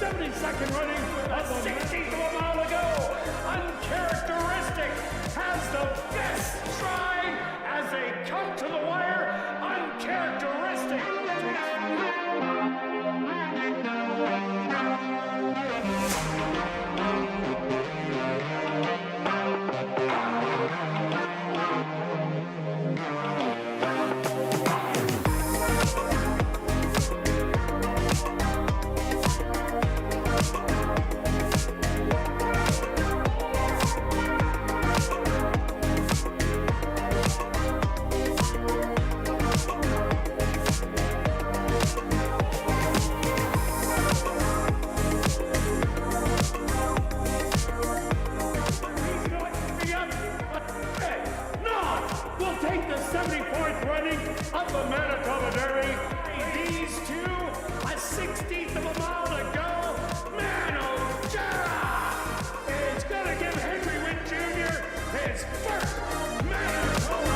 72nd running, a 16th of a mile ago. Uncharacteristic has the best stride as they come to the wire. Uncharacteristic. Take the 74th running of the Manitoba Derby. These two, a 16th of a mile to go. Manitoba is going to give Henry Witt Jr. his first Manitoba.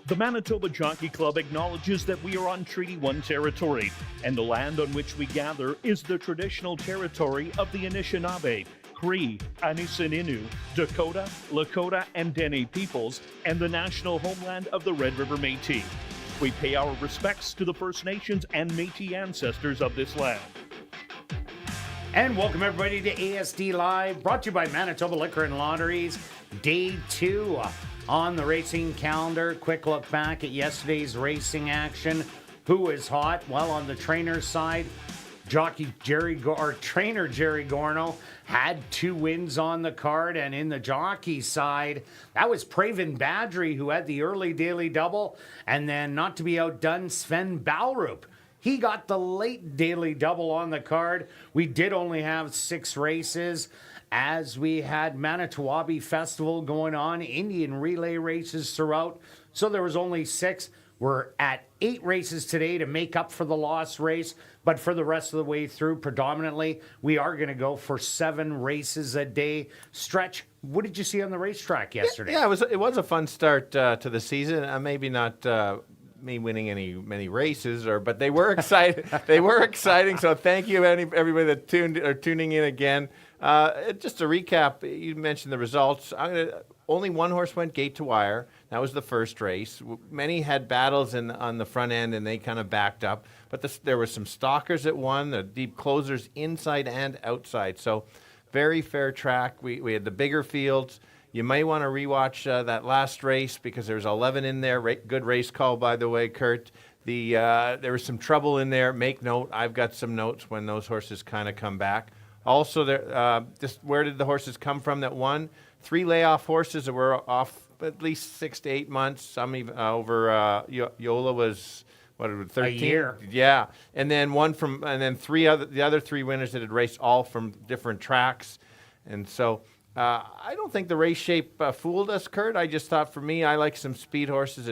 The Manitoba Jockey Club acknowledges that we are on Treaty 1 territory, and the land on which we gather is the traditional territory of the Anishinaabe, Cree, Anisininew, Dakota, Lakota, and Dene peoples, and the national homeland of the Red River Métis. We pay our respects to the First Nations and Métis ancestors of this land. And welcome everybody to ASD Live, brought to you by Manitoba Liquor and Lotteries. Day 2 on the racing calendar. Quick look back at yesterday's racing action. Who is hot? Well, on the trainer's side, trainer Jerry Gorno had 2 wins on the card, and in the jockey side, that was Praven Badri who had the early daily double, and then not to be outdone, Sven Balrup. He got the late daily double on the card. We did only have 6 races, as we had Manitowoc Festival going on, Indian relay races throughout. So there was only 6. We're at 8 races today to make up for the lost race. But for the rest of the way through, predominantly, we are going to go for 7 races a day. Stretch, what did you see on the racetrack yesterday? Yeah, it was a fun start to the season. Maybe not me winning many races, but they were exciting. They were exciting. So thank you, everybody that tuning in again. Just to recap, you mentioned the results. Only 1 horse went gate to wire. That was the first race. Many had battles on the front end, and they kind of backed up. But there were some stalkers that won, the deep closers inside and outside. So very fair track. We had the bigger fields. You may want to rewatch that last race because there's 11 in there. Good race call, by the way, Kirt. There was some trouble in there. Make note. I've got some notes when those horses kind of come back. Also, where did the horses come from that won? 3 layoff horses that were off at least 6 to 8 months. Some even over Yola was 13 a year. Yeah, and then the other 3 winners that had raced all from different tracks, and so I don't think the race shape fooled us, Kirt. I just thought, for me, I like some speed horses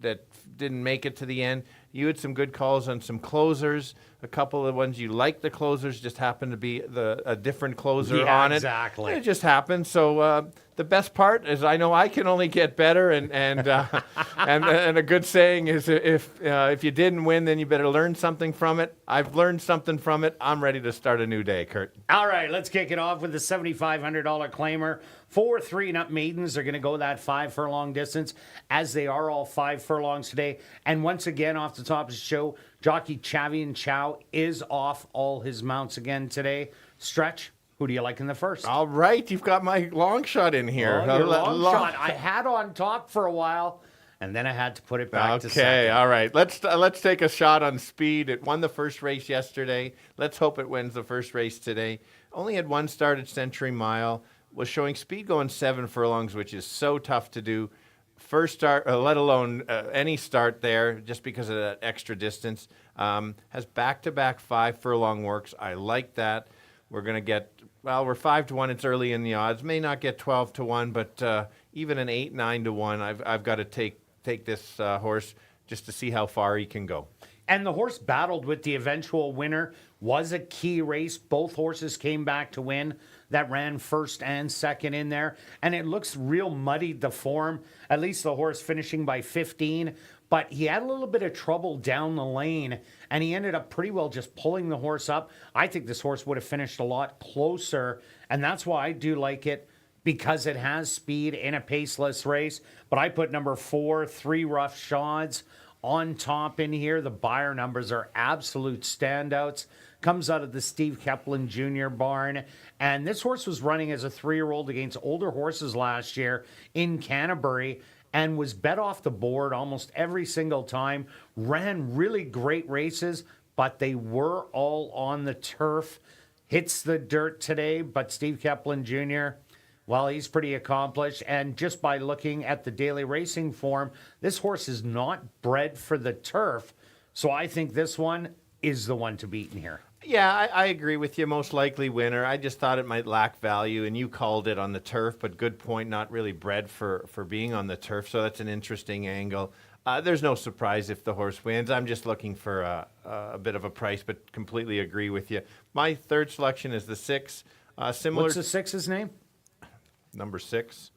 that didn't make it to the end. You had some good calls on some closers. A couple of ones you liked the closers, just happened to be a different closer on it. Exactly. And it just happened. So the best part is I know I can only get better, and a good saying is if you didn't win, then you better learn something from it. I've learned something from it. I'm ready to start a new day, Kirt. All right, let's kick it off with the $7,500 claimer. 4 3-and-up maidens are going to go that 5 furlong distance, as they are all 5 furlongs today. And once again, off the top of the show, jockey Chavian Chow is off all his mounts again today. Stretch, Who do you like in the first? All right, you've got my long shot in here. Oh, your long shot. I had on top for a while, and then I had to put it back to second. Okay, all right. Let's take a shot on speed. It won the first race yesterday. Let's hope it wins the first race today. Only had one start at Century Mile. Was showing speed going 7 furlongs, which is so tough to do. First start, let alone any start there, just because of that extra distance. Has back-to-back 5 furlong works. I like that. We're going to get, well, we're 5-1. It's early in the odds. May not get 12-1, but even an 8-9-1, I've got to take this horse just to see how far he can go. And the horse battled with the eventual winner. Was a key race. Both horses came back to win. That ran first and second in there. And it looks real muddied, the form. At least the horse finishing by 15. But he had a little bit of trouble down the lane. And he ended up pretty well just pulling the horse up. I think this horse would have finished a lot closer. And that's why I do like it, because it has speed in a paceless race. But I put number 4, 3 Rough Shots on top in here. The buyer numbers are absolute standouts. Comes out of the Steve Keplin Jr. barn. And this horse was running as a 3-year-old against older horses last year in Canterbury and was bet off the board almost every single time. Ran really great races, but they were all on the turf. Hits the dirt today, but Steve Keplin Jr., well, he's pretty accomplished. And just by looking at the daily racing form, this horse is not bred for the turf. So I think this one is the one to beat in here. Yeah, I agree with you. Most likely winner. I just thought it might lack value, and you called it on the turf, but good point, not really bred for being on the turf, so that's an interesting angle. There's no surprise if the horse wins. I'm just looking for a bit of a price, but completely agree with you. My third selection is the 6. Similar. What's the 6's name? Number 6.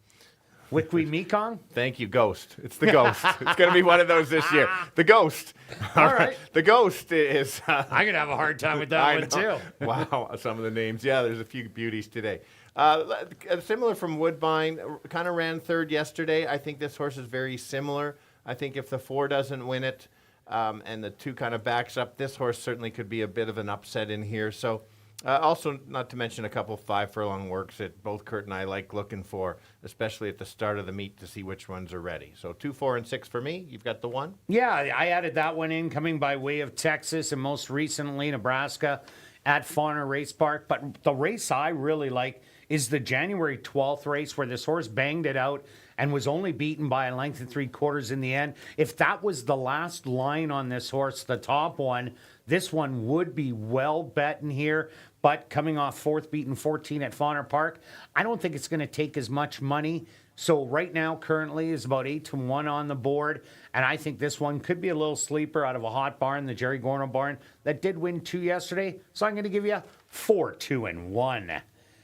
Wikwi Mekong? Thank you, Ghost. It's the Ghost. It's going to be one of those this year. The Ghost. All right. The Ghost is... I'm going to have a hard time with that one, too. Wow, some of the names. Yeah, there's a few beauties today. Similar from Woodbine, kind of ran third yesterday. I think this horse is very similar. I think if the 4 doesn't win it and the 2 kind of backs up, this horse certainly could be a bit of an upset in here. So... also, not to mention a couple 5 furlong works that both Kirt and I like looking for, especially at the start of the meet to see which ones are ready. So 2, 4, and 6 for me. You've got the 1? Yeah, I added that one in, coming by way of Texas and most recently Nebraska at Fauner Race Park. But the race I really like is the January 12th race where this horse banged it out and was only beaten by a length and 3/4 in the end. If that was the last line on this horse, the top one, this one would be well bet in here. But coming off 4th, beaten 14 at Fauner Park, I don't think it's going to take as much money. So right now, currently, is about 8-1 on the board. And I think this one could be a little sleeper out of a hot barn, the Jerry Gorno barn, that did win 2 yesterday. So I'm going to give you 4, 2, and 1.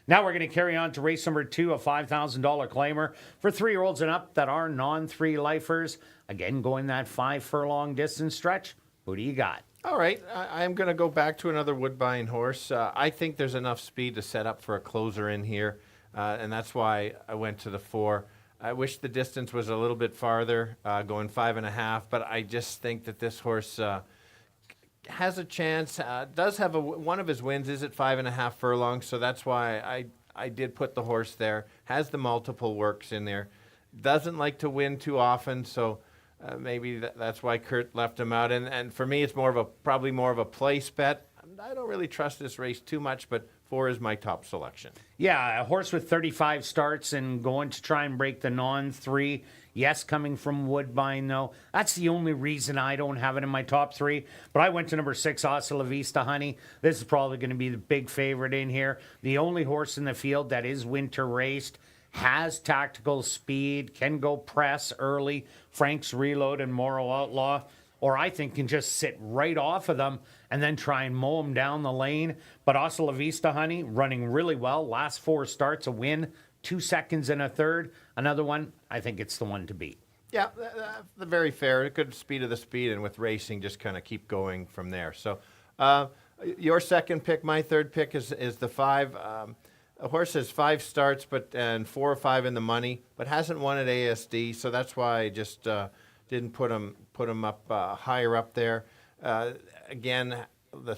Now we're going to carry on to race number 2, a $5,000 claimer for 3-year-olds and up that are non-3 lifers. Again, going that 5 furlong distance stretch. Who do you got? All right, I'm going to go back to another Woodbine horse. I think there's enough speed to set up for a closer in here, and that's why I went to the 4. I wish the distance was a little bit farther, going 5.5, but I just think that this horse has a chance. Does have one of his wins is at 5.5 furlongs, so that's why I did put the horse there. Has the multiple works in there. Doesn't like to win too often, so... maybe that's why Kirt left him out. And for me, it's probably more of a place bet. I don't really trust this race too much, but 4 is my top selection. Yeah, a horse with 35 starts and going to try and break the non-3. Yes, coming from Woodbine, though. That's the only reason I don't have it in my top 3. But I went to number 6, Asa La Vista Honey. This is probably going to be the big favorite in here. The only horse in the field that is winter raced. Has tactical speed, can go press early, Frank's Reload and Moral Outlaw, or I think can just sit right off of them and then try and mow them down the lane. But Asa La Vista Honey running really well. Last 4 starts, a win, 2 seconds and a third. Another one, I think it's the one to beat. Yeah, very fair. Good speed of the speed, and with racing, just kind of keep going from there. So your second pick, my third pick is the 5. A horse has 5 starts, and 4 or 5 in the money, but hasn't won at ASD, so that's why I just didn't put him up higher up there. Again,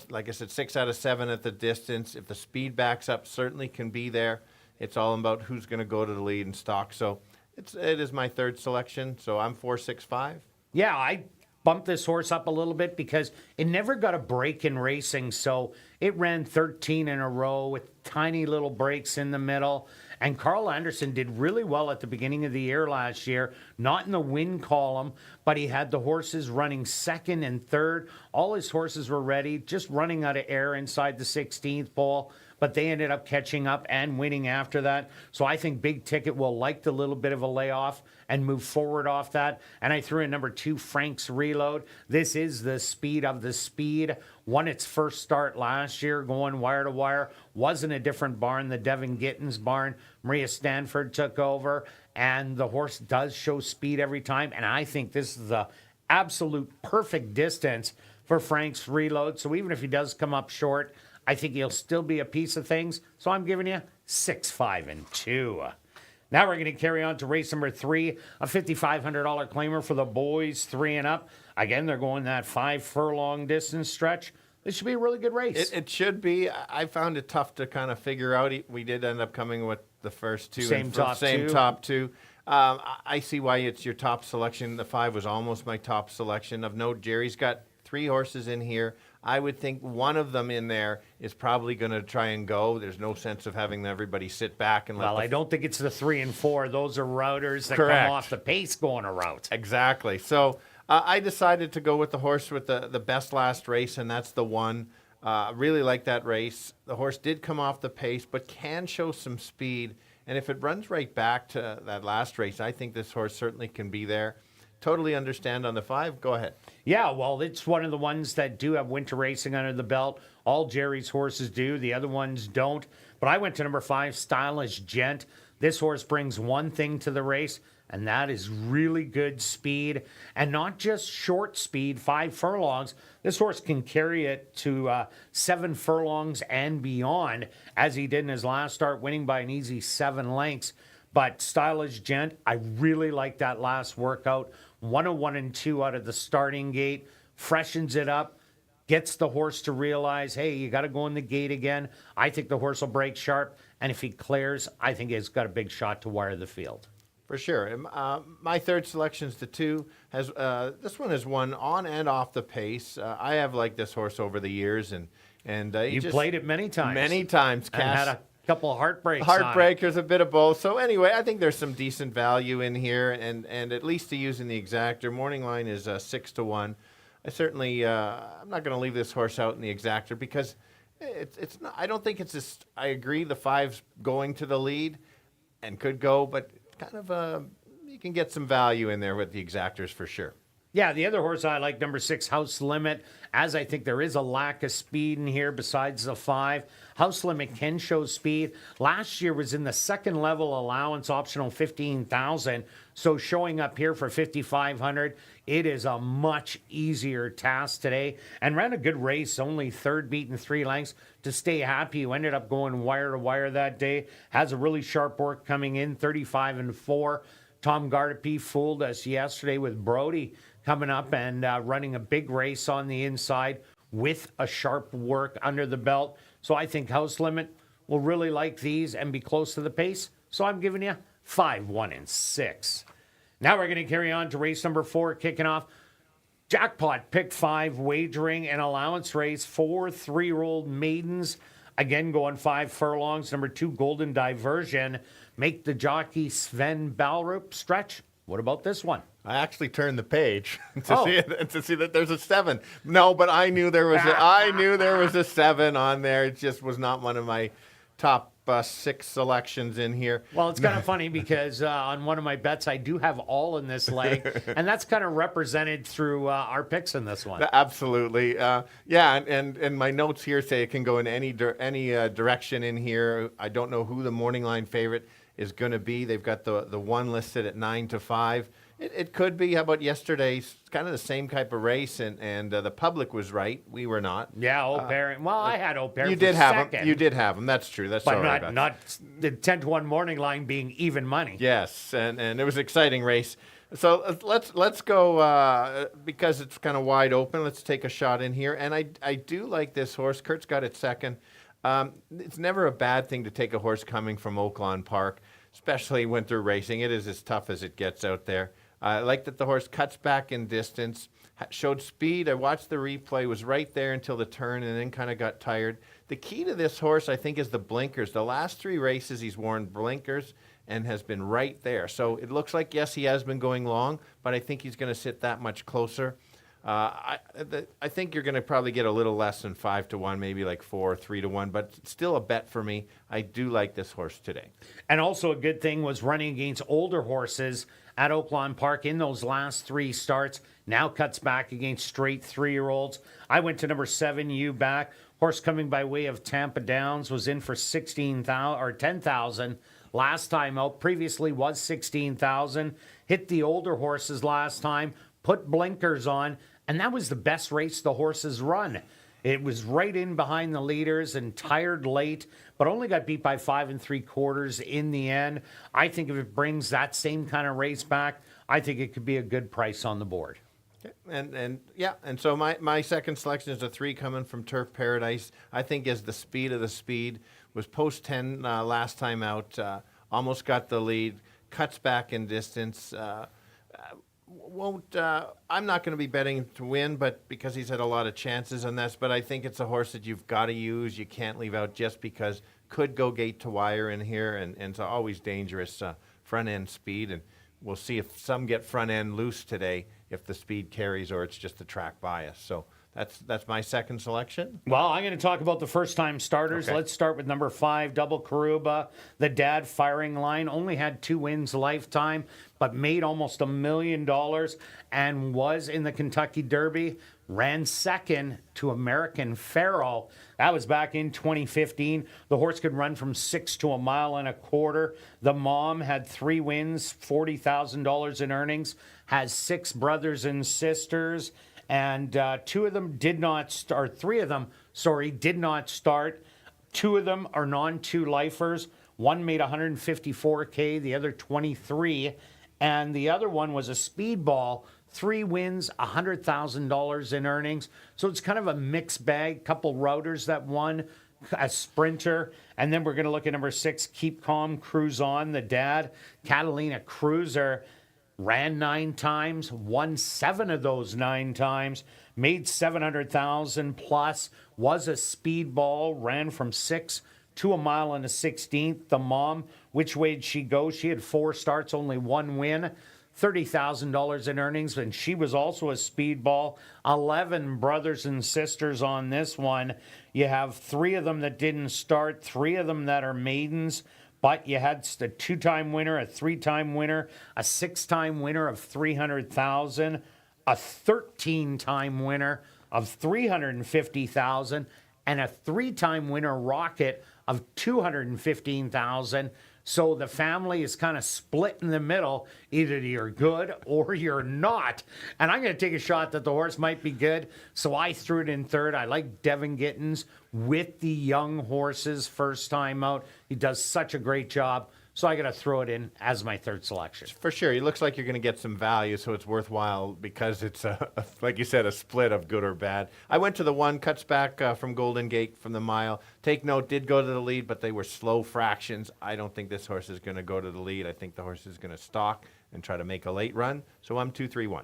like I said, 6 out of 7 at the distance. If the speed backs up, certainly can be there. It's all about who's going to go to the lead and stock. So it is my third selection. So I'm 4-6-5. Yeah, I bumped this horse up a little bit because it never got a break in racing. So it ran 13 in a row with tiny little breaks in the middle. And Carl Anderson did really well at the beginning of the year last year, not in the win column, but he had the horses running second and third. All his horses were ready, just running out of air inside the 16th pole. But they ended up catching up and winning after that. So I think Big Ticket will like the little bit of a layoff and move forward off that. And I threw in number 2, Frank's Reload. This is the speed of the speed. Won its first start last year, going wire to wire. Was in a different barn, the Devin Gittins barn. Maria Stanford took over. And the horse does show speed every time. And I think this is the absolute perfect distance for Frank's Reload. So even if he does come up short, I think he'll still be a piece of things. So I'm giving you 6-5-2. Now we're going to carry on to race number 3, a $5,500 claimer for the boys 3 and up. Again, they're going that 5 furlong distance stretch. This should be a really good race. It should be. I found it tough to kind of figure out. We did end up coming with the first 2. Same top two. I see why it's your top selection. The 5 was almost my top selection. Of note, Jerry's got 3 horses in here. I would think one of them in there is probably going to try and go. There's no sense of having everybody sit back and let. Well, I don't think it's the 3 and 4. Those are routers that Correct. come off the pace going a route. Exactly. So I decided to go with the horse with the best last race, and that's the 1. Really like that race. The horse did come off the pace, but can show some speed. And if it runs right back to that last race, I think this horse certainly can be there. Totally understand on the 5. Go ahead. Yeah, well, it's one of the ones that do have winter racing under the belt. All Jerry's horses do. The other ones don't. But I went to number 5, Stylish Gent. This horse brings one thing to the race, and that is really good speed. And not just short speed, 5 furlongs. This horse can carry it to 7 furlongs and beyond, as he did in his last start, winning by an easy 7 lengths. But Stylish Gent, I really like that last workout. 101 and 2 out of the starting gate, freshens it up, gets the horse to realize, hey, you got to go in the gate again. I think the horse will break sharp, and if he clears, I think he's got a big shot to wire the field. For sure. My third selection is the 2. This one has won on and off the pace. I have liked this horse over the years, and you played it many times. Many times. And had a couple of heartbreaks. Heartbreakers, a bit of both. So anyway, I think there's some decent value in here, and at least to use in the exactor. Morning line is 6-1. I certainly I'm not going to leave this horse out in the exactor because it's not. I don't think it's just. I agree the 5's going to the lead, and could go, but kind of you can get some value in there with the exactors for sure. Yeah, the other horse I like, number 6, House Limit, as I think there is a lack of speed in here besides the 5. House Limit can show speed. Last year was in the second level allowance, optional 15,000. So showing up here for 5,500, it is a much easier task today. And ran a good race, only third beaten 3 lengths. To stay happy, you ended up going wire to wire that day. Has a really sharp work coming in, 35 and 4. Tom Gardapi fooled us yesterday with Brody coming up and running a big race on the inside with a sharp work under the belt. So I think House Limit will really like these and be close to the pace. So I'm giving you 5, 1, and 6. Now we're going to carry on to race number 4, kicking off. Jackpot Pick 5 wagering and allowance race. 4 3-year-old maidens. Again, going 5 furlongs. Number 2, Golden Diversion. Make the jockey Sven Balrup stretch. What about this one? I actually turned the page to see that there's a 7. No, but I knew there was a 7 on there. It just was not one of my top 6 selections in here. Well, it's kind of funny because on one of my bets, I do have all in this leg, and that's kind of represented through our picks in this one. Absolutely. Yeah, and my notes here say it can go in any direction in here. I don't know who the morning line favorite is going to be. They've got the 1 listed at 9-5. It could be. How about yesterday's? Kind of the same type of race, and the public was right. We were not. Yeah, O'Barron. Well, I had O'Barron. You did have second, him. You did have him. That's true. That's but sorry not the 10-1 morning line being even money. Yes, and it was an exciting race. So let's go because it's kind of wide open. Let's take a shot in here, and I do like this horse. Kirt's got it second. It's never a bad thing to take a horse coming from Oaklawn Park, especially winter racing. It is as tough as it gets out there. I like that the horse cuts back in distance, showed speed. I watched the replay, was right there until the turn, and then kind of got tired. The key to this horse, I think, is the blinkers. The last 3 races, he's worn blinkers and has been right there. So it looks like, yes, he has been going long, but I think he's going to sit that much closer. I think you're going to probably get a little less than 5-1, maybe like 4, 3-1, but still a bet for me. I do like this horse today. And also a good thing was running against older horses at Oaklawn Park in those last 3 starts. Now cuts back against straight 3-year-olds. I went to number 7, You Back. Horse coming by way of Tampa Downs was in for 16,000 or 10,000 last time out. Previously was 16,000. Hit the older horses last time. Put blinkers on. And that was the best race the horses run. It was right in behind the leaders and tired late, but only got beat by 5 3/4 in the end. I think if it brings that same kind of race back, I think it could be a good price on the board. And so my second selection is a 3 coming from Turf Paradise. I think is the speed of the speed. Was post 10 last time out. Almost got the lead. Cuts back in distance. I'm not going to be betting him to win, but because he's had a lot of chances on this, but I think it's a horse that you've got to use. You can't leave out just because could go gate to wire in here, and it's always dangerous front end speed. And we'll see if some get front end loose today, if the speed carries or it's just the track bias. So that's my second selection. Well, I'm going to talk about the first-time starters. Okay. Let's start with number 5, Double Karuba. The dad firing line only had 2 wins lifetime, but made almost $1 million and was in the Kentucky Derby. Ran second to American Pharoah. That was back in 2015. The horse could run from 6 to 1.25 miles. The mom had 3 wins, $40,000 in earnings. Has 6 brothers and sisters. And 2 of them did not start. 3 of them, did not start. 2 of them are non-2 lifers. One made $154K, the other $23. And the other one was a speedball. 3 wins, $100,000 in earnings. So it's kind of a mixed bag. Couple routers that won, a sprinter. And then we're going to look at number 6, Keep Calm, Cruise On, the dad. Catalina Cruiser. Ran 9 times, won 7 of those 9 times, made $700,000 plus, was a speedball, ran from 6 to 1 mile and a 16th. The mom, which way did she go? She had 4 starts, only 1 win, $30,000 in earnings, and she was also a speedball. 11 brothers and sisters on this one. You have 3 of them that didn't start, 3 of them that are maidens. But you had a 2-time winner, a 3-time winner, a 6-time winner of $300,000, a 13-time winner of $350,000, and a 3-time winner Rocket of $215,000. So the family is kind of split in the middle. Either you're good or you're not. And I'm going to take a shot that the horse might be good. So I threw it in third. I like Devin Gittins with the young horses first time out. He does such a great job. So I got to throw it in as my third selection. For sure. He looks like you're going to get some value, so it's worthwhile because it's, like you said, a split of good or bad. I went to the 1, cuts back from Golden Gate from the mile. Take note, did go to the lead, but they were slow fractions. I don't think this horse is going to go to the lead. I think the horse is going to stalk and try to make a late run. So I'm 2-3-1.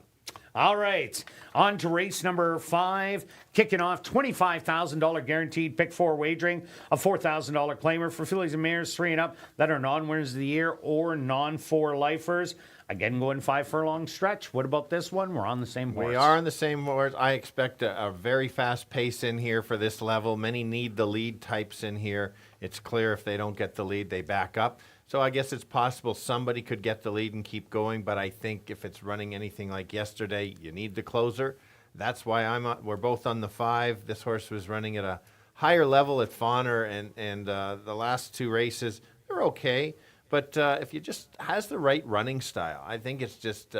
All right, on to race number 5. Kicking off, $25,000 guaranteed pick 4 wagering, a $4,000 claimer for fillies and mares 3 and up that are non-winners of the year or non-4 lifers. Again, going 5 furlong stretch. What about this one? We're on the same horse. We are on the same horse. I expect a very fast pace in here for this level. Many need the lead types in here. It's clear if they don't get the lead, they back up. So I guess it's possible somebody could get the lead and keep going, but I think if it's running anything like yesterday, you need the closer. That's why we're both on the 5. This horse was running at a higher level at Fawner, and the last 2 races, they're okay. But if you just has the right running style, I think it's just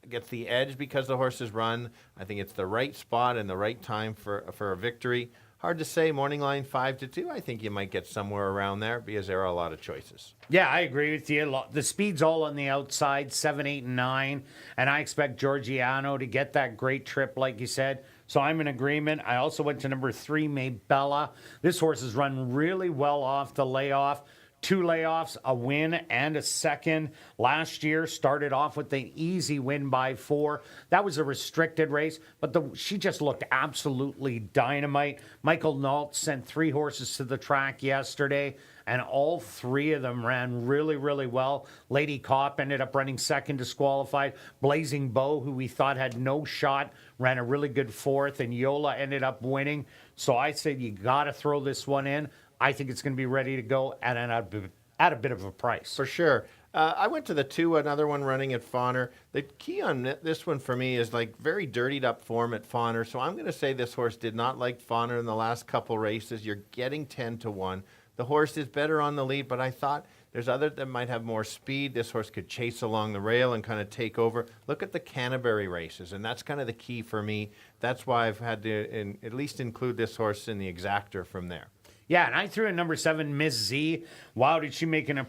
gets the edge because the horses run. I think it's the right spot and the right time for a victory. Hard to say. Morning line 5-2. I think you might get somewhere around there because there are a lot of choices. Yeah, I agree with you. The speed's all on the outside, 7, 8, and 9. And I expect Georgiano to get that great trip, like you said. So I'm in agreement. I also went to number 3, Maybella. This horse has run really well off the layoff. 2 layoffs, a win and a second. Last year started off with an easy win by 4. That was a restricted race, but she just looked absolutely dynamite. Michael Nault sent 3 horses to the track yesterday, and all 3 of them ran really, really well. Lady Cop ended up running second, disqualified. Blazing Bow, who we thought had no shot, ran a really good 4th, and Yola ended up winning. So I said you got to throw this one in. I think it's going to be ready to go at a bit of a price. For sure. I went to the 2, another one running at Fawner. The key on this one for me is like very dirtied up form at Fawner. So I'm going to say this horse did not like Fawner in the last couple races. You're getting 10-1. The horse is better on the lead, but I thought there's others that might have more speed. This horse could chase along the rail and kind of take over. Look at the Canterbury races, and that's kind of the key for me. That's why I've had to at least include this horse in the exactor from there. Yeah, and I threw in number 7, Miss Z. Wow, did she make an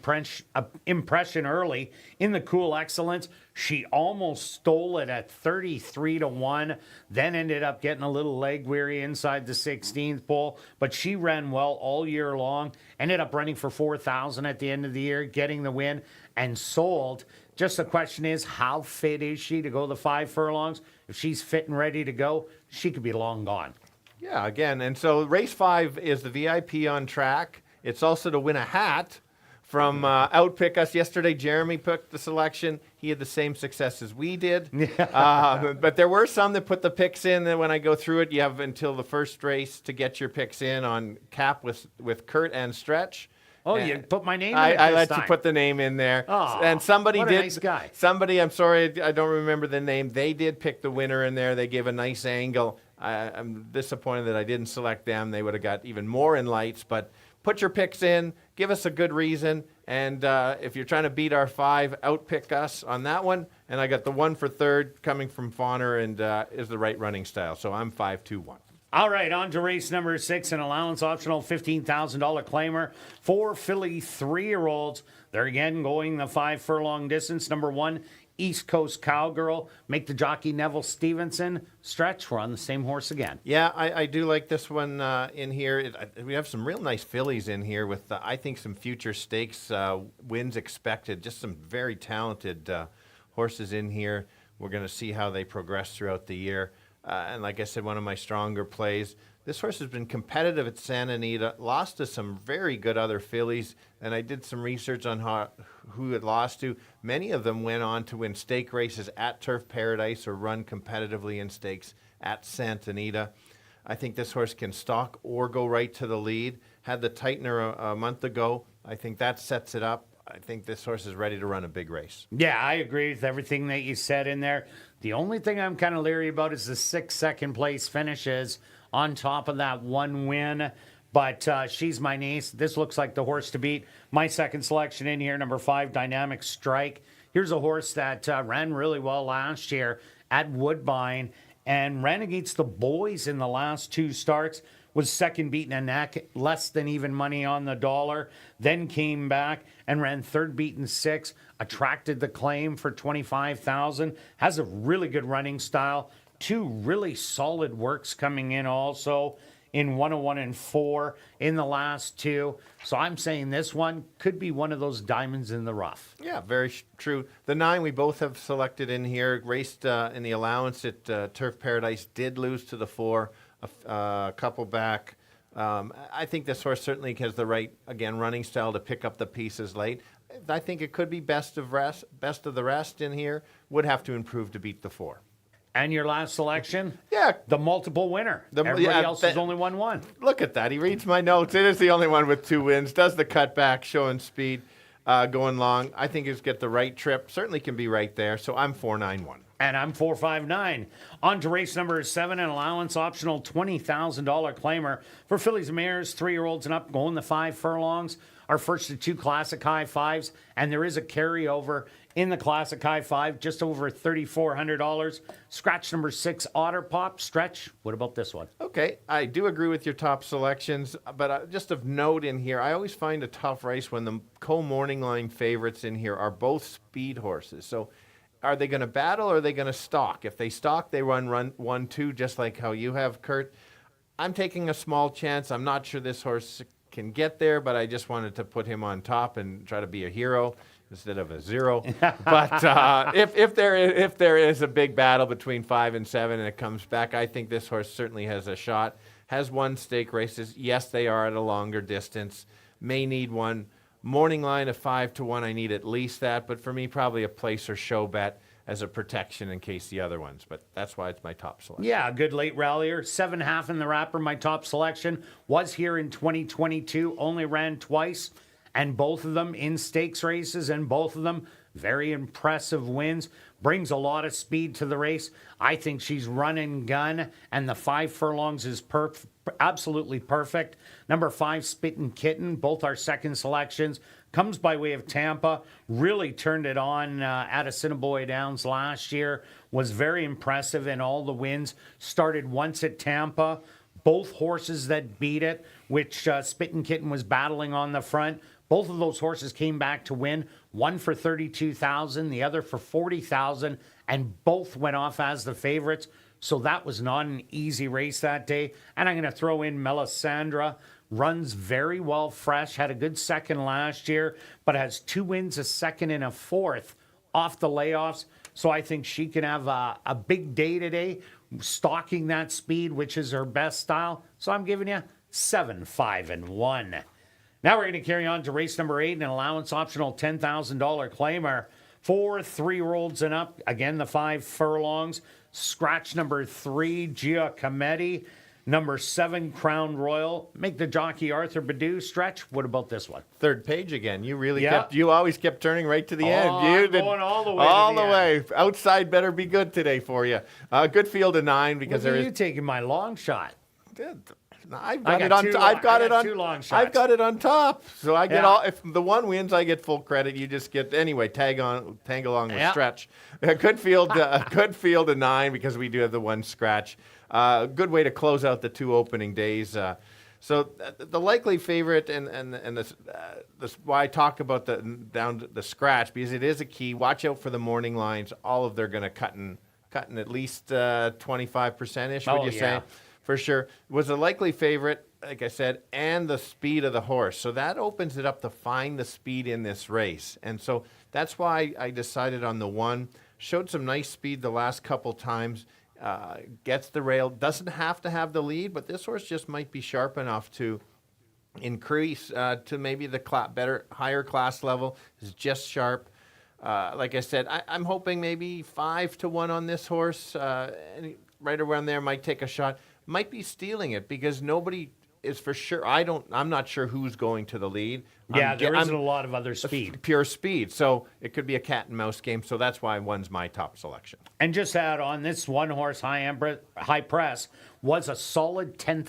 impression early in the Cool Excellence. She almost stole it at 33-1, then ended up getting a little leg weary inside the 16th pole, but she ran well all year long, ended up running for 4,000 at the end of the year, getting the win, and sold. Just the question is, how fit is she to go the 5 furlongs? If she's fit and ready to go, she could be long gone. Yeah, again, and so race 5 is the VIP on track. It's also to win a hat from Outpick Us. Yesterday, Jeremy picked the selection. He had the same success as we did. But there were some that put the picks in. And when I go through it, you have until the first race to get your picks in on cap with Kirt and Stretch. Oh, and you put my name in I let time. you put the name in there. Oh, and somebody what a did. nice guy. Somebody, I'm sorry, I don't remember the name. They did pick the winner in there. They gave a nice angle. I'm disappointed that I didn't select them. They would have got even more in lights. But put your picks in. Give us a good reason. And if you're trying to beat our 5, outpick us on that one. And I got the 1 for 3rd coming from Fawner and is the right running style. So I'm 5-2-1. All right, on to race number 6, an allowance optional $15,000 claimer for filly 3-year-olds. They're again going the 5 furlong distance. Number 1, East Coast Cowgirl. Make the jockey Neville Stevenson. Stretch, we're on the same horse again. Yeah, I do like this one in here. We have some real nice fillies in here with, I think, some future stakes wins expected. Just some very talented horses in here. We're going to see how they progress throughout the year. And like I said, one of my stronger plays. This horse has been competitive at Santa Anita, lost to some very good other fillies, and I did some research on who it lost to. Many of them went on to win stake races at Turf Paradise or run competitively in stakes at Santa Anita. I think this horse can stalk or go right to the lead. Had the tightener a month ago. I think that sets it up. I think this horse is ready to run a big race. Yeah, I agree with everything that you said in there. The only thing I'm kind of leery about is the 6 second place finishes on top of that 1 win. But she's my niece. This looks like the horse to beat. My second selection in here, number 5, Dynamic Strike. Here's a horse that ran really well last year at Woodbine and ran against the boys in the last 2 starts. Was second beaten a neck, less than even money on the dollar, then came back and ran 3rd beaten 6, attracted the claim for $25,000, has a really good running style, 2 really solid works coming in also in 101 and 4 in the last 2. So I'm saying this one could be one of those diamonds in the rough. Yeah, very true. The 9 we both have selected in here, raced in the allowance at Turf Paradise, did lose to the 4. A couple back. I think this horse certainly has the right, again, running style to pick up the pieces late. I think it could be best of the rest in here. Would have to improve to beat the 4. And your last selection? Yeah. The multiple winner. Everybody else has only won 1. Look at that. He reads my notes. It is the only one with 2 wins. Does the cutback, showing speed, going long. I think he's get the right trip. Certainly can be right there. So I'm 4-9-1. And I'm 4-5-9. On to race number 7, an allowance optional $20,000 claimer for fillies and mares, 3-year-olds and up, going the 5 furlongs. our first of 2 Classic High Fives, and there is a carryover in the Classic High Five, just over $3,400. Scratch number 6, Otter Pop. Stretch, what about this one? Okay, I do agree with your top selections, but just of note in here, I always find a tough race when the co-morning line favorites in here are both speed horses. So are they going to battle or are they going to stalk? If they stalk, they run 1-2, just like how you have, Kirt. I'm taking a small chance. I'm not sure this horse can get there, but I just wanted to put him on top and try to be a hero instead of a zero. But if there is a big battle between 5 and 7 and it comes back, I think this horse certainly has a shot. Has won stake races. Yes, they are at a longer distance. May need one. Morning line of 5-1. I need at least that. But for me, probably a place or show bet as a protection in case the other ones. But that's why it's my top selection. Yeah, a good late rallyer. 7.5 in the wrapper, my top selection. Was here in 2022. Only ran twice. And both of them in stakes races, and both of them very impressive wins. Brings a lot of speed to the race. I think she's run and gun, and the 5 furlongs is absolutely perfect. Number 5, Spittin' Kitten, both our second selections. Comes by way of Tampa. Really turned it on at Assiniboia Downs last year. Was very impressive in all the wins. Started once at Tampa. Both horses that beat it, which Spittin' Kitten was battling on the front. Both of those horses came back to win, one for $32,000, the other for $40,000, and both went off as the favorites. So that was not an easy race that day. And I'm going to throw in Melisandre. Runs very well fresh, had a good second last year, but has 2 wins, a second and a fourth off the layoffs. So I think she can have a big day today, stalking that speed, which is her best style. So I'm giving you 7, 5, and 1. Now we're going to carry on to race number 8, an allowance optional $10,000 claimer for 3-year-olds and up. Again, the 5 furlongs. Scratch number 3, Giacometti. Number 7, Crown Royal. Make the jockey Arthur Badu. Stretch, what about this one? Third page again. You really you always kept turning right to the end. You I'm going all the way all to the the way. Outside better be good today for you. Good field of 9 because Look there at is. you taking my long shot. I've I got it got on. two I've got I it got on. 2 long shots. I've got it on top. So I get Yeah. all. If the one wins, I get full credit. You just get anyway. Tag along with Yeah. Stretch. A good field. A good field of 9 because we do have the one scratch. Good way to close out the 2 opening days. So the likely favorite and this why I talk about the scratch because it is a key. Watch out for the morning lines. All of they're going to cutting at least 25% ish. Would you say? For sure. Was a likely favorite, like I said, and the speed of the horse. So that opens it up to find the speed in this race. And so that's why I decided on the 1. Showed some nice speed the last couple times. Gets the rail. Doesn't have to have the lead, but this horse just might be sharp enough to increase to maybe the higher class level. Is just sharp. Like I said, I'm hoping maybe 5-1 on this horse. Right around there might take a shot. Might be stealing it because nobody is for sure. I'm not sure who's going to the lead. Yeah, there isn't a lot of other speed. Pure speed. So it could be a cat and mouse game. So that's why 1's my top selection. And just to add on, this 1 horse high press was a solid $10,000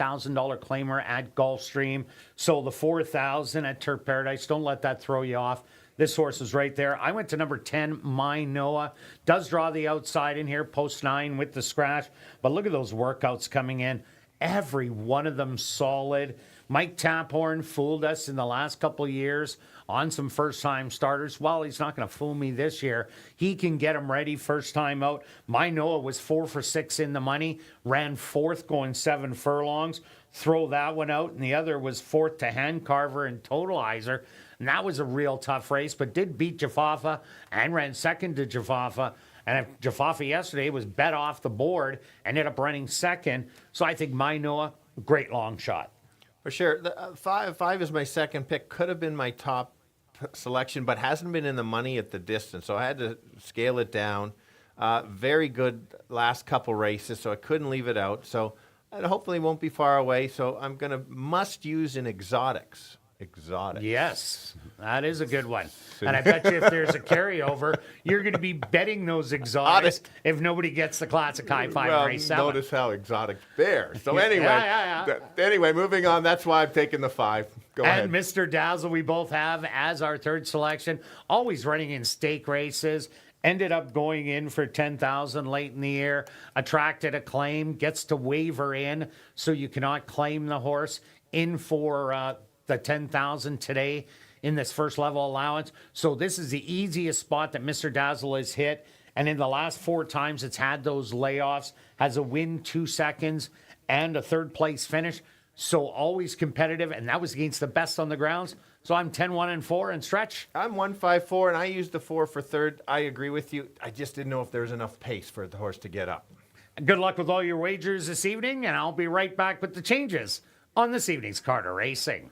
claimer at Gulfstream. So the $4,000 at Turf Paradise, don't let that throw you off. This horse is right there. I went to number 10, My Noah. Does draw the outside in here, post 9 with the scratch. But look at those workouts coming in. Every one of them solid. Mike Taphorn fooled us in the last couple of years on some first-time starters. Well, he's not going to fool me this year. He can get them ready first time out. My Noah was 4 for 6 in the money. Ran 4th going 7 furlongs. Throw that one out. And the other was 4th to Handcarver and Totalizer. And that was a real tough race, but did beat Jafafa and ran 2nd to Jafafa. And Jafafa yesterday was bet off the board and ended up running 2nd. So I think My Noah, great long shot. For sure. The, 5 is my second pick. Could have been my top selection, but hasn't been in the money at the distance. So I had to scale it down. Very good last couple races, so I couldn't leave it out. So it hopefully won't be far away. So I'm going to must use in exotics. Yes, that is a good one. And I bet you if there's a carryover, you're going to be betting those exotics if nobody gets the Classic High Five race 7. Notice how exotic bear. So anyway, Yeah. Anyway, moving on. That's why I've taken the 5. Go and ahead. Mr. Dazzle, we both have as our third selection. Always running in stake races. Ended up going in for 10,000 late in the year. Attracted a claim. Gets to waiver in, so you cannot claim the horse in for the 10,000 today in this first level allowance. So this is the easiest spot that Mr. Dazzle has hit. And in the last 4 times it's had those layoffs, has a win 2 seconds and a third place finish. So always competitive, and that was against the best on the grounds. So I'm 10-1-4 and stretch. I'm 1-5-4, and I used the 4 for third. I agree with you. I just didn't know if there was enough pace for the horse to get up. Good luck with all your wagers this evening, and I'll be right back with the changes on this evening's Carter Racing.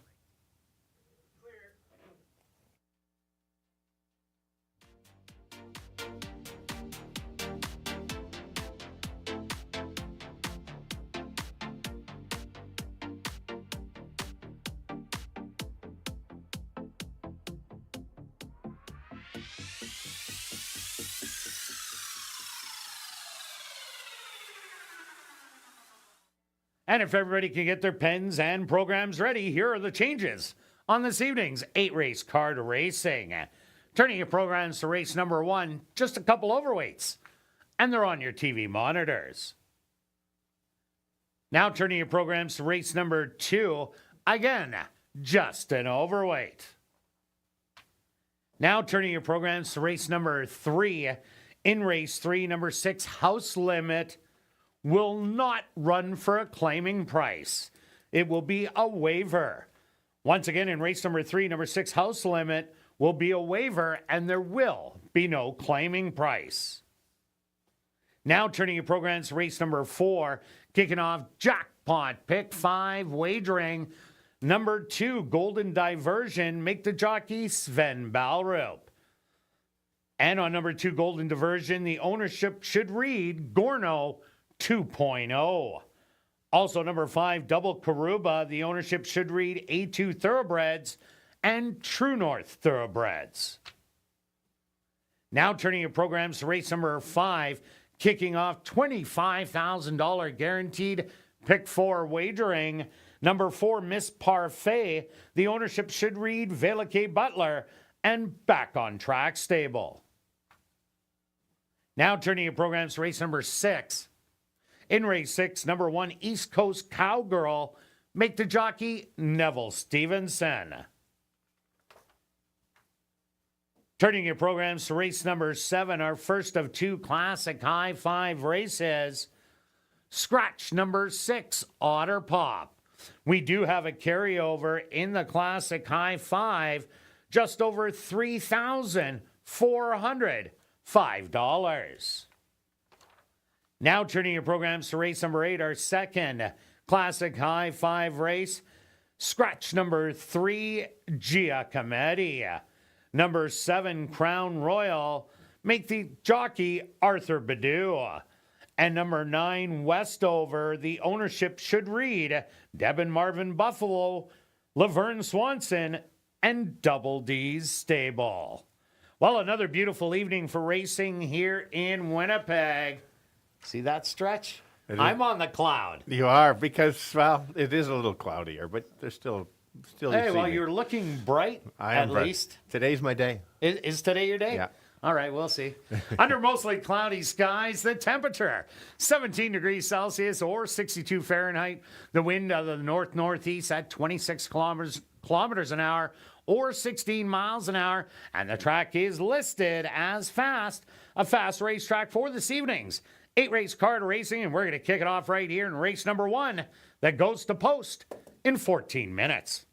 And if everybody can get their pens and programs ready, here are the changes on this evening's 8-race Carter Racing. Turning your programs to race number 1, just a couple overweights, and they're on your TV monitors. Now turning your programs to race number 2, again, just an overweight. Now turning your programs to race number 3. In race 3, number 6, House Limit, will not run for a claiming price. It will be a waiver. Once again, in race number 3, number 6, House Limit, will be a waiver, and there will be no claiming price. Now turning your programs to race number 4, kicking off Jackpot Pick 5 wagering. Number 2, Golden Diversion, make the jockey Sven Balrup. And on number 2, Golden Diversion, the ownership should read Gorno 2.0. Also, number 5, Double Karuba, the ownership should read A2 Thoroughbreds and True North Thoroughbreds. Now turning your programs to race number 5, kicking off $25,000 guaranteed pick 4 wagering. Number 4, Miss Parfait, the ownership should read Vela K. Butler and Back on Track Stable. Now turning your programs to race number 6. In race 6, number 1, East Coast Cowgirl, make the jockey Neville Stevenson. Turning your programs to race number 7, our first of 2 Classic High 5 races. Scratch number 6, Otter Pop. We do have a carryover in the Classic High 5, just over $3,405. Now turning your programs to race number 8, our second Classic High 5 race. Scratch number 3, Giacometti. Number 7, Crown Royal, make the jockey Arthur Badu. And number 9, Westover, the ownership should read Deb and Marvin Buffalo, Laverne Swanson, and Double D's Stable. Well, another beautiful evening for racing here in Winnipeg. See that stretch? I'm on the cloud. You are, because, well, it is a little cloudier, but there's still Hey, well, you're looking bright, at least. Today's my day. Is today your day? Yeah. All right, we'll see. Under mostly cloudy skies, the temperature 17 degrees Celsius or 62 Fahrenheit. The wind out of the north-northeast at 26 kilometers an hour or 16 miles an hour. And the track is listed as fast, a fast racetrack for this evening's 8-race Carter Racing. And we're going to kick it off right here in race number 1 that goes to post in 14 minutes.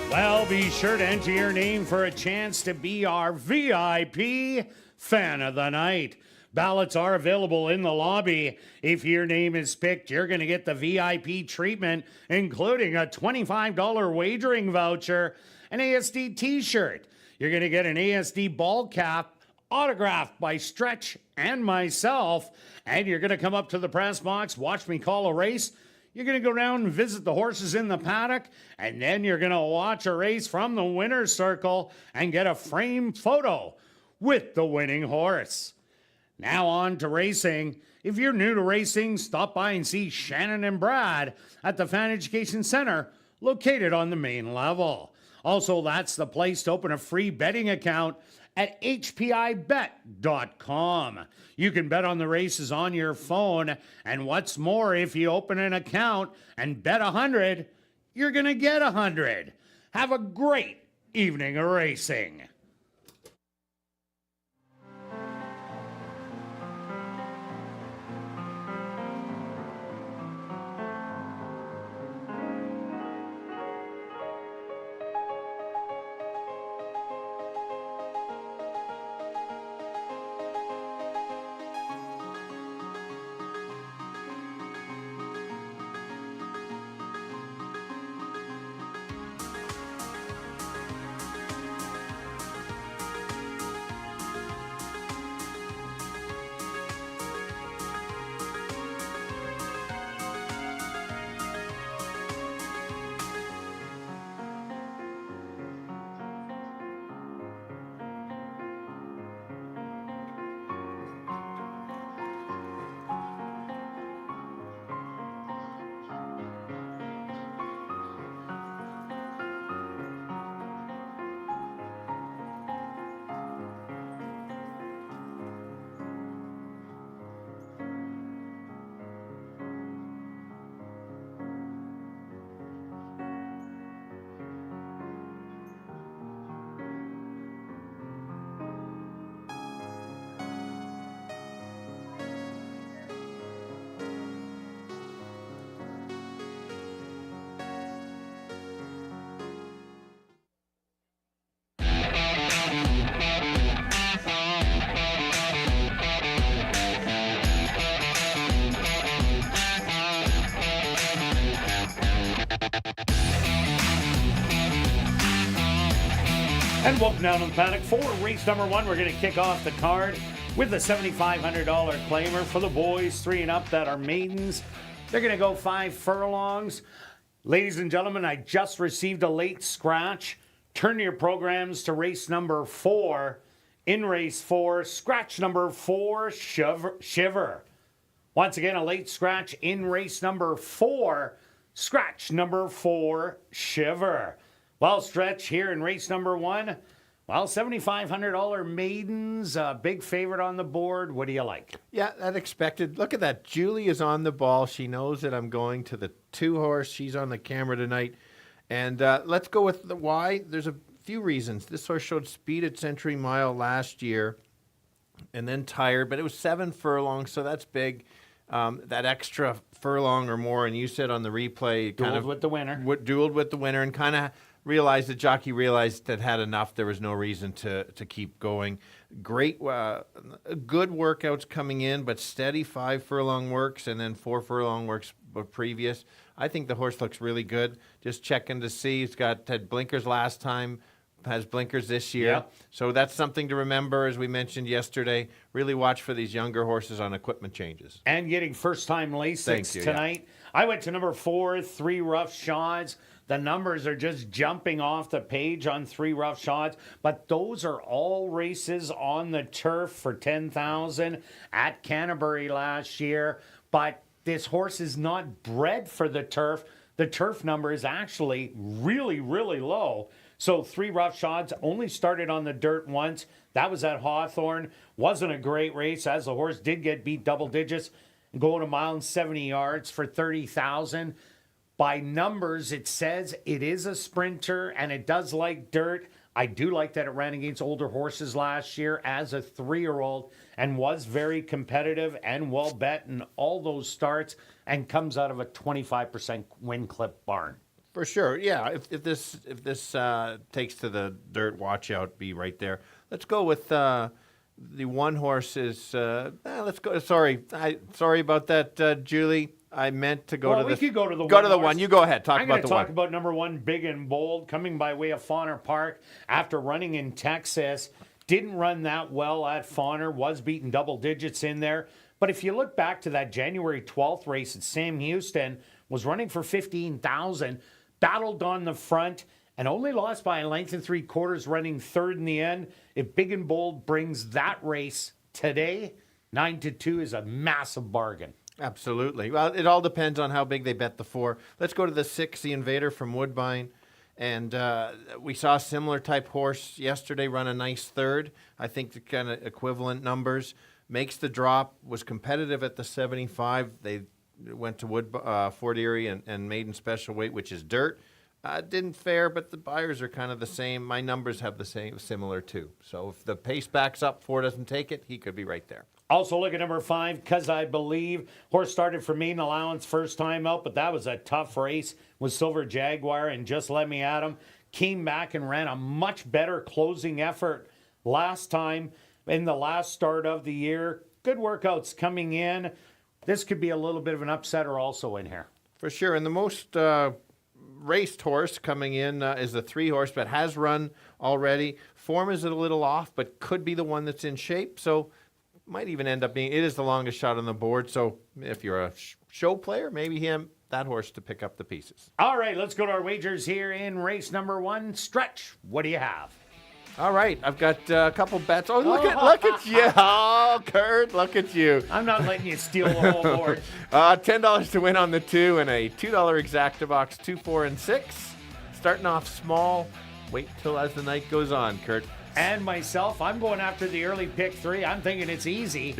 Well, be sure to enter your name for a chance to be our VIP Fan of the Night. Ballots are available in the lobby. If your name is picked, you're going to get the VIP treatment, including a $25 wagering voucher, an ASD t-shirt. You're going to get an ASD ball cap autographed by Stretch and myself, and you're going to come up to the press box, watch me call a race. You're going to go down and visit the horses in the paddock, and then you're going to watch a race from the winner's circle and get a framed photo with the winning horse. Now on to racing. If you're new to racing, stop by and see Shannon and Brad at the Fan Education Center, located on the main level. Also, that's the place to open a free betting account at hpibet.com. You can bet on the races on your phone, and what's more, if you open an account and bet 100, you're going to get 100. Have a great evening of racing. And welcome down to the paddock for race number 1. We're going to kick off the card with the $7,500 claimer for the boys 3 and up that are maidens. They're going to go 5 furlongs. Ladies and gentlemen, I just received a late scratch. Turn your programs to race number 4. In race 4, scratch number 4, Shiver. Once again, a late scratch in race number 4, scratch number 4, Shiver. Well, Stretch, here in race number 1, well, $7,500 maidens, big favorite on the board. What do you like? Yeah, that expected. Look at that. Julie is on the ball. She knows that I'm going to the 2-horse. She's on the camera tonight. And let's go with the why. There's a few reasons. This horse showed speed at Century Mile last year and then tired, but it was 7 furlongs, so that's big. That extra furlong or more, and you said on the replay, Dueled with the winner. Dueled with the winner, and kind of realized, the jockey realized that had enough. There was no reason to keep going. Great, good workouts coming in, but steady 5 furlong works and then 4 furlong works previous. I think the horse looks really good. Just checking to see. He's had blinkers last time, has blinkers this year. Yep. So that's something to remember, as we mentioned yesterday. Really watch for these younger horses on equipment changes. And getting first-time Lasix tonight. Yeah. I went to number 4, 3 Rough Shots. The numbers are just jumping off the page on 3 Rough Shots, but those are all races on the turf for $10,000 at Canterbury last year. But this horse is not bred for the turf. The turf number is actually really, really low. So 3 Rough Shots only started on the dirt once. That was at Hawthorne. Wasn't a great race, as the horse did get beat double digits, going a mile and 70 yards for $30,000. By numbers, it says it is a sprinter, and it does like dirt. I do like that it ran against older horses last year as a 3-year-old and was very competitive and well bet in all those starts and comes out of a 25% win clip barn. For sure, yeah. If this takes to the dirt, watch out, be right there. Let's go with the one horse is. Let's go. Sorry about that, Julie. I meant to go to the. We could go to the go one to the horse. one. You go ahead. Talk I'm about the going to one. talk about number one, Big and Bold, coming by way of Fauner Park after running in Texas. Didn't run that well at Fauner. Was beaten double digits in there. But if you look back to that January 12th race at Sam Houston, was running for 15,000. Battled on the front and only lost by a length and 3/4, running third in the end. If Big and Bold brings that race today, 9-2 is a massive bargain. Absolutely. Well, it all depends on how big they bet the 4. Let's go to the 6, the Invader from Woodbine. And we saw a similar type horse yesterday run a nice third. I think the kind of equivalent numbers. Makes the drop, was competitive at the 75. They went to Fort Erie and Maiden Special Weight, which is dirt. Didn't fare, but the buyers are kind of the same. My numbers have the same, similar too. So if the pace backs up, 4 doesn't take it, he could be right there. Also look at number 5, Cause I Believe. Horse started for main allowance first time out, but that was a tough race with Silver Jaguar and Just Let Me At Him. Came back and ran a much better closing effort last time in the last start of the year. Good workouts coming in. This could be a little bit of an upsetter also in here. For sure. And the most raced horse coming in is the 3 horse, but has run already. Form is a little off, but could be the one that's in shape. So might even end up being, it is the longest shot on the board. So if you're a show player, maybe that horse to pick up the pieces. All right, let's go to our wagers here in race number 1. Stretch, what do you have? All right, I've got a couple bets. Oh, look at you. Oh, Kirt, look at you. I'm not letting you steal the whole board. $10 to win on the 2 and a $2 exacta box, 2, 4, and 6. Starting off small. Wait till as the night goes on, Kirt. And myself, I'm going after the early pick 3. I'm thinking it's easy.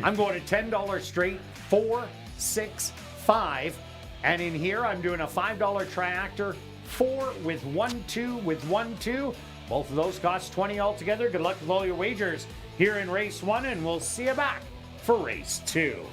I'm going to $10 straight, 4, 6, 5. And in here, I'm doing a $5 triactor, 4 with 1, 2 with 1, 2. Both of those cost 20 altogether. Good luck with all your wagers here in race 1, and we'll see you back for race 2.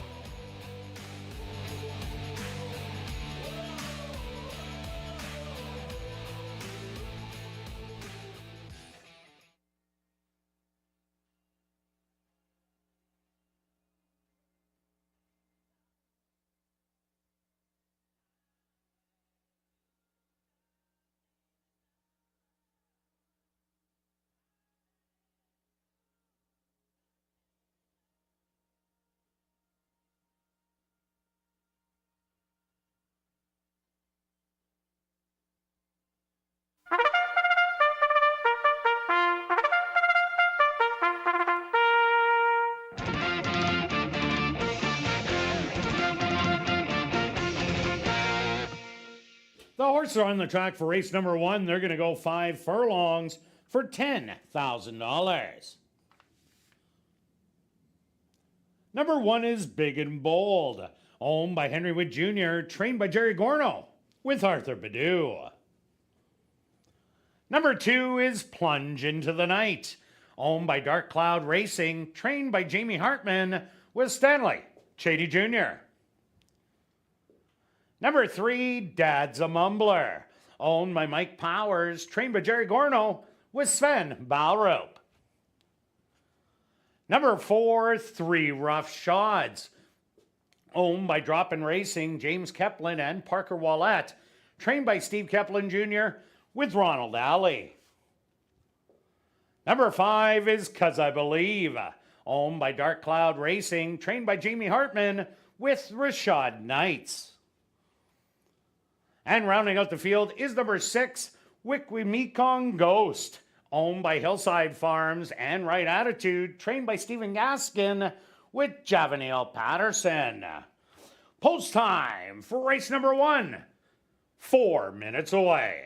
The horses are on the track for race number 1. They're going to go 5 furlongs for $10,000. Number 1 is Big and Bold, owned by Henry Wood Jr., trained by Jerry Gorno with Arthur Badu. Number 2 is Plunge Into the Night, owned by Dark Cloud Racing, trained by Jamie Hartman with Stanley Chady Jr. Number 3, Dad's a Mumbler, owned by Mike Powers, trained by Jerry Gorno with Sven Balrup. Number 4, 3 Rough Shots, owned by Drop-In Racing, James Keplin and Parker Wallette, trained by Steve Keplin Jr. with Ronald Alley. Number 5 is Cause I Believe, owned by Dark Cloud Racing, trained by Jamie Hartman with Rashad Knights. And rounding out the field is number 6, Wikwemekong Ghost, owned by Hillside Farms and Right Attitude, trained by Stephen Gaskin with Javaniel Patterson. Post time for race number 1, 4 minutes away.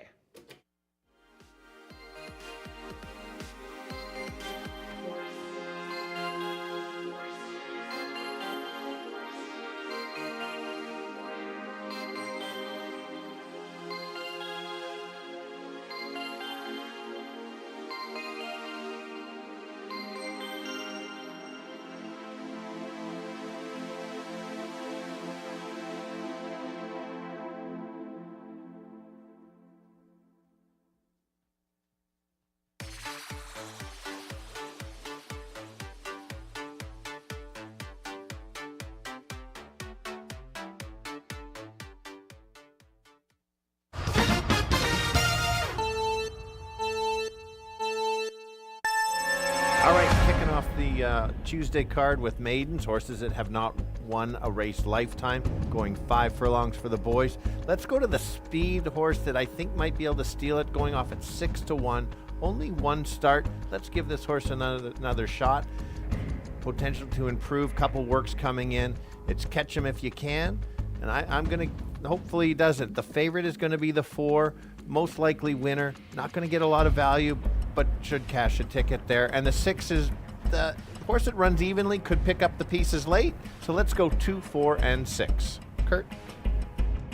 off the Tuesday card with maidens, horses that have not won a race lifetime, going 5 furlongs for the boys. Let's go to the speed horse that I think might be able to steal it, going off at 6-1. Only one start. Let's give this horse another shot. Potential to improve, couple works coming in. It's catch him if you can, and I'm going to, hopefully he does it. The favorite is going to be the 4, most likely winner. Not going to get a lot of value, but should cash a ticket there. And the 6 is the horse that runs evenly, could pick up the pieces late. So let's go 2, 4, and 6. Kirt?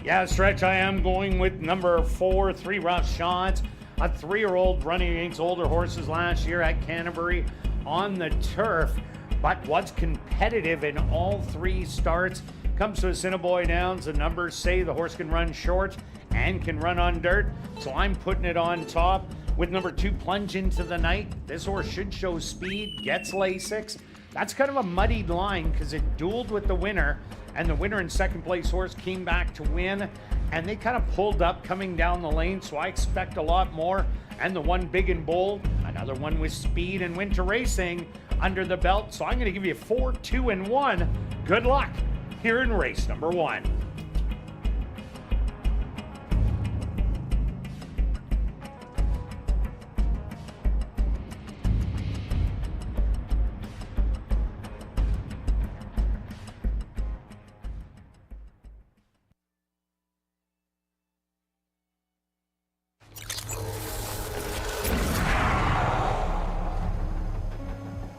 Yeah, Stretch, I am going with number 4, 3 Rough Shots. A 3-year-old running against older horses last year at Canterbury on the turf, but was competitive in all 3 starts. Comes to Assiniboia Downs, the numbers say the horse can run short and can run on dirt, so I'm putting it on top with number 2, Plunge Into the Night. This horse should show speed, gets Lasix. That's kind of a muddied line because it dueled with the winner, and the winner and second place horse came back to win, and they kind of pulled up coming down the lane, so I expect a lot more. And the one Big and Bold, another one with speed and winter racing under the belt, so I'm going to give you 4, 2, and 1. Good luck here in race number 1.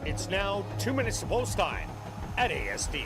It's now 2 minutes to post time at ASD.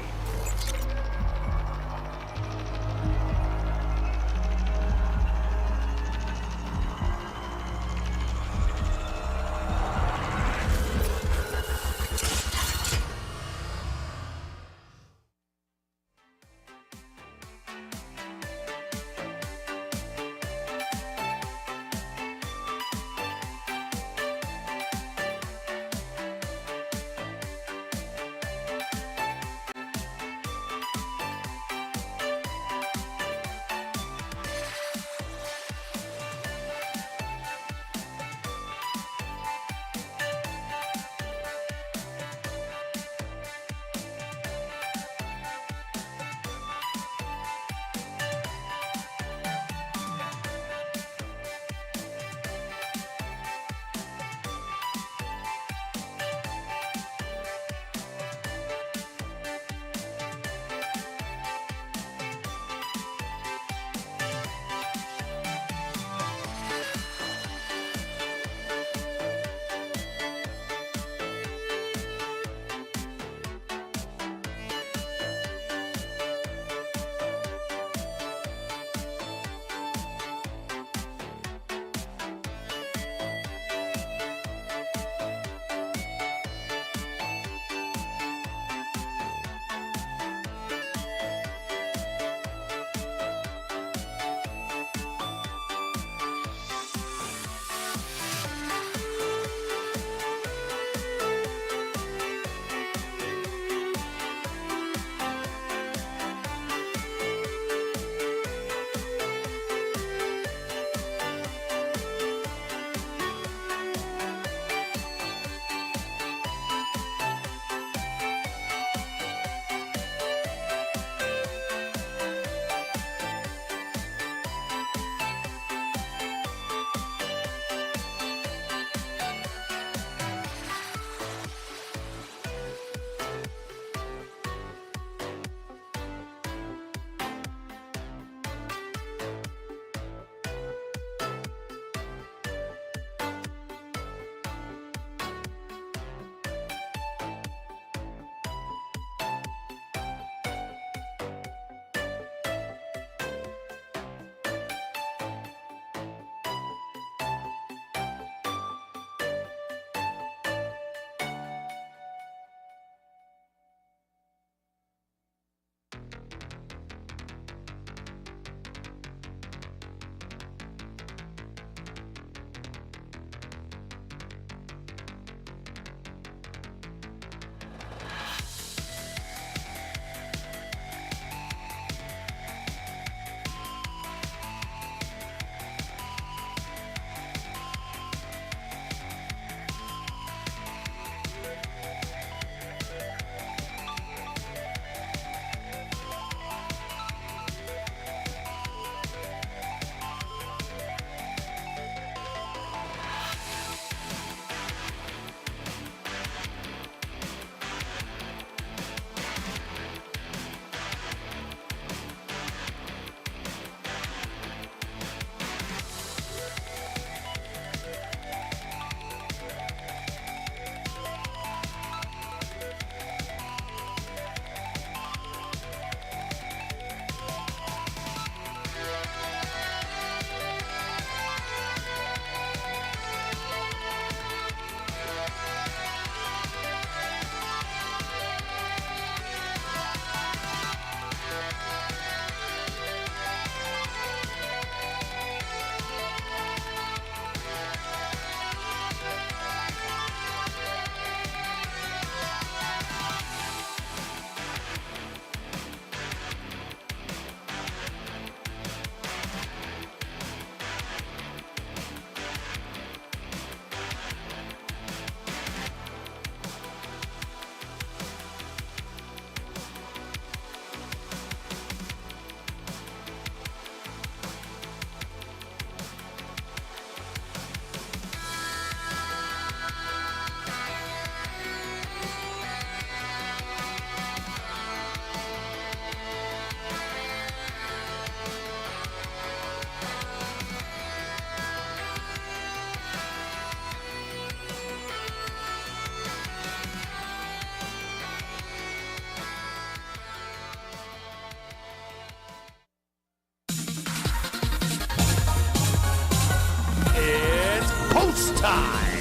time.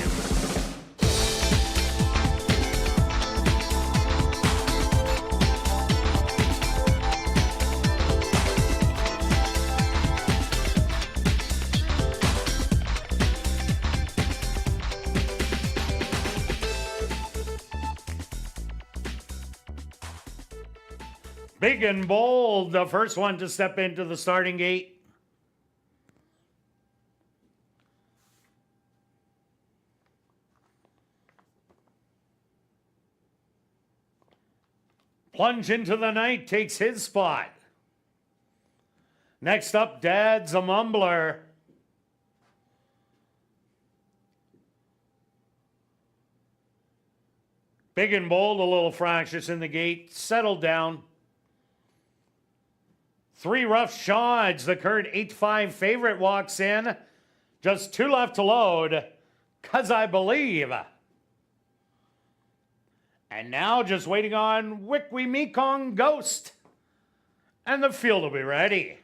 Big and Bold, the first one to step into the starting gate. Plunge into the Night takes his spot. Next up, Dad's a Mumbler. Big and Bold, a little fractious in the gate, settled down. 3 Rough Shots, the Kirt 8-5 favorite walks in. Just 2 left to load, 'Cause I Believe. And now just waiting on Wickwee Mekong Ghost. And the field will be ready.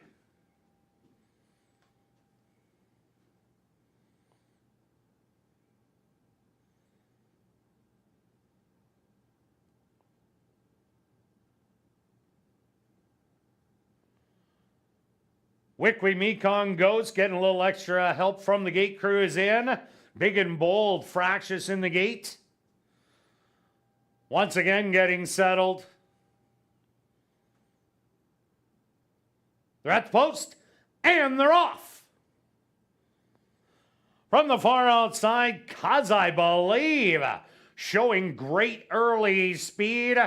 Wickwee Mekong Ghost getting a little extra help from the gate crew is in. Big and Bold, fractious in the gate. Once again getting settled. They're at the post, and they're off. From the far outside, 'Cause I Believe, showing great early speed,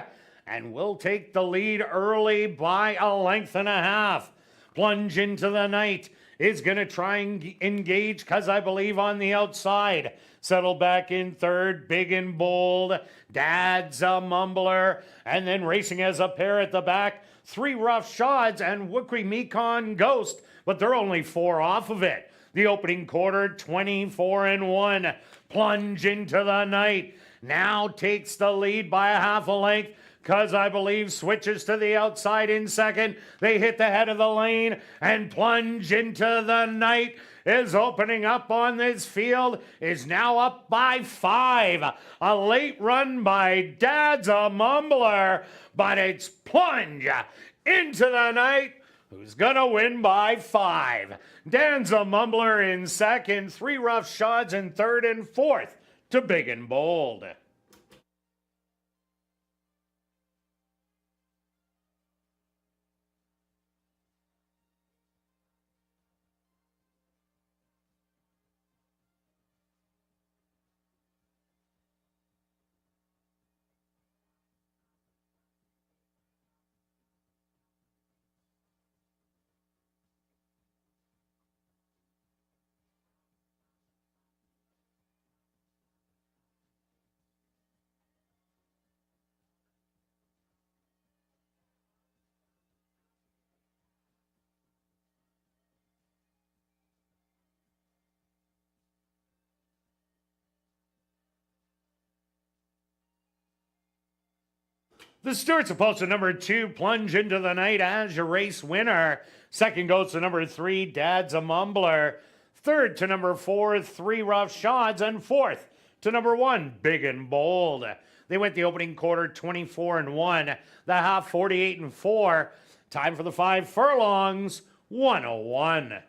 and will take the lead early by a length and a half. Plunge into the Night is going to try and engage 'Cause I Believe on the outside. Settle back in third, Big and Bold. Dad's a Mumbler. And then racing as a pair at the back, 3 Rough Shots and Wickwee Mekong Ghost. But they're only 4 off of it. The opening quarter, 24-1. Plunge into the Night. Now takes the lead by a half a length. 'Cause I Believe switches to the outside in second. They hit the head of the lane and Plunge into the Night is opening up on this field, is now up by 5. A late run by Dad's a Mumbler, but it's Plunge into the Night who's gonna win by 5. Dad's a Mumbler in second, 3 Rough Shots in third, and fourth to Big and Bold. The Stewarts are posted number 2, Plunge into the Night as your race winner. Second goes to number 3, Dad's a Mumbler. Third to number 4, 3 Rough Shots. And fourth to number 1, Big and Bold. They went the opening quarter 24-1, the half 48-4. Time for the 5 furlongs, 101.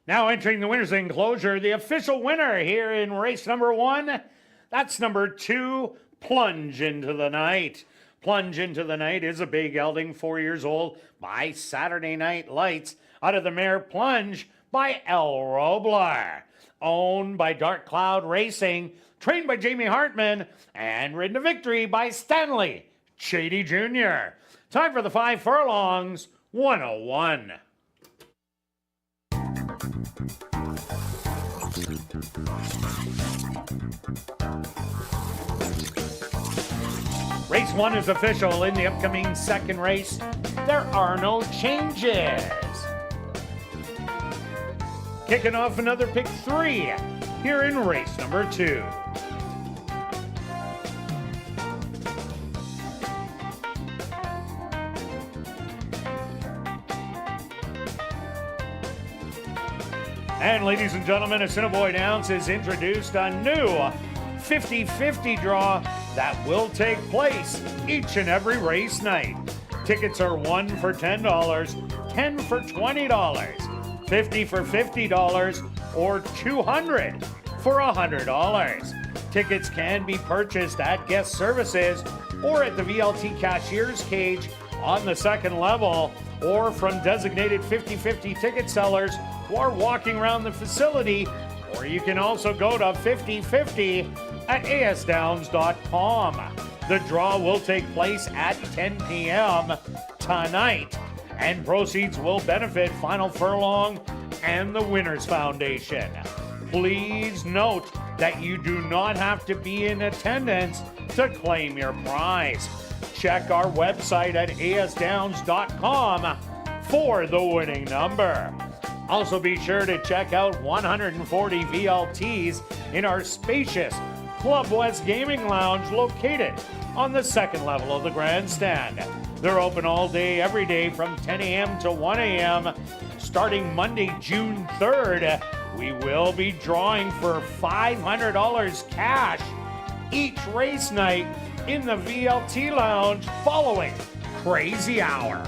Now entering the winner's enclosure, the official winner here in race number 1. That's number 2, Plunge Into the Night. Plunge Into the Night is a big gelding, 4 years old, by Saturday Night Lights, out of the mare Plunge by El Roblar. Owned by Dark Cloud Racing, trained by Jamie Hartman, and ridden to victory by Stanley Chady Jr. Time for the 5 furlongs, 101. Race 1 is official. In the upcoming second race, there are no changes. Kicking off another pick 3 here in race number 2. And ladies and gentlemen, Assiniboia Downs has introduced a new 50-50 draw that will take place each and every race night. Tickets are 1 for $10, 10 for $20, 50 for $50, or 200 for $100. Tickets can be purchased at guest services or at the VLT cashier's cage on the second level, or from designated 50-50 ticket sellers who are walking around the facility, or you can also go to 50-50 at asdowns.com. The draw will take place at 10 p.m. tonight, and proceeds will benefit Final Furlong and the Winners Foundation. Please note that you do not have to be in attendance to claim your prize. Check our website at asdowns.com for the winning number. Also be sure to check out 140 VLTs in our spacious Club West Gaming Lounge located on the second level of the grandstand. They're open all day, every day from 10 a.m. to 1 a.m. Starting Monday, June 3rd, we will be drawing for $500 cash each race night in the VLT Lounge following Crazy Hour.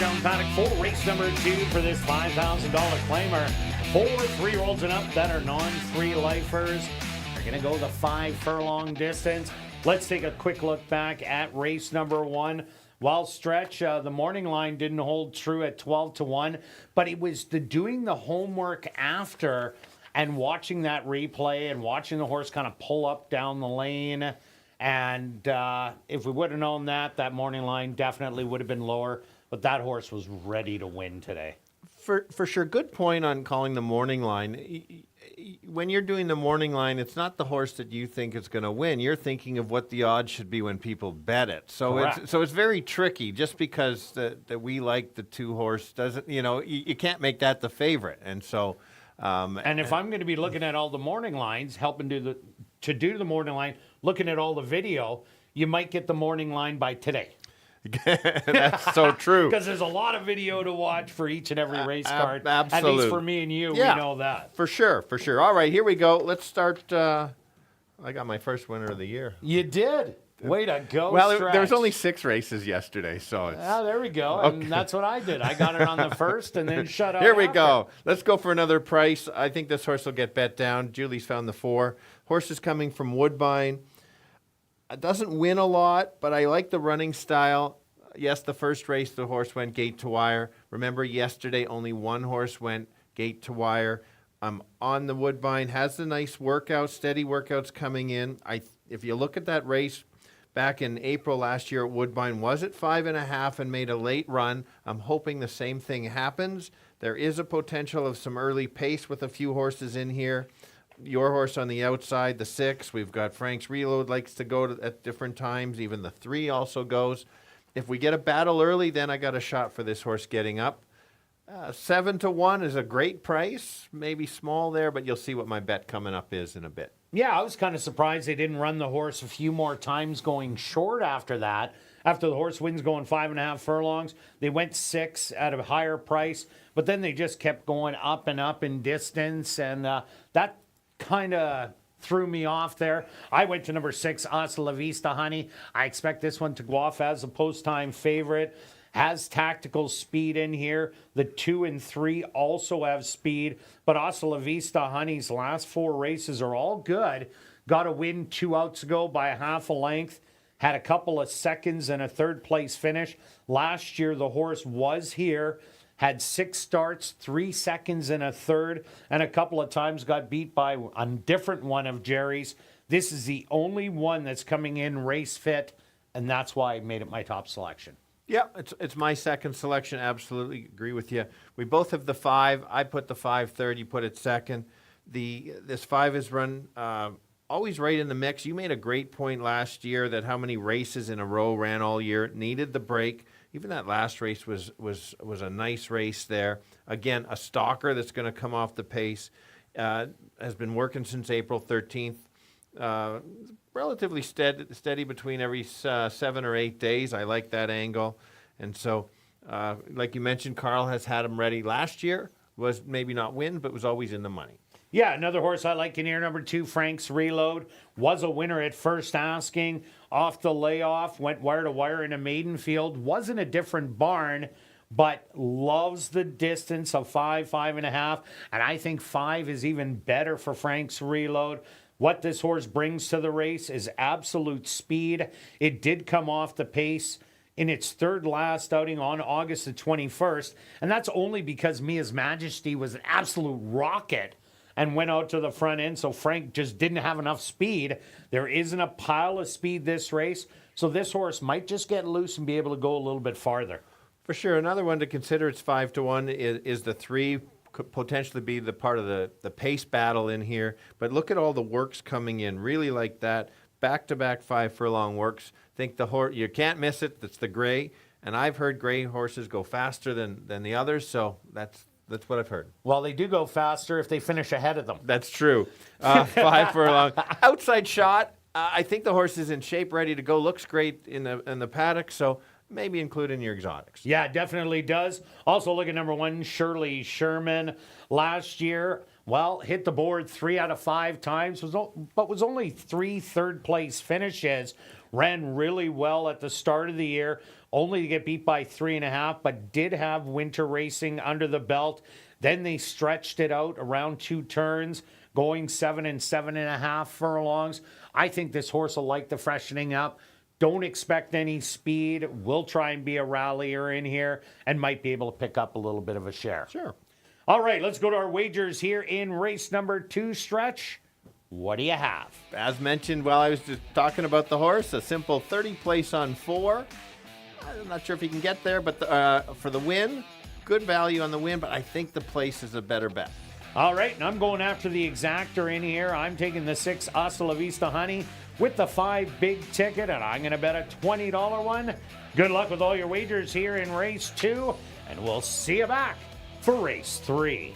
Racetown paddock for race number 2 for this $5,000 claimer. 4 3-year-olds and up that are non-3 lifers. They're going to go the 5 furlong distance. Let's take a quick look back at race number 1. Well, Stretch, the morning line didn't hold true at 12-1, but it was the doing the homework after and watching that replay and watching the horse kind of pull up down the lane. And if we would have known that, that morning line definitely would have been lower. But that horse was ready to win today. For sure. Good point on calling the morning line. When you're doing the morning line, it's not the horse that you think is going to win. You're thinking of what the odds should be when people bet it. So it's very tricky. Just because that we like the 2 horse doesn't, you can't make that the favorite. And so, and if I'm going to be looking at all the morning lines, helping do the morning line, looking at all the video, you might get the morning line by today. That's so true. Because there's a lot of video to watch for each and every race card. Absolutely. At least for me and you, yeah, we know that. For sure. All right, here we go. Let's start. I got my first winner of the year. You did. Way to go, Well, Stretch. there was only 6 races yesterday, so it's... there we go. Okay. And that's what I did. I got it on the first and then shut up. Here we go. Let's go for another price. I think this horse will get bet down. Julie's found the 4. Horse is coming from Woodbine. It doesn't win a lot, but I like the running style. Yes, the first race, the horse went gate to wire. Remember, yesterday, only 1 horse went gate to wire. On the Woodbine, has the nice workout, steady workouts coming in. If you look at that race back in April last year at Woodbine, was at 5.5 and made a late run. I'm hoping the same thing happens. There is a potential of some early pace with a few horses in here. Your horse on the outside, the 6. We've got Frank's Reload likes to go at different times. Even the 3 also goes. If we get a battle early, then I got a shot for this horse getting up. 7-1 is a great price. Maybe small there, but you'll see what my bet coming up is in a bit. Yeah, I was kind of surprised they didn't run the horse a few more times going short after that. After the horse wins going 5.5 furlongs, they went 6 at a higher price, but then they just kept going up and up in distance, and that kind of threw me off there. I went to number 6, Hasta La Vista Honey. I expect this one to go off as a post-time favorite. Has tactical speed in here. The 2 and 3 also have speed, but Hasta La Vista Honey's last 4 races are all good. Got a win 2 outs ago by a half a length. Had a couple of seconds and a 3rd place finish. Last year, the horse was here. Had 6 starts, 3 seconds and a 3rd, and a couple of times got beat by a different one of Jerry's. This is the only one that's coming in race fit, and that's why I made it my top selection. Yeah, it's my second selection. Absolutely agree with you. We both have the 5. I put the 5.30. You put it second. This 5 is run always right in the mix. You made a great point last year that how many races in a row ran all year. Needed the break. Even that last race was a nice race there. Again, a stalker that's going to come off the pace. Has been working since April 13th. Relatively steady between every 7 or 8 days. I like that angle. And so, like you mentioned, Carl has had him ready last year. Was maybe not win, but was always in the money. Yeah, another horse I like in here, number 2, Frank's Reload. Was a winner at first asking. Off the layoff, went wire to wire in a maiden field. Wasn't a different barn, but loves the distance of 5, 5.5. And I think 5 is even better for Frank's Reload. What this horse brings to the race is absolute speed. It did come off the pace in its 3rd last outing on August the 21st. And that's only because Mia's Majesty was an absolute rocket and went out to the front end, so Frank just didn't have enough speed. There isn't a pile of speed this race, so this horse might just get loose and be able to go a little bit farther. For sure. Another one to consider, it's 5-1, is the 3. Could potentially be the part of the pace battle in here. But look at all the works coming in. Really like that. Back-to-back 5 furlong works. Think the horse, you can't miss it. That's the gray. And I've heard gray horses go faster than the others, so that's what I've heard. Well, they do go faster if they finish ahead of them. That's true. 5 furlong. Outside shot. I think the horse is in shape, ready to go. Looks great in the paddock, so maybe include in your exotics. Yeah, definitely does. Also, look at number 1, Shirley Sherman. Last year, Well, hit the board 3 out of 5 times, but was only 3 third-place finishes. Ran really well at the start of the year, only to get beat by 3.5, but did have winter racing under the belt. Then they stretched it out around 2 turns, going 7 and 7.5 furlongs. I think this horse will like the freshening up. Don't expect any speed. Will try and be a rallier in here and might be able to pick up a little bit of a share. Sure. All right, let's go to our wagers here in race number 2, Stretch. What do you have? As mentioned while I was just talking about the horse, a simple 30 place on 4. I'm not sure if he can get there, but for the win, good value on the win, but I think the place is a better bet. All right, and I'm going after the exactor in here. I'm taking the 6 Hasta La Vista Honey with the 5 big ticket, and I'm going to bet a $20 one. Good luck with all your wagers here in race 2, and we'll see you back for race 3.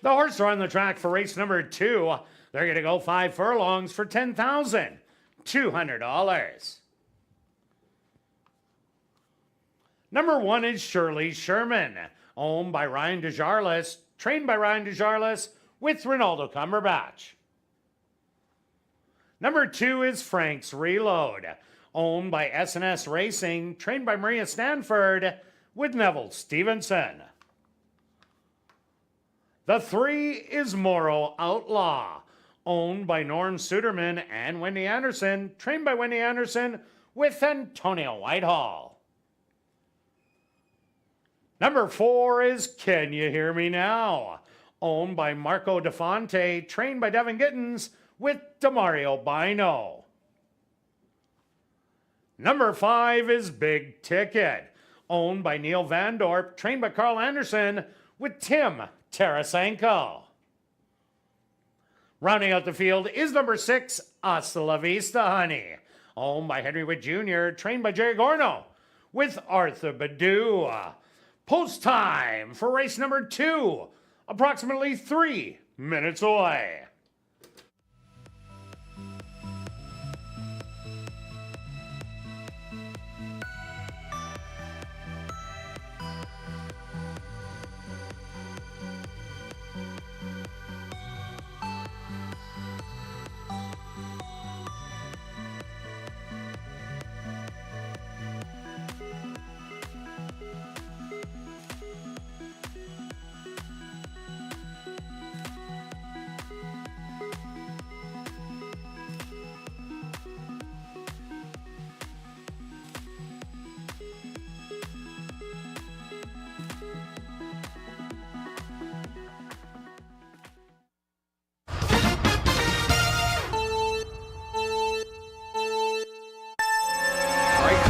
The horses are on the track for race number 2. They're going to go 5 furlongs for $10,200. Number 1 is Shirley Sherman, owned by Ryan Desjarlais, trained by Ryan Desjarlais with Ronaldo Cumberbatch. Number 2 is Frank's Reload, owned by S&S Racing, trained by Maria Stanford with Neville Stevenson. The 3 is Morrow Outlaw, owned by Norm Suderman and Wendy Anderson, trained by Wendy Anderson with Antonio Whitehall. Number 4 is Can You Hear Me Now, owned by Marco DeFonte, trained by Devin Gittins with Demario Bino. Number 5 is Big Ticket, owned by Neil Van Dorp, trained by Carl Anderson with Tim Tarasenko. Rounding out the field is number 6, Hasta La Vista Honey, owned by Henry Witt Jr., trained by Jerry Gorno, with Arthur Badu. Post time for race number 2, approximately 3 minutes away.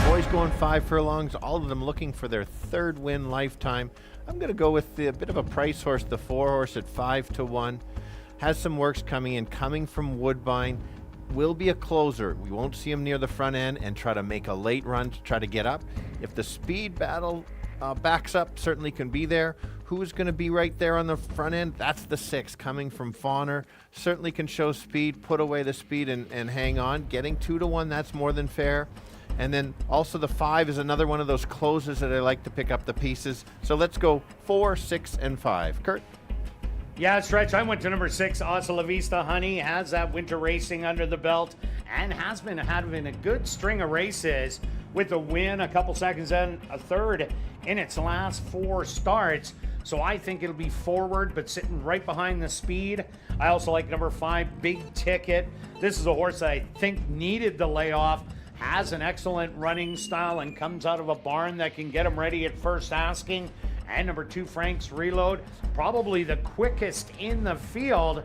Boys going 5 furlongs, all of them looking for their 3rd win lifetime. I'm going to go with a bit of a price horse, the 4 horse at 5-1. Has some works coming in, coming from Woodbine. Will be a closer. We won't see him near the front end and try to make a late run to try to get up. If the speed battle backs up, certainly can be there. Who's going to be right there on the front end? That's the 6 coming from Fawner. Certainly can show speed, put away the speed and hang on. Getting 2-1, that's more than fair. And then also the 5 is another one of those closes that I like to pick up the pieces. So let's go 4, 6, and 5. Kirt? Yeah, Stretch, I went to number 6, Hasta La Vista Honey. Has that winter racing under the belt and has been having a good string of races with a win, a couple seconds and a third in its last 4 starts. So I think it'll be forward, but sitting right behind the speed. I also like number 5, Big Ticket. This is a horse that I think needed the layoff. Has an excellent running style and comes out of a barn that can get him ready at first asking. And number 2, Frank's Reload, probably the quickest in the field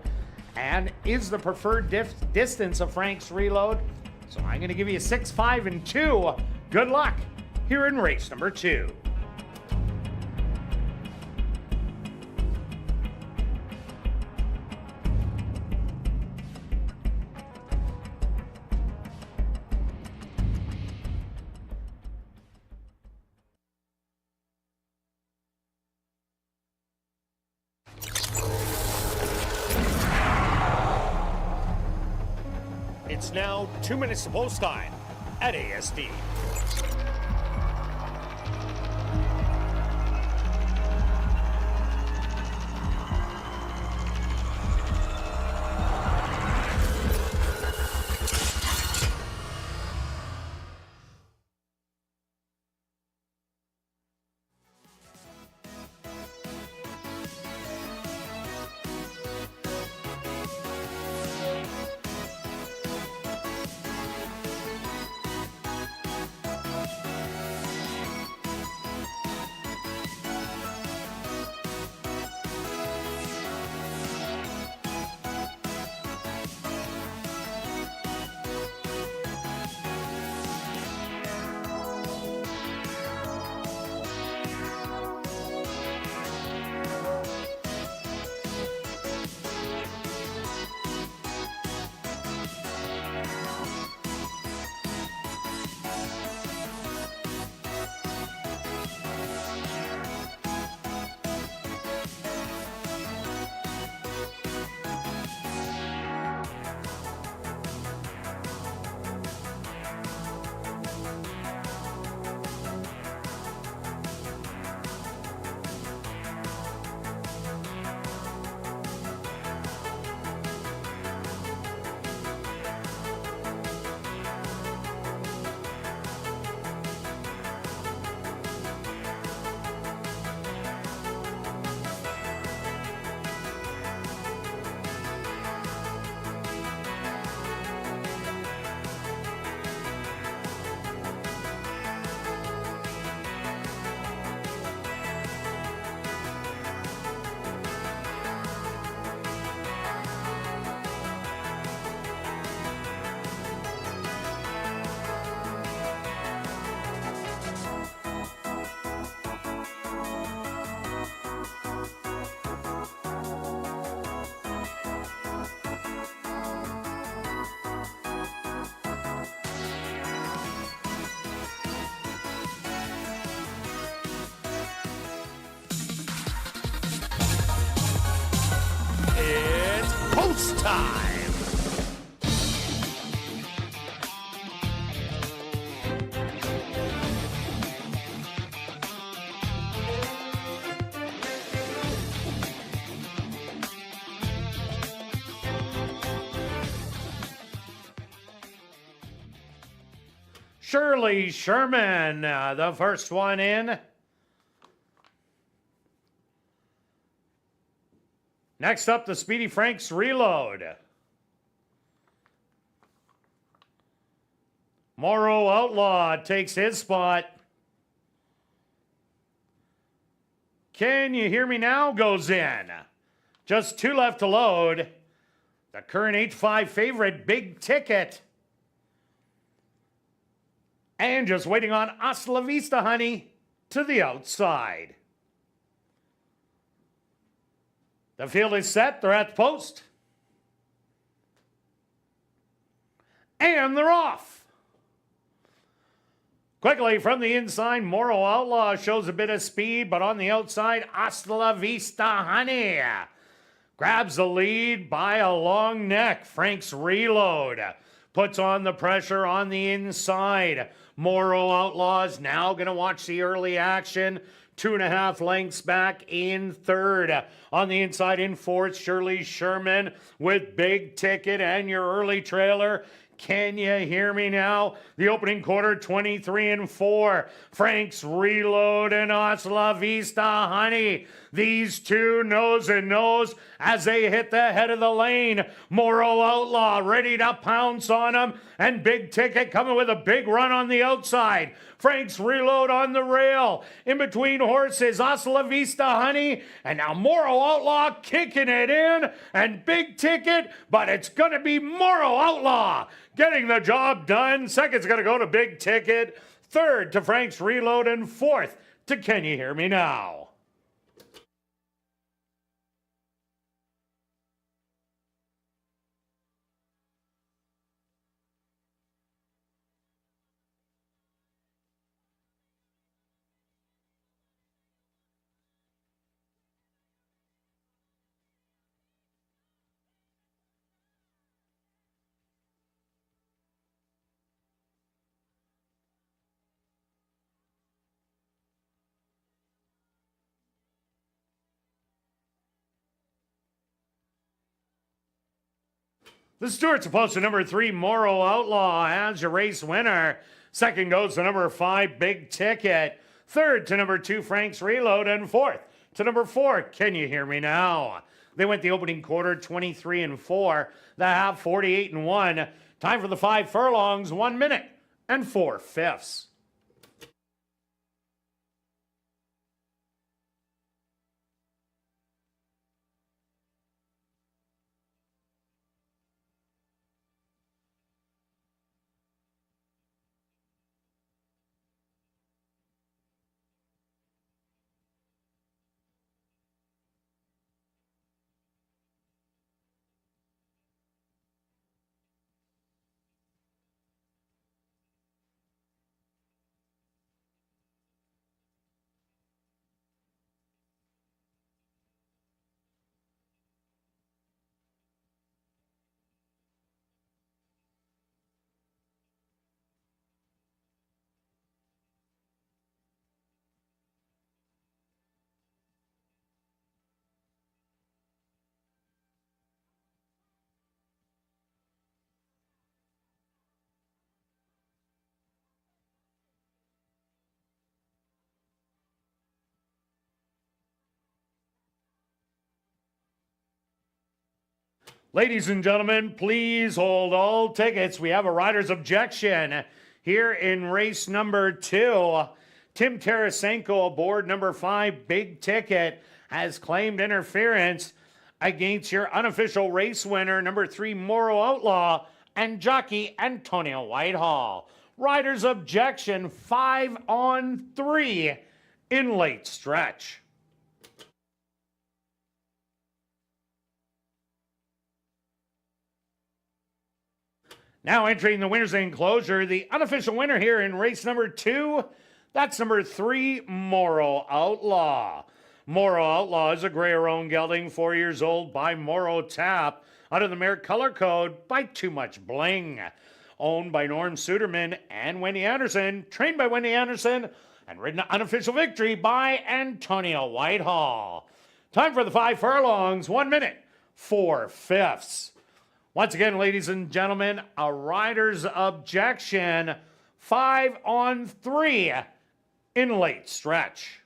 and is the preferred distance of Frank's Reload. So I'm going to give you 6, 5, and 2. Good luck here in race number 2. It's now 2 minutes to post time at ASD. It's time. Shirley Sherman, the first one in. Next up, the Speedy Franks Reload. Morrow Outlaw takes his spot. Can You Hear Me Now goes in. Just 2 left to load. The current H5 favorite, Big Ticket. And just waiting on Hasta La Vista, Honey, to the outside. The field is set. They're at the post. And they're off. Quickly from the inside, Morrow Outlaw shows a bit of speed, but on the outside, Hasta La Vista, Honey grabs the lead by a long neck. Frank's Reload puts on the pressure on the inside. Morrow Outlaws now going to watch the early action. 2.5 lengths back in third. On the inside in fourth, Shirley Sherman with Big Ticket and your early trailer. Can You Hear Me Now? The opening quarter, 23-4. Frank's Reload and Hasta La Vista, Honey. These two nose and nose as they hit the head of the lane. Morrow Outlaw ready to pounce on them. And Big Ticket coming with a big run on the outside. Frank's Reload on the rail. In between horses, Hasta La Vista, Honey. And now Morrow Outlaw kicking it in. And Big Ticket, but it's going to be Morrow Outlaw getting the job done. Second's going to go to Big Ticket. Third to Frank's Reload. And fourth to Can You Hear Me Now? The Stewart's opposed to number 3, Morrow Outlaw, as your race winner. Second goes to number 5, Big Ticket. Third to number 2, Frank's Reload. And fourth to number 4, Can You Hear Me Now? They went the opening quarter 23-4. The half 48-1. Time for the 5 furlongs, 1 minute and 4/5. Ladies and gentlemen, please hold all tickets. We have a rider's objection here in race number 2. Tim Tarasenko aboard number 5, Big Ticket, has claimed interference against your unofficial race winner, number 3, Morrow Outlaw, and jockey Antonio Whitehall. Rider's objection, 5-on-3 in late stretch. Now entering the winner's enclosure, the unofficial winner here in race number 2, that's number 3, Morrow Outlaw. Morrow Outlaw is a Grey Roan gelding, 4 years old, by Morrow Tap. out of the mare color code by Too Much Bling. Owned by Norm Suderman and Wendy Anderson, trained by Wendy Anderson, and ridden unofficial victory by Antonio Whitehall. Time for the 5 furlongs, 1 minute, 4/5. Once again, ladies and gentlemen, a rider's objection, 5 on 3 in late stretch.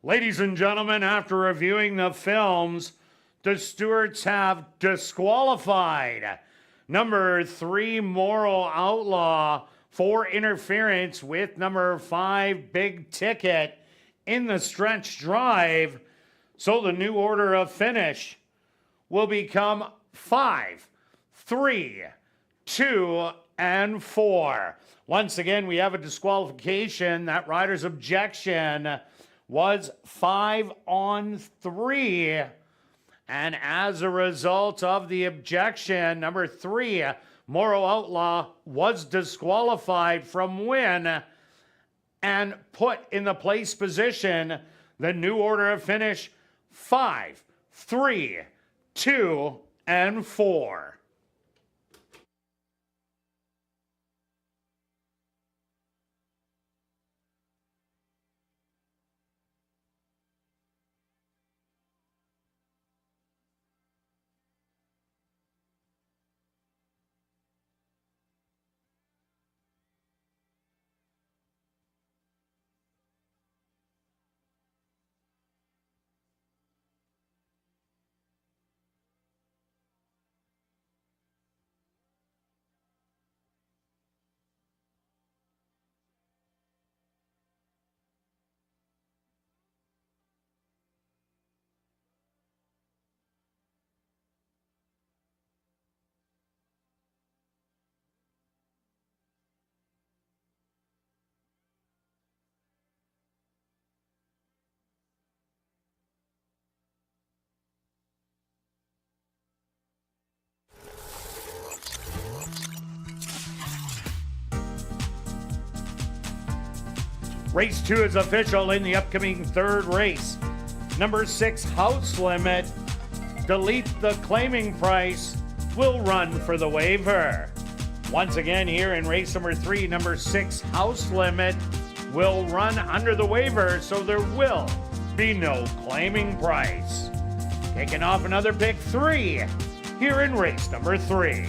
Ladies and gentlemen, after reviewing the films, the stewards have disqualified number 3, Moral Outlaw, for interference with number 5, Big Ticket, in the stretch drive. So the new order of finish will become 5, 3, 2, and 4. Once again, we have a disqualification. That rider's objection was 5 on 3. And as a result of the objection, number 3, Moral Outlaw, was disqualified from win and put in the place position. The new order of finish, 5, 3, 2, and 4. Race 2 is official in the upcoming third race. Number 6, House Limit, Delete the Claiming Price, will run for the waiver. Once again, here in race number 3, number 6, House Limit, will run under the waiver, so there will be no claiming price. Kicking off another pick 3 here in race number 3.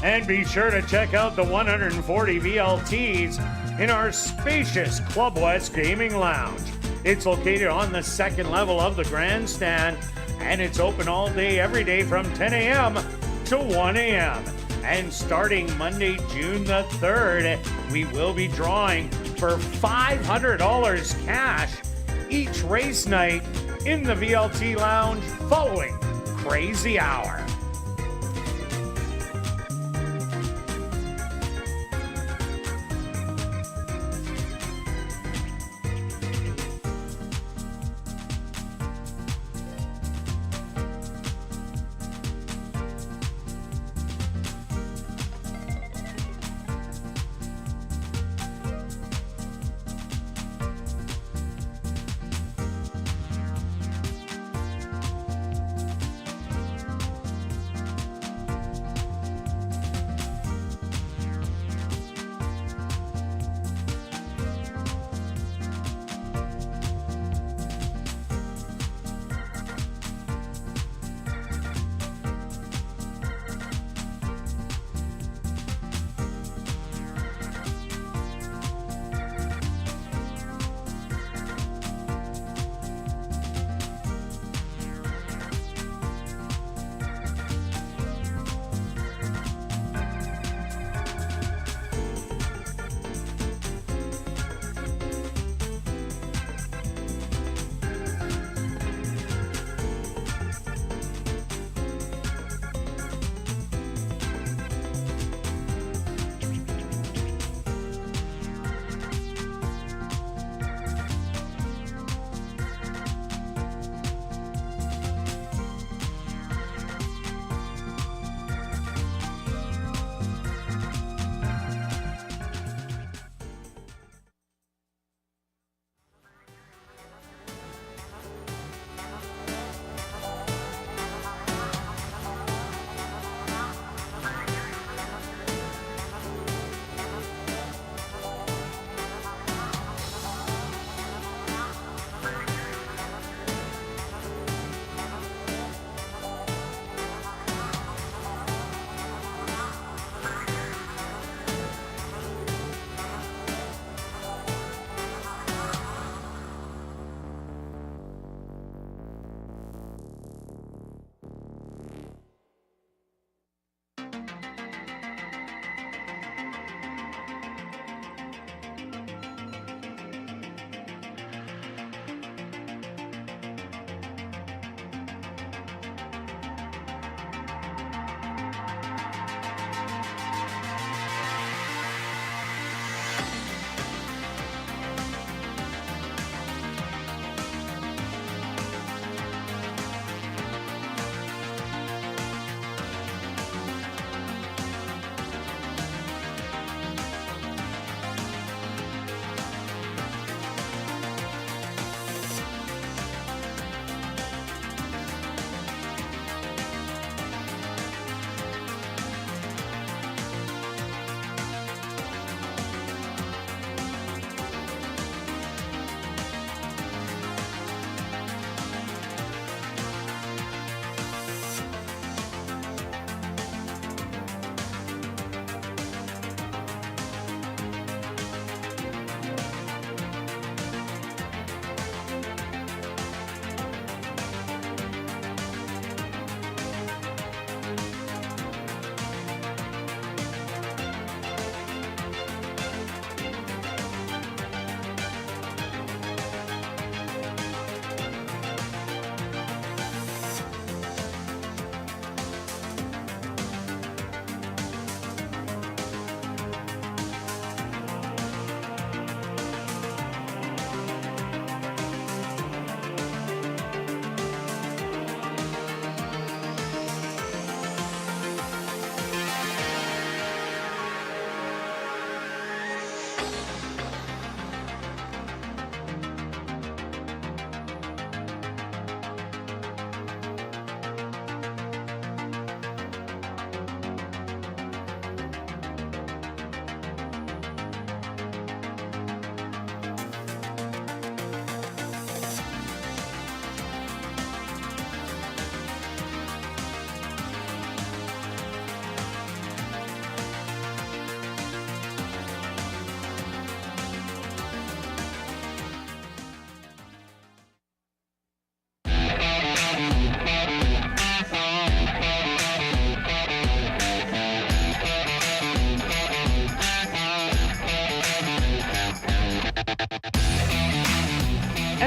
And be sure to check out the 140 VLTs in our spacious Club West Gaming Lounge. It's located on the second level of the grandstand, and it's open all day, every day from 10 a.m. to 1 a.m. And starting Monday, June the 3rd, we will be drawing for $500 cash each race night in the VLT Lounge following Crazy Hour.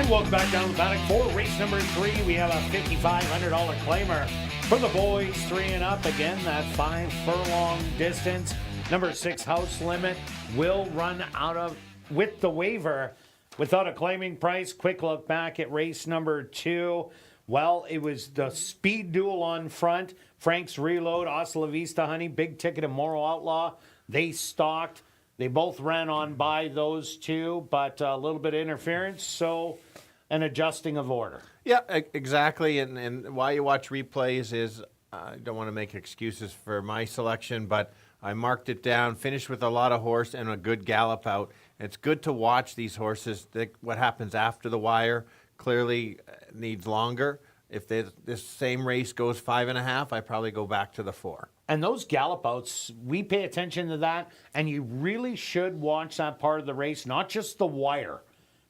And welcome back down the paddock for race number 3. We have a $5,500 claimer for the boys 3 and up. Again, that 5 furlong distance. Number 6 House Limit will run out of with the waiver without a claiming price. Quick look back at race number 2. Well, it was the speed duel on front. Frank's Reload, Hasta La Vista Honey, Big Ticket, and Moral Outlaw. They stalked. They both ran on by those two, but a little bit of interference, so an adjusting of order. Yeah, exactly. And why you watch replays is I don't want to make excuses for my selection, but I marked it down, finished with a lot of horse and a good gallop out. It's good to watch these horses. What happens after the wire clearly needs longer. If this same race goes 5.5, I probably go back to the 4. And those gallop outs, we pay attention to that, and you really should watch that part of the race, not just the wire,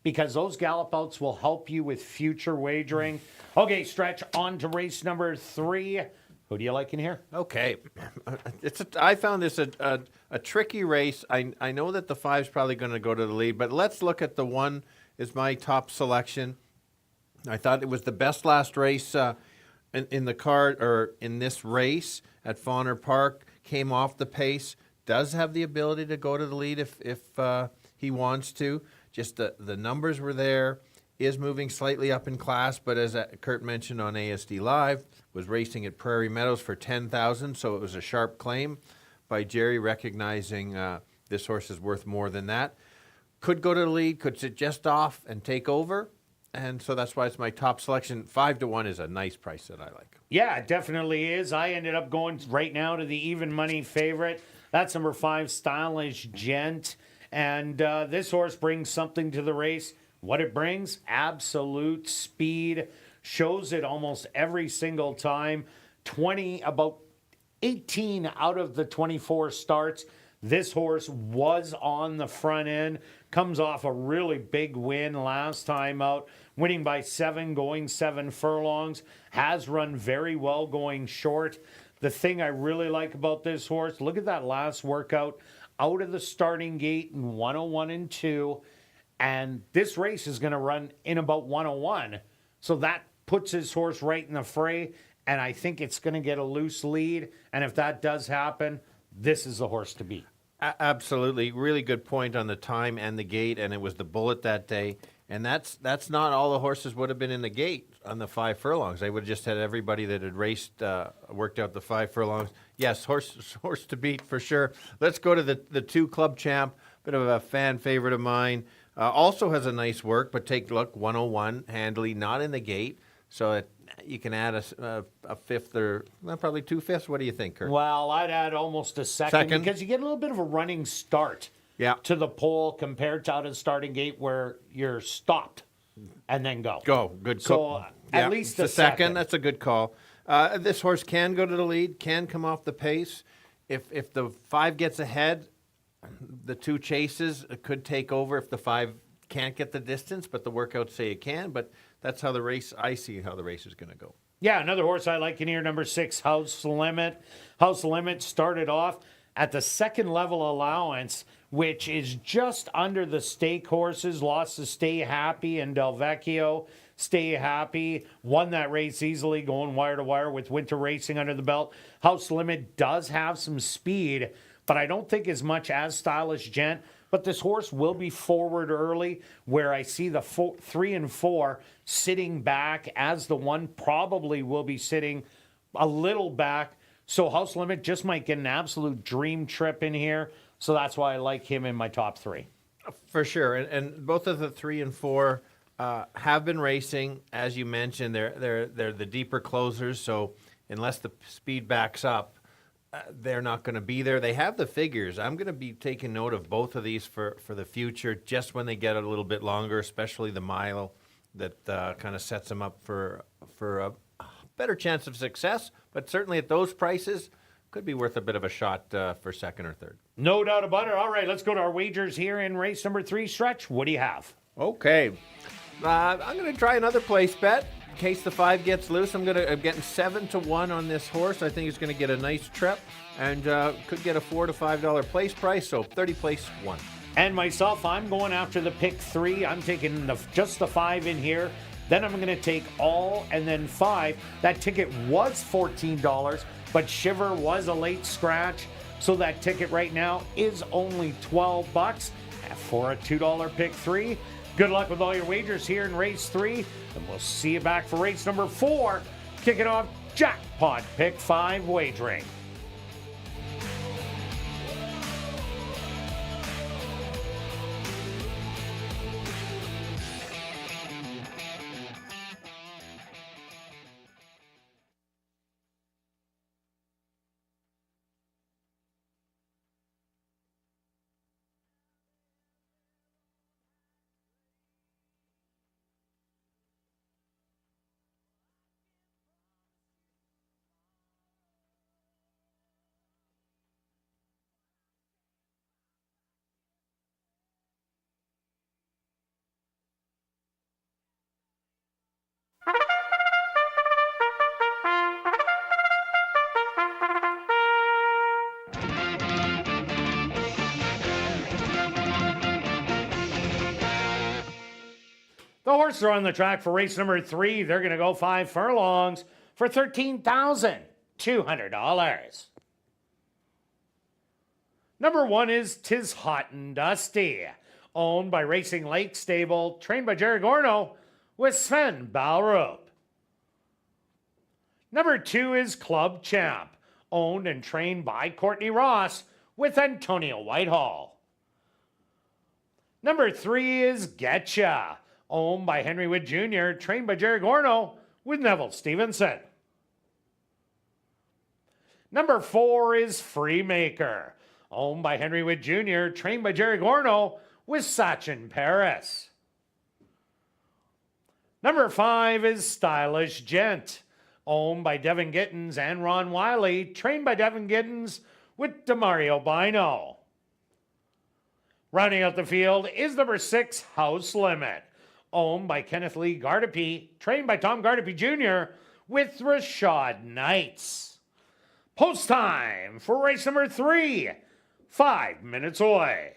because those gallop outs will help you with future wagering. Okay, Stretch, on to race number 3. Who do you like in here? Okay. I found this a tricky race. I know that the 5's probably going to go to the lead, but let's look at the 1 is my top selection. I thought it was the best last race in the card, or in this race at Fauner Park. Came off the pace. Does have the ability to go to the lead if he wants to. Just the numbers were there. Is moving slightly up in class, but as Kirt mentioned on ASD Live, was racing at Prairie Meadows for $10,000, so it was a sharp claim by Jerry, recognizing this horse is worth more than that. Could go to the lead, could sit just off and take over, and so that's why it's my top selection. 5-1 is a nice price that I like. Yeah, it definitely is. I ended up going right now to the even money favorite. That's number 5, Stylish Gent, and this horse brings something to the race. What it brings, absolute speed, shows it almost every single time. About 18 out of the 24 starts, this horse was on the front end, comes off a really big win last time out, winning by 7, going 7 furlongs, has run very well going short. The thing I really like about this horse, look at that last workout, out of the starting gate in 101 and 2. And this race is going to run in about 101. So that puts his horse right in the fray. And I think it's going to get a loose lead. And if that does happen, this is the horse to beat. Absolutely. Really good point on the time and the gate. And it was the bullet that day. And that's not all the horses would have been in the gate on the 5 furlongs. They would have just had everybody that had raced, worked out the 5 furlongs. Yes, horse to beat for sure. Let's go to the 2 Club Champ. Bit of a fan favorite of mine. Also has a nice work, but take a look, 101, handily, not in the gate. So you can add a fifth or probably 2 fifths. What do you think, Kirt? Well, I'd add almost a second because you get a little bit of a running start to the pole compared to out of the starting gate where you're stopped and then go. Good call. So at least a second. That's a good call. This horse can go to the lead, can come off the pace. If the 5 gets ahead, the 2 chases could take over if the 5 can't get the distance, but the workouts say it can. But that's how I see how the race is going to go. Yeah, another horse I like in here, number 6, House Limit. House Limit started off at the second level allowance, which is just under the stake horses. Lost to Stay Happy and Del Vecchio. Stay Happy won that race easily, going wire to wire with Winter Racing under the belt. House Limit does have some speed, but I don't think as much as Stylish Gent. But this horse will be forward early, where I see the 3 and 4 sitting back, as the 1 probably will be sitting a little back. So House Limit just might get an absolute dream trip in here. So that's why I like him in my top 3. For sure. And both of the 3 and 4 have been racing. As you mentioned, they're the deeper closers. So unless the speed backs up, they're not going to be there. They have the figures. I'm going to be taking note of both of these for the future, just when they get a little bit longer, especially the Milo, that kind of sets them up for a better chance of success. But certainly at those prices, could be worth a bit of a shot for second or third. No doubt about it. All right, let's go to our wagers here in race number 3. Stretch, what do you have? Okay. I'm going to try another place bet. In case the 5 gets loose, I'm getting 7-1 on this horse. I think it's going to get a nice trip and could get a $4 to $5 place price. So 30 place 1. And myself, I'm going after the pick 3. I'm taking just the 5 in here. Then I'm going to take all and then 5. That ticket was $14, but Shiver was a late scratch. So that ticket right now is only $12 for a $2 pick 3. Good luck with all your wagers here in race 3. And we'll see you back for race number 4. Kicking off Jackpot Pick 5 wagering. The horses are on the track for race number 3. They're going to go 5 furlongs for $13,200. Number 1 is 'Tis Hot and Dusty, owned by Racing Lake Stable, trained by Jerry Gorno with Sven Balrup. Number 2 is Club Champ, owned and trained by Courtney Ross with Antonio Whitehall. Number 3 is Getcha, owned by Henry Wood Jr., trained by Jerry Gorno with Neville Stevenson. Number 4 is Freemaker, owned by Henry Wood Jr., trained by Jerry Gorno with Sachin Paris. Number 5 is Stylish Gent, owned by Devin Gittins and Ron Wiley, trained by Devin Gittins with Demario Bino. Rounding out the field is number 6, House Limit, owned by Kenneth Lee Gardepy, trained by Tom Gardepy Jr. with Rashad Knights. Post time for race number 3, 5 minutes away.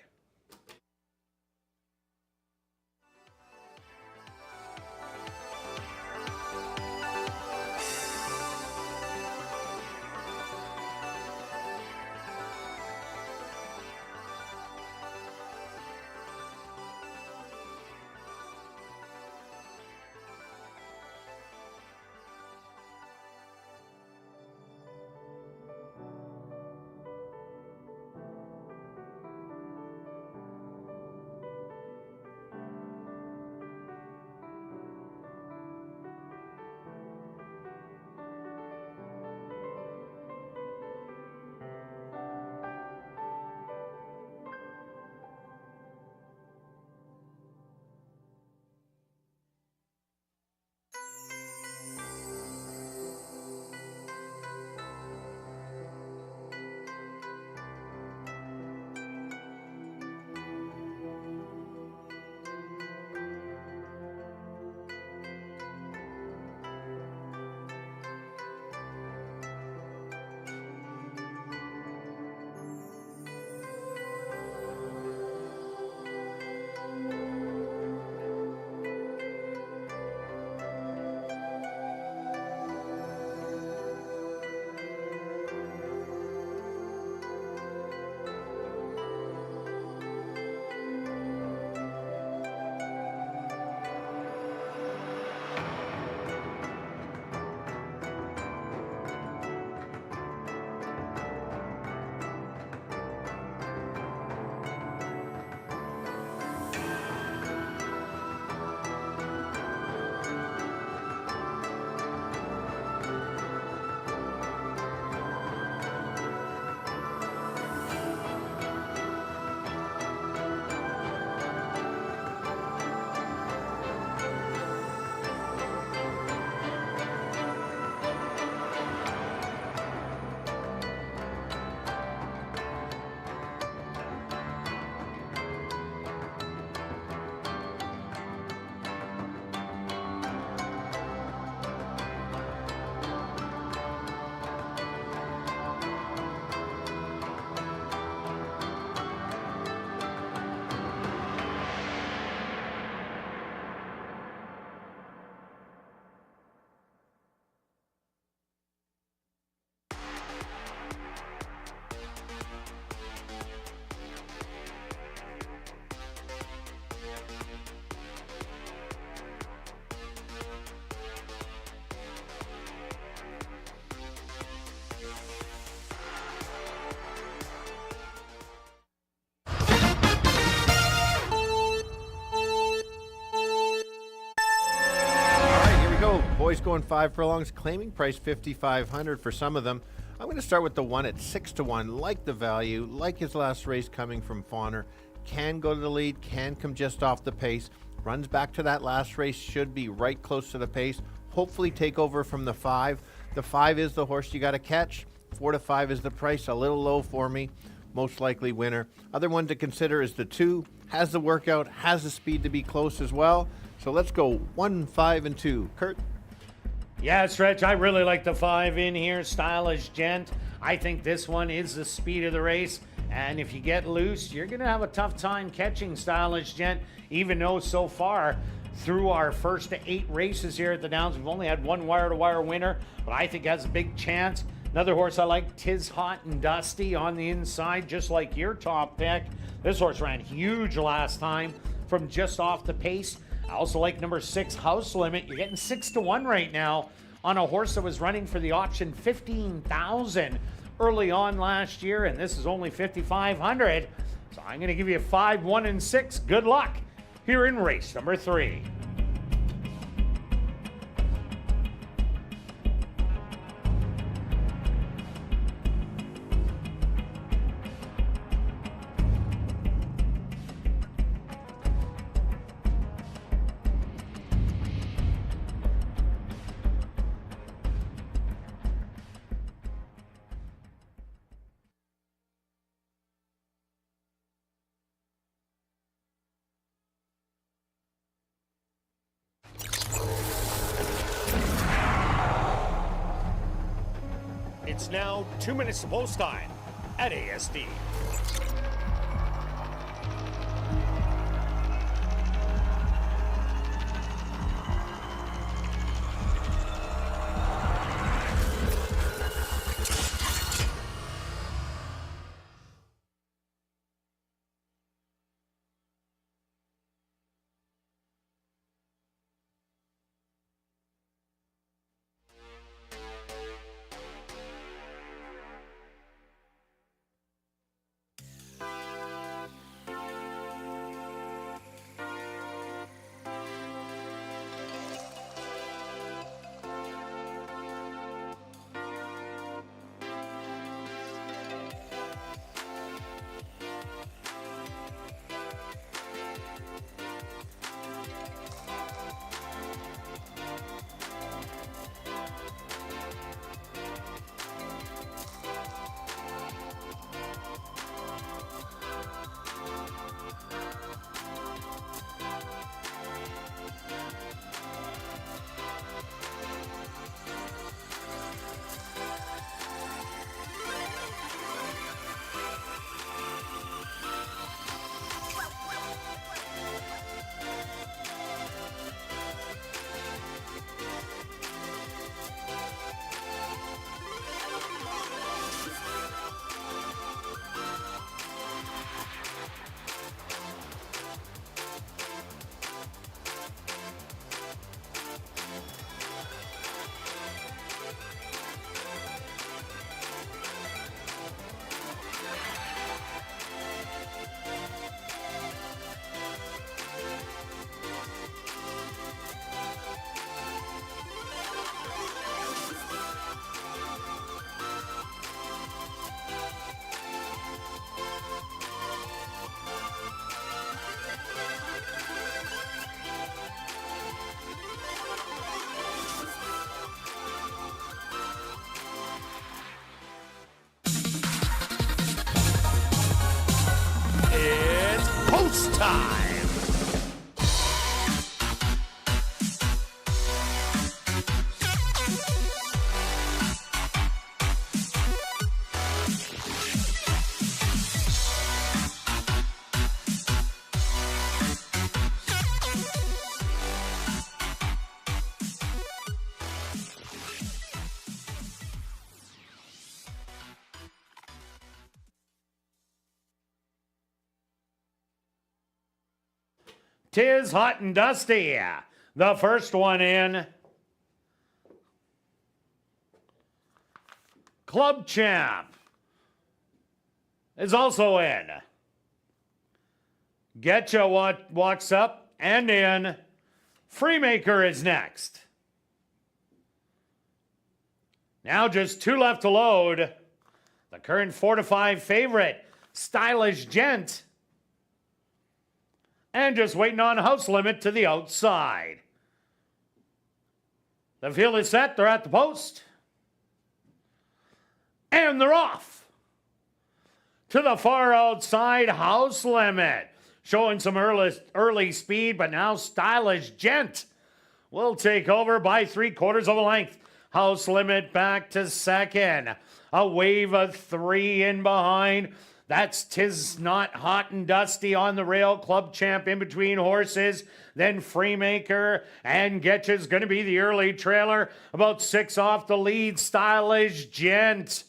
going 5 furlongs, claiming price $5,500 for some of them. I'm going to start with the one at 6-1. Like the value, like his last race coming from Fawner. Can go to the lead, can come just off the pace. Runs back to that last race, should be right close to the pace. Hopefully take over from the 5. The 5 is the horse you got to catch. 4 to 5 is the price, a little low for me. Most likely winner. Other one to consider is the 2. Has the workout, has the speed to be close as well. So let's go 1, 5, and 2. Kirt? Yeah, Stretch, I really like the 5 in here. Stylish Gent. I think this one is the speed of the race. And if you get loose, you're going to have a tough time catching Stylish Gent, even though so far through our first 8 races here at the Downs, we've only had one wire-to-wire winner, but I think has a big chance. Another horse I like, Tis Hot and Dusty on the inside, just like your top pick. This horse ran huge last time from just off the pace. I also like number 6, House Limit. You're getting 6-1 right now on a horse that was running for the option 15,000 early on last year, and this is only 5,500. So I'm going to give you 5, 1, and 6. Good luck here in race number 3. It's now 2 minutes to post time at ASD. Post time! Tis Hot and Dusty. The first one in. Club Champ is also in. Getcha walks up and in. Freemaker is next. Now just 2 left to load. The current 4-5 favorite, Stylish Gent. And just waiting on House Limit to the outside. The field is set. They're at the post. And they're off. To the far outside, House Limit. Showing some early speed, but now Stylish Gent will take over by 3/4 of a length. House Limit back to second. A wave of 3 in behind. That's Tis Not Hot and Dusty on the rail. Club Champ in between horses. Then Freemaker and Getch is going to be the early trailer. About 6 off the lead. Stylish Gent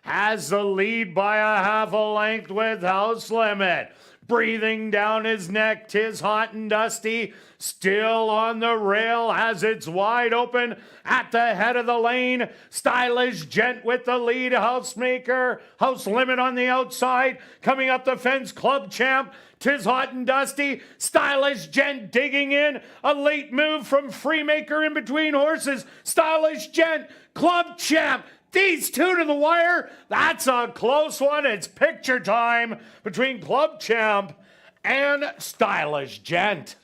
has the lead by a half a length with House Limit. Breathing down his neck, Tis Hot and Dusty, still on the rail as it's wide open at the head of the lane. Stylish Gent with the lead, House Limit on the outside, coming up the fence, Club Champ, Tis Hot and Dusty, Stylish Gent digging in, a late move from Freemaker in between horses, Stylish Gent, Club Champ, these two to the wire. That's a close one. It's picture time between Club Champ and Stylish Gent.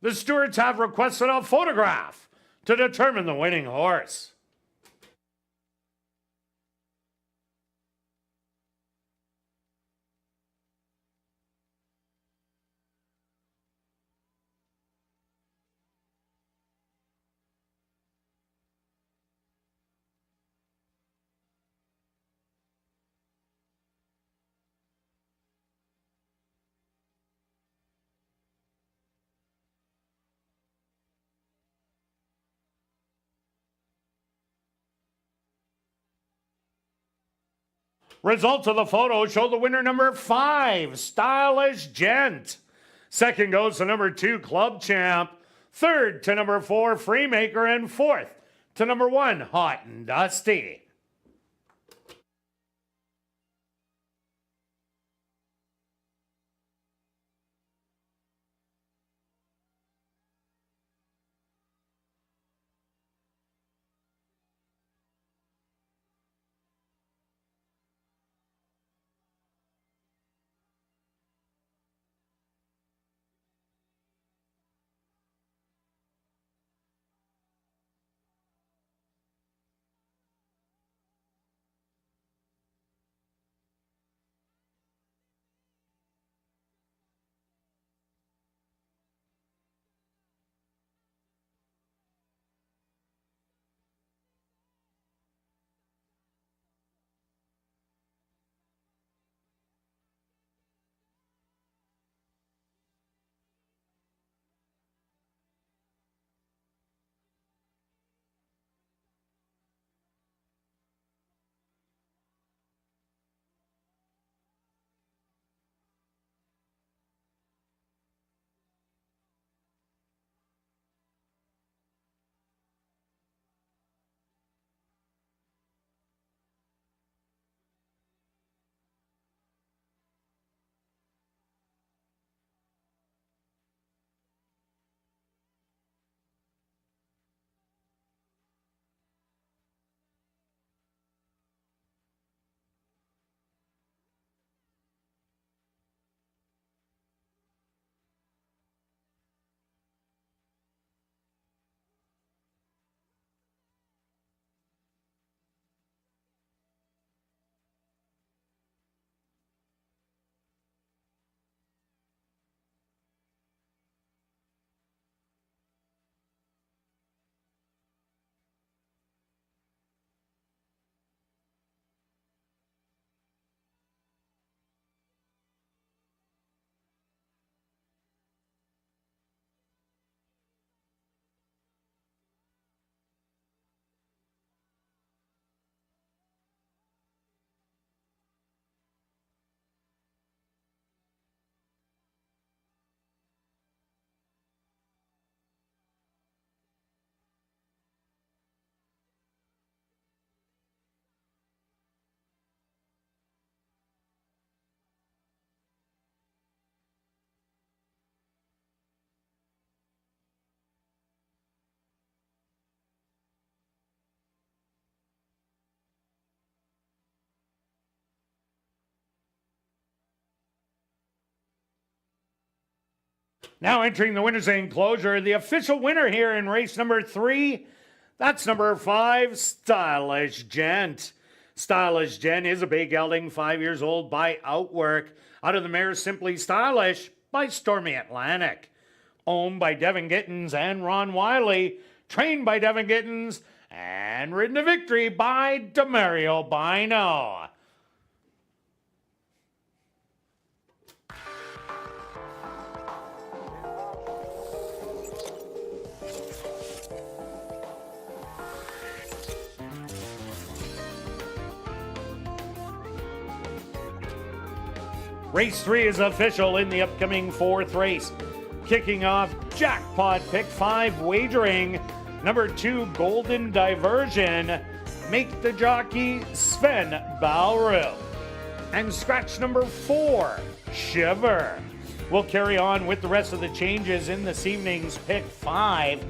The stewards have requested a photograph to determine the winning horse. Results of the photo show the winner number 5, Stylish Gent. Second goes to number 2, Club Champ. Third to number 4, Freemaker. And fourth to number 1, Hot and Dusty. Now entering the winner's enclosure, the official winner here in race number 3, that's number 5, Stylish Gent. Stylish Gent is a bay gelding, 5 years old by Outwork, out of the mare Simply Stylish by Stormy Atlantic. Owned by Devin Gittins and Ron Wiley, trained by Devin Gittins, and ridden to victory by Demario Bino. Race 3 is official in the upcoming 4th race. Kicking off Jackpot Pick 5 wagering. Number 2, Golden Diversion. Make the jockey Sven Balru. And scratch number 4, Shiver. We'll carry on with the rest of the changes in this evening's Pick 5.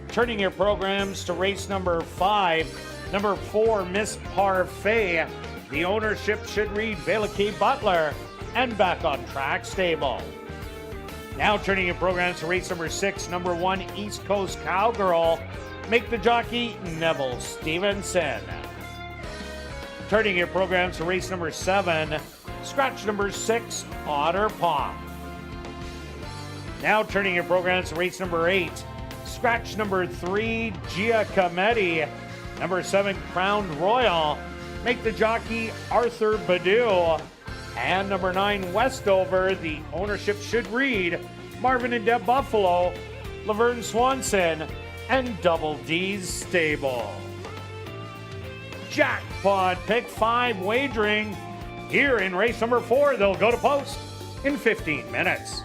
Turning your programs to race number 5. Number 4, Miss Parfait. The ownership should read Vela K. Butler. And Back on Track Stable. Now turning your programs to race number 6, number 1, East Coast Cowgirl. Make the jockey Neville Stevenson. Turning your programs to race number 7, scratch number 6, Otter Pop. Now turning your programs to race number 8, scratch number 3, Giacometti. Number 7, Crowned Royal. Make the jockey Arthur Badu. And number 9, Westover, the ownership should read Marvin and Deb Buffalo, Laverne Swanson, and Double D's Stable. Jackpot Pick 5 wagering here in race number 4. They'll go to post in 15 minutes.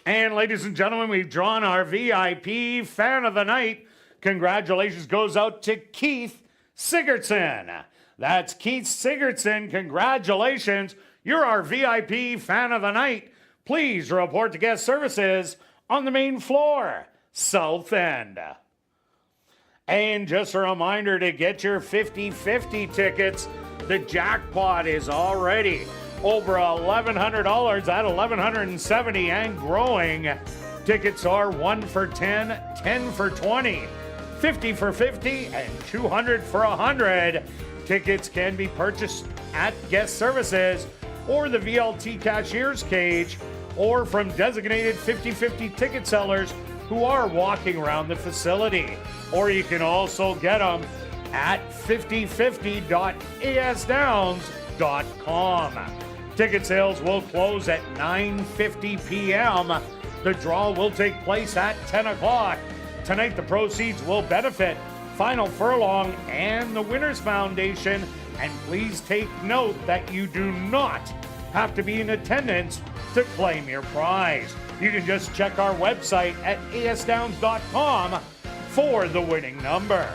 And ladies and gentlemen, we've drawn our VIP Fan of the Night. Congratulations goes out to Keith Sigurdsson. That's Keith Sigurdsson. Congratulations. You're our VIP Fan of the Night. Please report to guest services on the main floor, South End. And just a reminder to get your 50-50 tickets. The jackpot is already over $1,100 at $1,170 and growing. Tickets are 1 for 10, 10 for 20, 50 for 50, and 200 for 100. Tickets can be purchased at guest services or the VLT cashier's cage or from designated 50-50 ticket sellers who are walking around the facility. Or you can also get them at 5050.asdowns.com. Ticket sales will close at 9:50 p.m. The draw will take place at 10 o'clock. Tonight, the proceeds will benefit Final Furlong and the Winners Foundation. And please take note that you do not have to be in attendance to claim your prize. You can just check our website at asdowns.com for the winning number.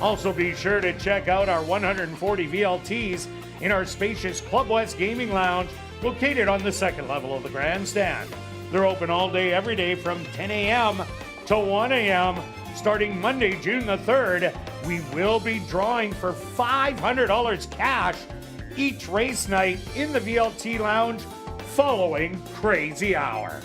Also, be sure to check out our 140 VLTs in our spacious Club West Gaming Lounge, located on the second level of the grandstand. They're open all day, every day from 10 a.m. to 1 a.m. Starting Monday, June the 3rd, we will be drawing for $500 cash each race night in the VLT Lounge following Crazy Hour.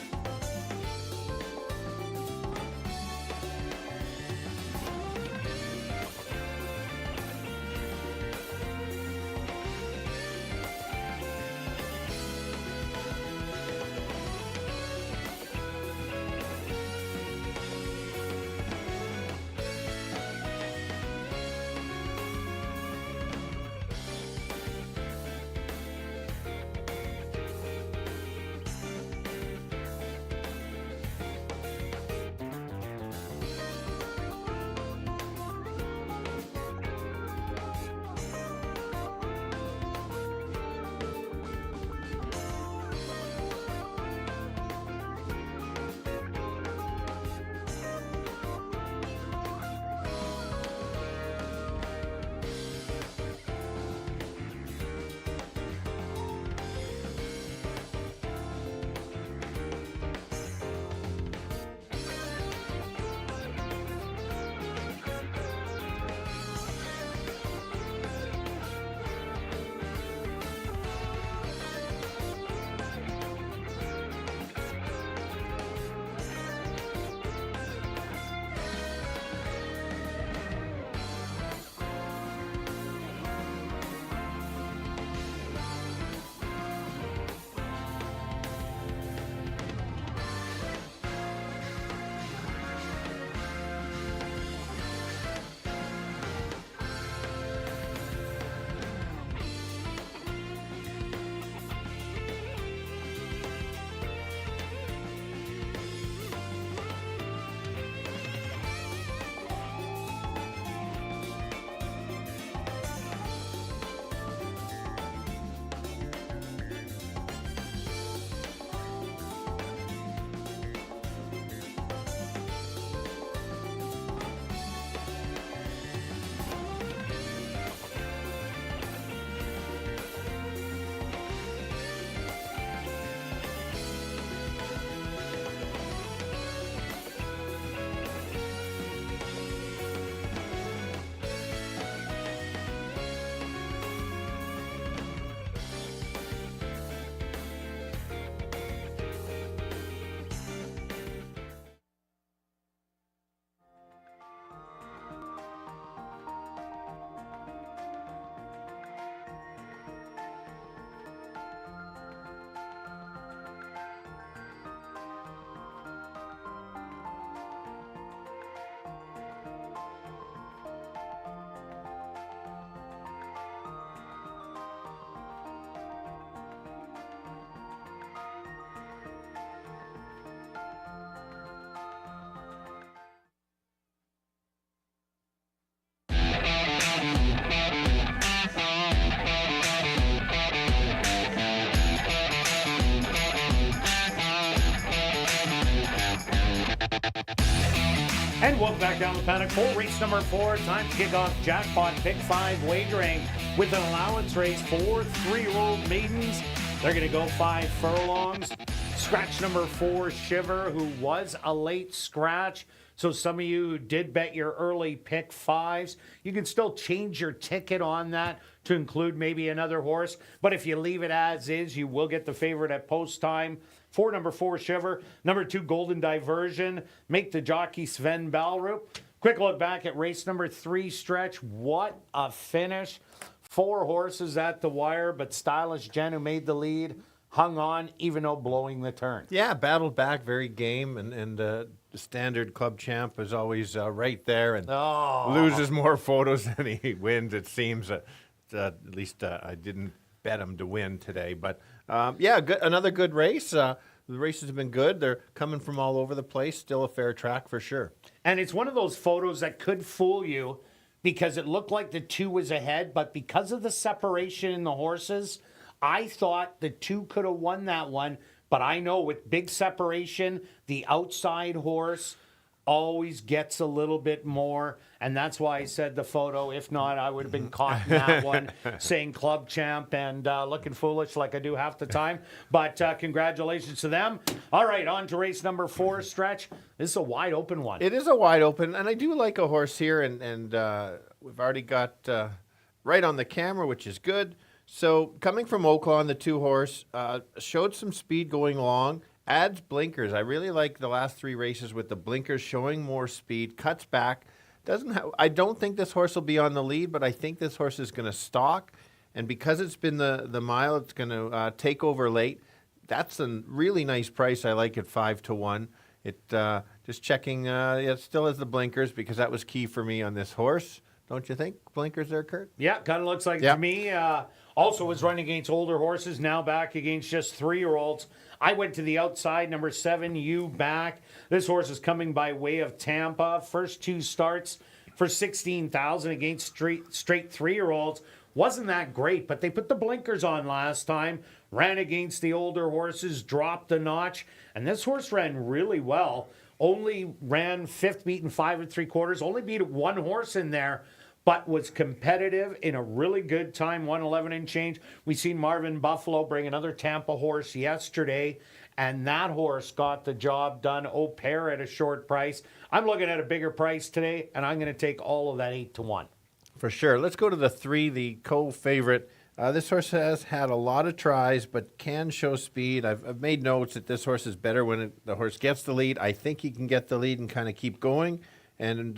And welcome back down the paddock for race number 4. Time to kick off jackpot pick 5 wagering with an allowance race for 3-year-old maidens. They're going to go 5 furlongs. Scratch number 4, Shiver, who was a late scratch. So some of you who did bet your early pick 5s, you can still change your ticket on that to include maybe another horse. But if you leave it as is, you will get the favorite at post time. For number 4, Shiver. Number 2, Golden Diversion. Make the jockey Sven Balrup. Quick look back at race number 3, Stretch. What a finish. 4 horses at the wire, but Stylish Jen, who made the lead, hung on even though blowing the turn. Yeah, battled back, very game, and the standard club champ is always right there and loses more photos than he wins, it seems. At least I didn't bet him to win today. But, another good race. The races have been good. They're coming from all over the place. Still a fair track for sure. And it's one of those photos that could fool you because it looked like the 2 was ahead, but because of the separation in the horses, I thought the 2 could have won that one. But I know with big separation, the outside horse always gets a little bit more. And that's why I said the photo. If not, I would have been caught in that one saying club champ and looking foolish like I do half the time. But congratulations to them. All right, on to race number 4, Stretch. This is a wide open one. It is a wide open, and I do like a horse here, and we've already got right on the camera, which is good. So coming from Oaklawn, the 2 horse, showed some speed going long, adds blinkers. I really like the last 3 races with the blinkers showing more speed, cuts back. I don't think this horse will be on the lead, but I think this horse is going to stalk. And because it's been the mile, it's going to take over late. That's a really nice price. I like it 5-1. It just checking, it still has the blinkers because that was key for me on this horse. Don't you think? Blinkers there, Kirt? Yeah, kind of looks like to me. Also was running against older horses, now back against just 3-year-olds. I went to the outside, number 7, you back. This horse is coming by way of Tampa. First 2 starts for $16,000 against straight 3-year-olds. Wasn't that great, but they put the blinkers on last time, ran against the older horses, dropped a notch, and this horse ran really well. Only ran 5th, beaten 5 3/4. Only beat 1 horse in there, but was competitive in a really good time, 1:11 and change. We seen Marvin Buffalo bring another Tampa horse yesterday, and that horse got the job done. Au Pair at a short price. I'm looking at a bigger price today, and I'm going to take all of that 8-1. For sure. Let's go to the 3, the co-favorite. This horse has had a lot of tries, but can show speed. I've made notes that this horse is better when the horse gets the lead. I think he can get the lead and kind of keep going, and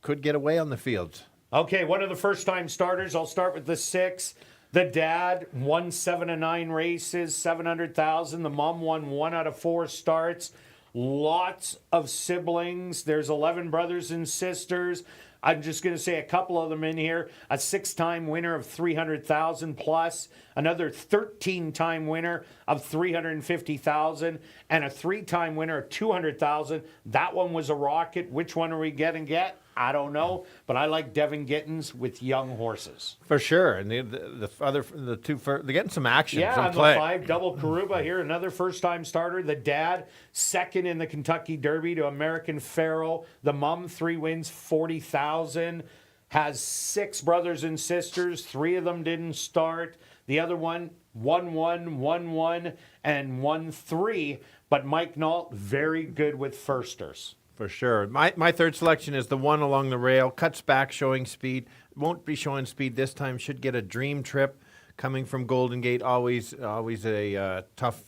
could get away on the fields. Okay, one of the first-time starters. I'll start with the 6. The dad won 7 of 9 races, $700,000. The mom won 1 out of 4 starts. Lots of siblings. There's 11 brothers and sisters. I'm just going to say a couple of them in here. A 6-time winner of $300,000 plus, another 13-time winner of $350,000, and a 3-time winner of $200,000. That one was a rocket. Which one are we going to get? I don't know, but I like Devin Gittins with young horses. For sure, and the 2 they're getting some action. Yeah, some on play. the 5, Double Karuba here, another first-time starter. The dad, 2nd in the Kentucky Derby to American Pharoah. The mom, 3 wins, $40,000. Has 6 brothers and sisters. 3 of them didn't start. The other one, 1-1, 1-1, and 1-3. But Mike Nault, very good with firsters. For sure. My third selection is the 1 along the rail. Cuts back, showing speed. Won't be showing speed this time. Should get a dream trip. Coming from Golden Gate, always a tough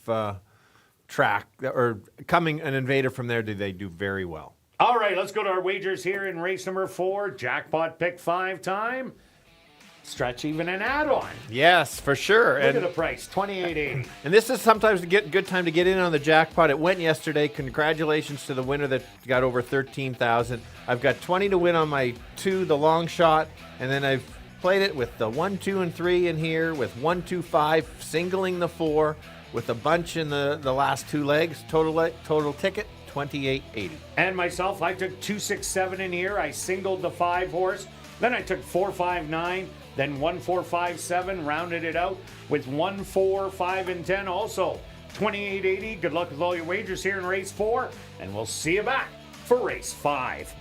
track. Or coming an invader from there, they do very well. All right, let's go to our wagers here in race number 4. Jackpot pick 5 time. Stretch even an add-on. Yes, for sure. Look at the price, $28.80. And this is sometimes a good time to get in on the jackpot. It went yesterday. Congratulations to the winner that got over $13,000. I've got 20 to win on my 2, the long shot, and then I've played it with the 1, 2, and 3 in here, with 1, 2, 5, singling the 4, with a bunch in the last 2 legs. Total ticket, $28.80. And myself, I took 2, 6, 7 in here. I singled the 5 horse. Then I took 4, 5, 9. Then 1, 4, 5, 7, rounded it out with 1, 4, 5, and 10. Also, $28.80. Good luck with all your wagers here in race 4, and we'll see you back for race 5.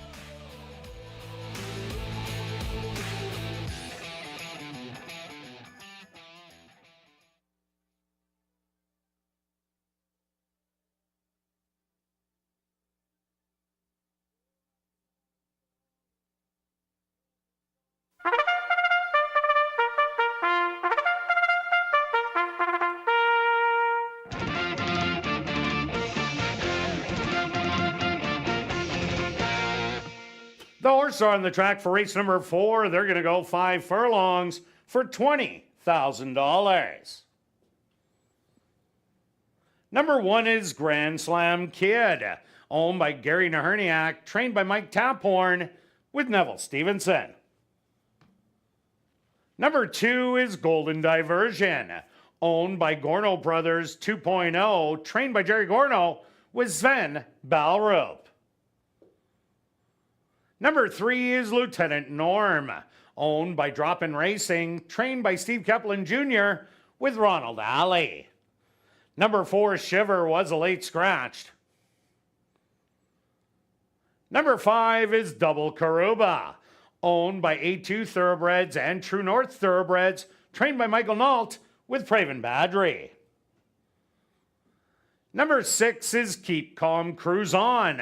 The horses are on the track for race number 4. They're going to go 5 furlongs for $20,000. Number 1 is Grand Slam Kid, owned by Gary Naherniak, trained by Mike Taphorn with Neville Stevenson. Number 2 is Golden Diversion, owned by Gorno Brothers 2.0, trained by Jerry Gorno with Sven Balrup. Number 3 is Lieutenant Norm, owned by Drop-In Racing, trained by Steve Kepplin Jr. with Ronald Alley. Number 4, Shiver, was a late scratched. Number 5 is Double Karuba, owned by A2 Thoroughbreds and True North Thoroughbreds, trained by Michael Nault with Praven Badri. Number 6 is Keep Calm Cruise On,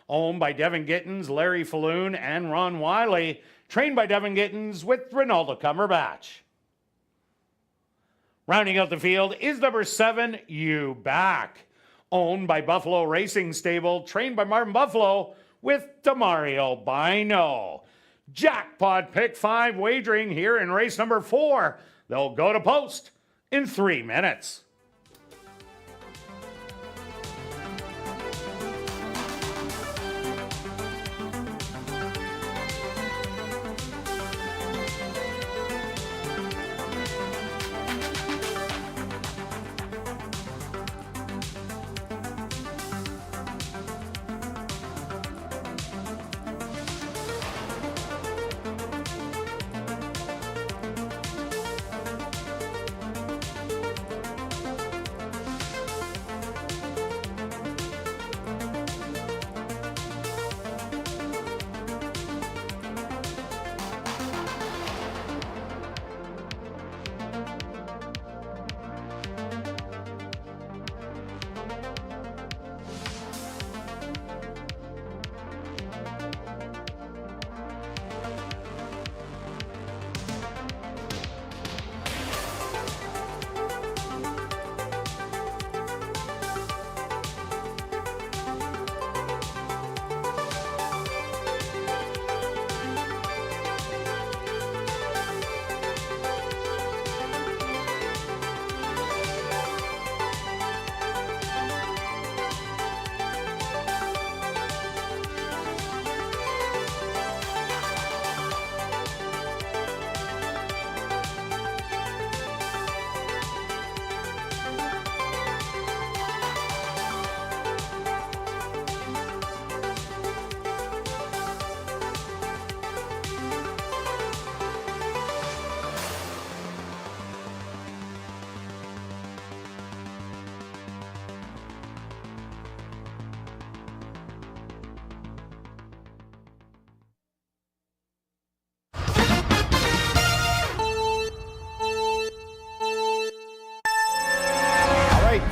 owned by Devin Gittins, Larry Falloon, and Ron Wiley, trained by Devin Gittins with Ronaldo Cumberbatch. Rounding out the field is number 7, You Back, owned by Buffalo Racing Stable, trained by Martin Buffalo with Demario Bino. Jackpot Pick 5 wagering here in race number 4. They'll go to post in 3 minutes.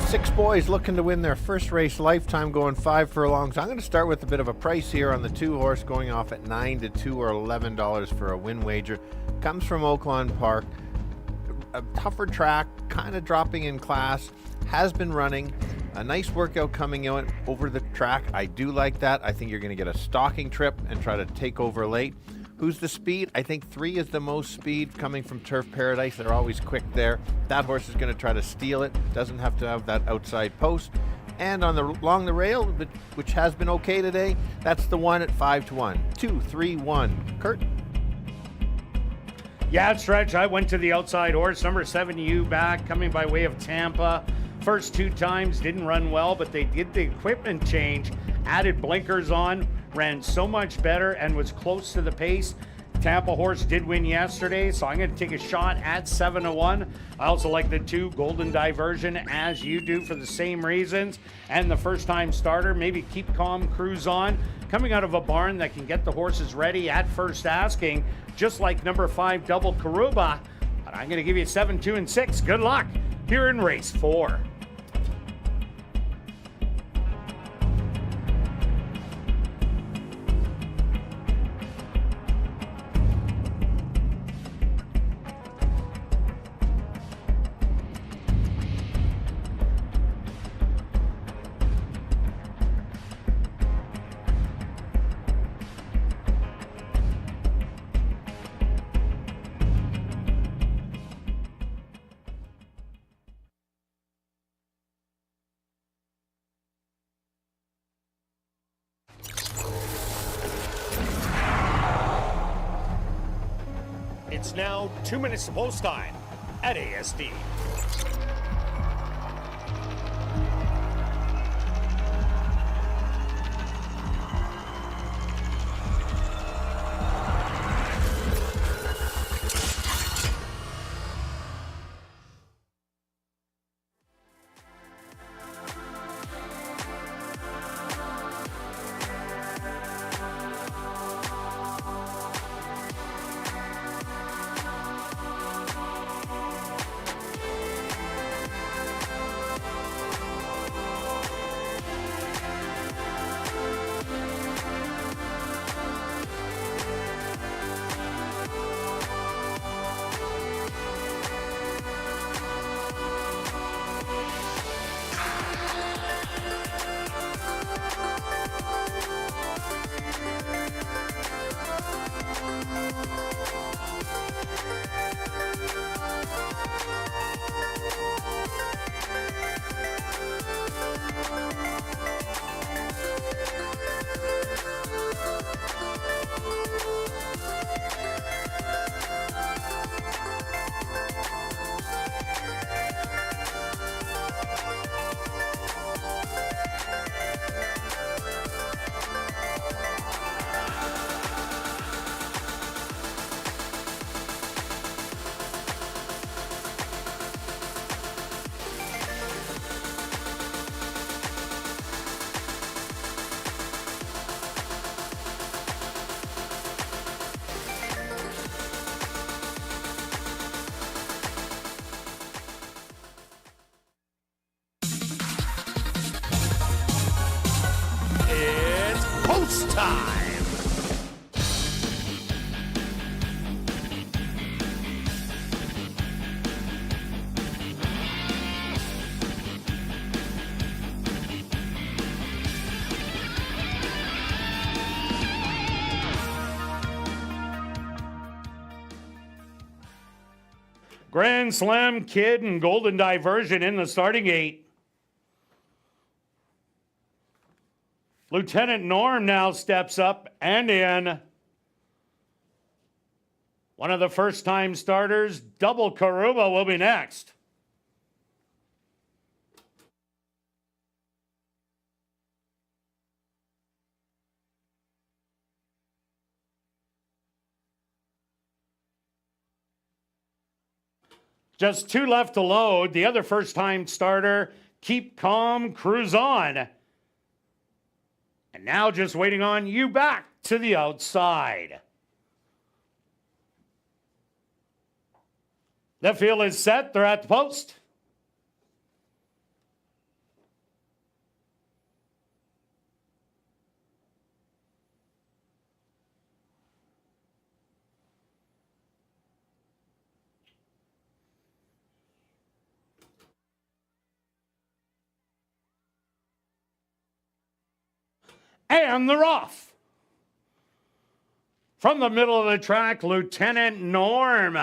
Six boys looking to win their first race lifetime, going 5 furlongs. I'm going to start with a bit of a price here on the 2 horse, going off at $9 to $2 or $11 for a win wager. Comes from Oakland Park. A tougher track, kind of dropping in class. Has been running. A nice workout coming out over the track. I do like that. I think you're going to get a stalking trip and try to take over late. Who's the speed? I think 3 is the most speed coming from Turf Paradise. They're always quick there. That horse is going to try to steal it. Doesn't have to have that outside post. And on along the rail, which has been okay today, that's the 1 at 5 to 1. 2, 3, 1. Kirt? Yeah, Stretch, I went to the outside horse, number 7, You Back, coming by way of Tampa. First 2 times didn't run well, but they did the equipment change, added blinkers on, ran so much better and was close to the pace. Tampa horse did win yesterday, so I'm going to take a shot at 7-1. I also like the 2 Golden Diversion, as you do, for the same reasons. And the first-time starter, maybe Keep Calm, Cruise On, coming out of a barn that can get the horses ready at first asking, just like number 5 Double Karuba. But I'm going to give you 7, 2, and 6. Good luck here in race 4. It's now 2 minutes to post time at ASD. Post time! Grand Slam Kid and Golden Diversion in the starting gate. Lieutenant Norm now steps up and in. One of the first-time starters, Double Karuba, will be next. Just 2 left to load. The other first-time starter, Keep Calm, Cruise On. And now just waiting on you back to the outside. The field is set. They're at the post. And they're off. From the middle of the track, Lieutenant Norm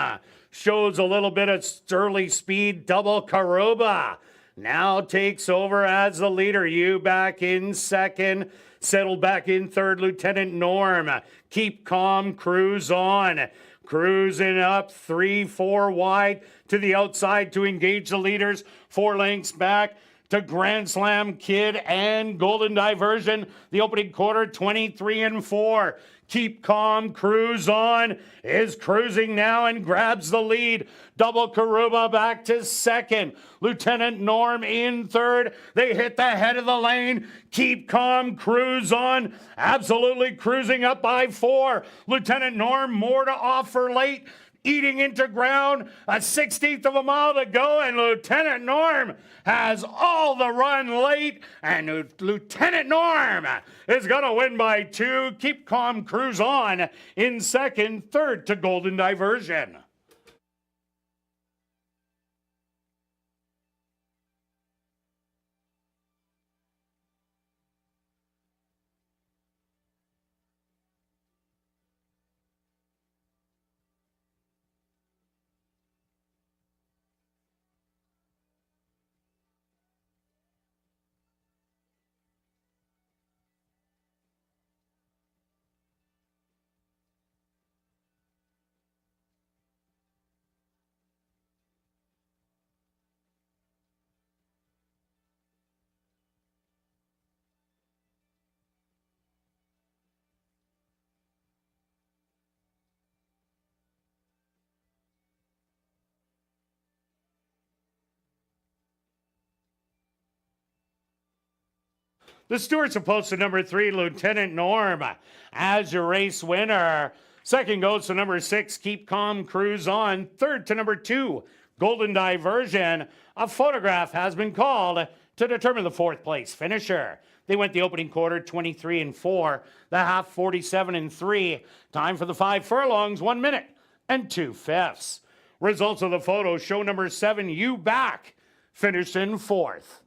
shows a little bit of early speed. Double Karuba now takes over as the leader. You back in second. Settled back in third, Lieutenant Norm. Keep Calm, Cruise On. Cruising up 3-4 wide to the outside to engage the leaders. 4 lengths back to Grand Slam Kid and Golden Diversion. The opening quarter, 23-4. Keep Calm, Cruise On is cruising now and grabs the lead. Double Karuba back to second. Lieutenant Norm in third. They hit the head of the lane. Keep Calm, Cruise On, absolutely cruising up by 4. Lieutenant Norm more to offer late. Eating into ground, a 16th of a mile to go, and Lieutenant Norm has all the run late, and Lieutenant Norm is going to win by 2. Keep Calm, Cruise On in second, third to Golden Diversion. The stewards are posted number 3, Lieutenant Norm, as your race winner. Second goes to number 6, Keep Calm, Cruise On. Third to number 2, Golden Diversion. A photograph has been called to determine the 4th place finisher. They went the opening quarter 23-4, the half 47-3. Time for the 5 furlongs, 1 minute and 2/5. Results of the photo show number 7, You Back, finished in 4th.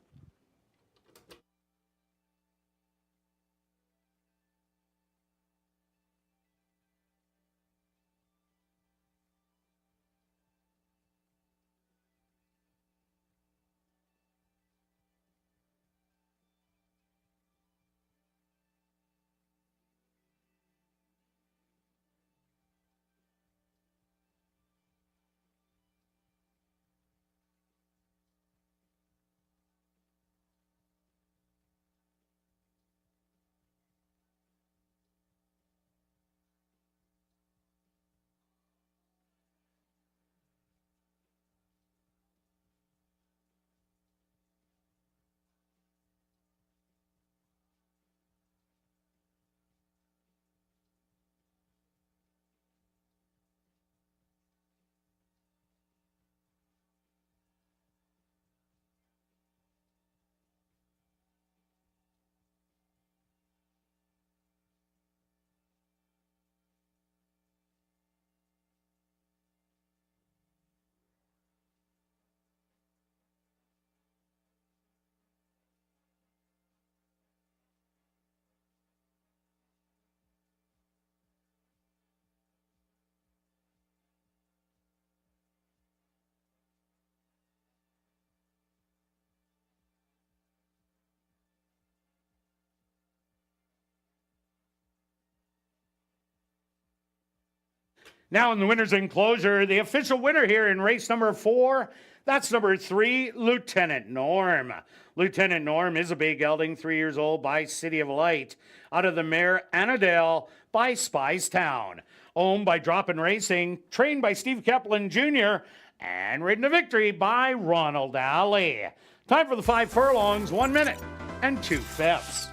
Now in the winner's enclosure, the official winner here in race number 4, that's number 3, Lieutenant Norm. Lieutenant Norm is a big gelding, 3 years old, by City of Light, out of the mare Annadale by Spies Town. Owned by Drop-In Racing, trained by Steve Kaplan Jr., and ridden to victory by Ronald Alley. Time for the 5 furlongs, 1 minute and 2/5.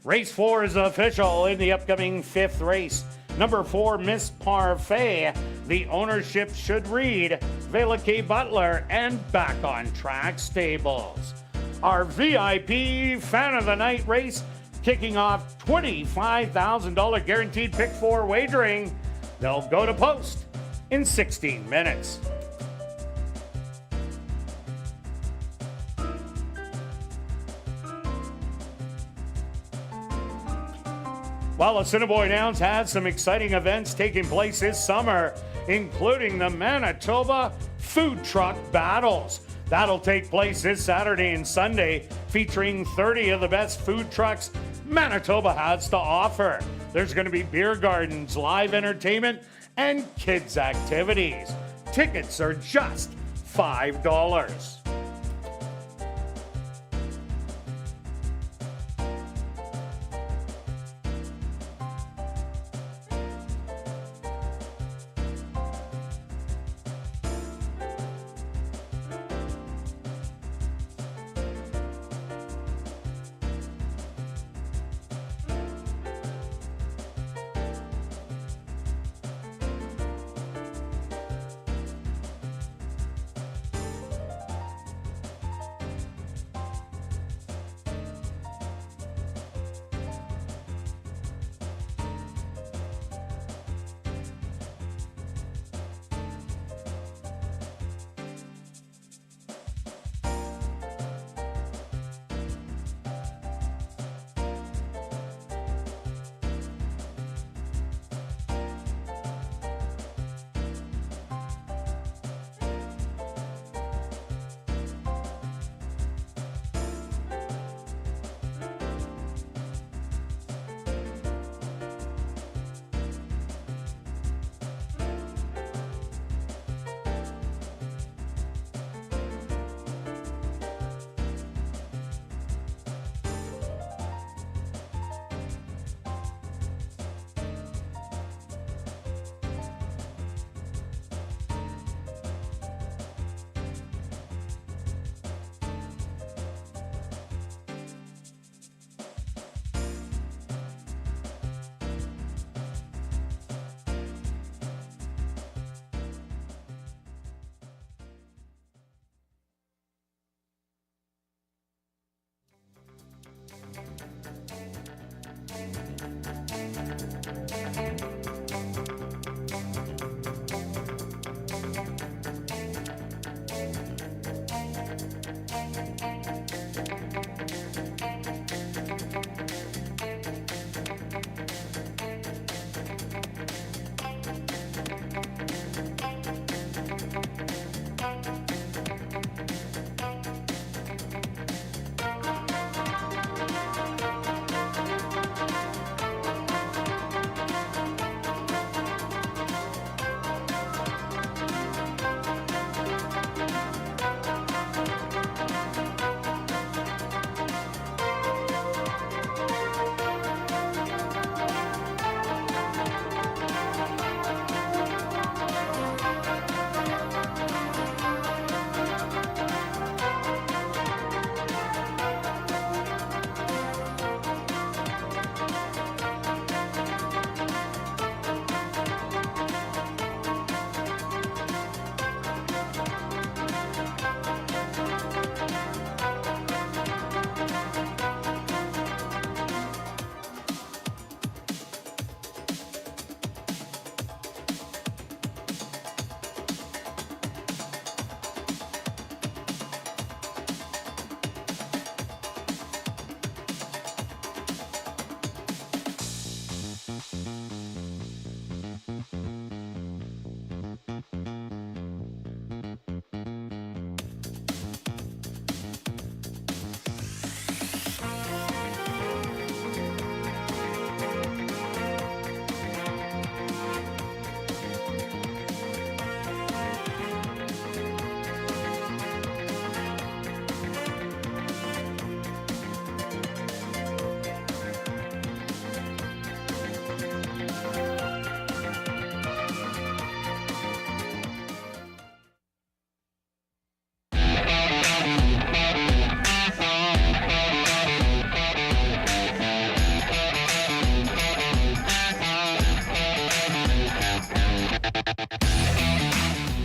Race 4 is official in the upcoming 5th race. Number 4, Miss Parfait. The ownership should read Vela K. Butler and Back on Track Stables. Our VIP fan of the night race, kicking off $25,000 guaranteed pick 4 wagering. They'll go to post in 16 minutes. While Assiniboia Downs has some exciting events taking place this summer, including the Manitoba Food Truck Battles. That'll take place this Saturday and Sunday, featuring 30 of the best food trucks Manitoba has to offer. There's going to be beer gardens, live entertainment, and kids' activities. Tickets are just $5.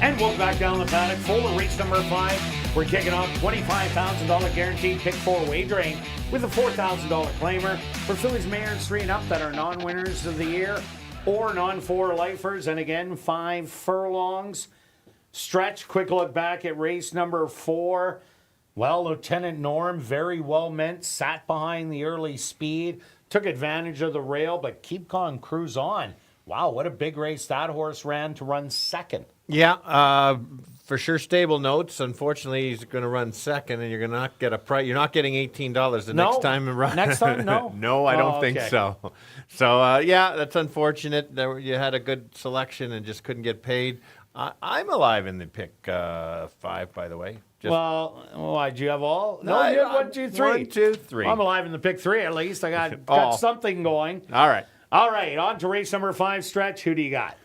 And we'll back down the paddock for race number 5. We're kicking off $25,000 guaranteed pick 4 wagering with a $4,000 claimer for fillies, mares 3 and up that are non-winners of the year or non-4 lifers. And again, 5 furlongs. Stretch, quick look back at race number 4. Well, Lieutenant Norm, very well meant, sat behind the early speed, took advantage of the rail, but Keep On Cruise On. Wow, what a big race that horse ran to run second. Yeah, for sure. Stable notes. Unfortunately, he's going to run second, and you're going to not get a price. You're not getting $18 the next time and run. Next time, no. No, I don't think so. So yeah, that's unfortunate. You had a good selection and just couldn't get paid. I'm alive in the pick 5, by the way. Well, why, do you have all? No, you had 1, 2, 3. 1, 2, 3. I'm alive in the pick 3 at least. I got something going. All right. All right, on to race number 5, Stretch. Who do you got?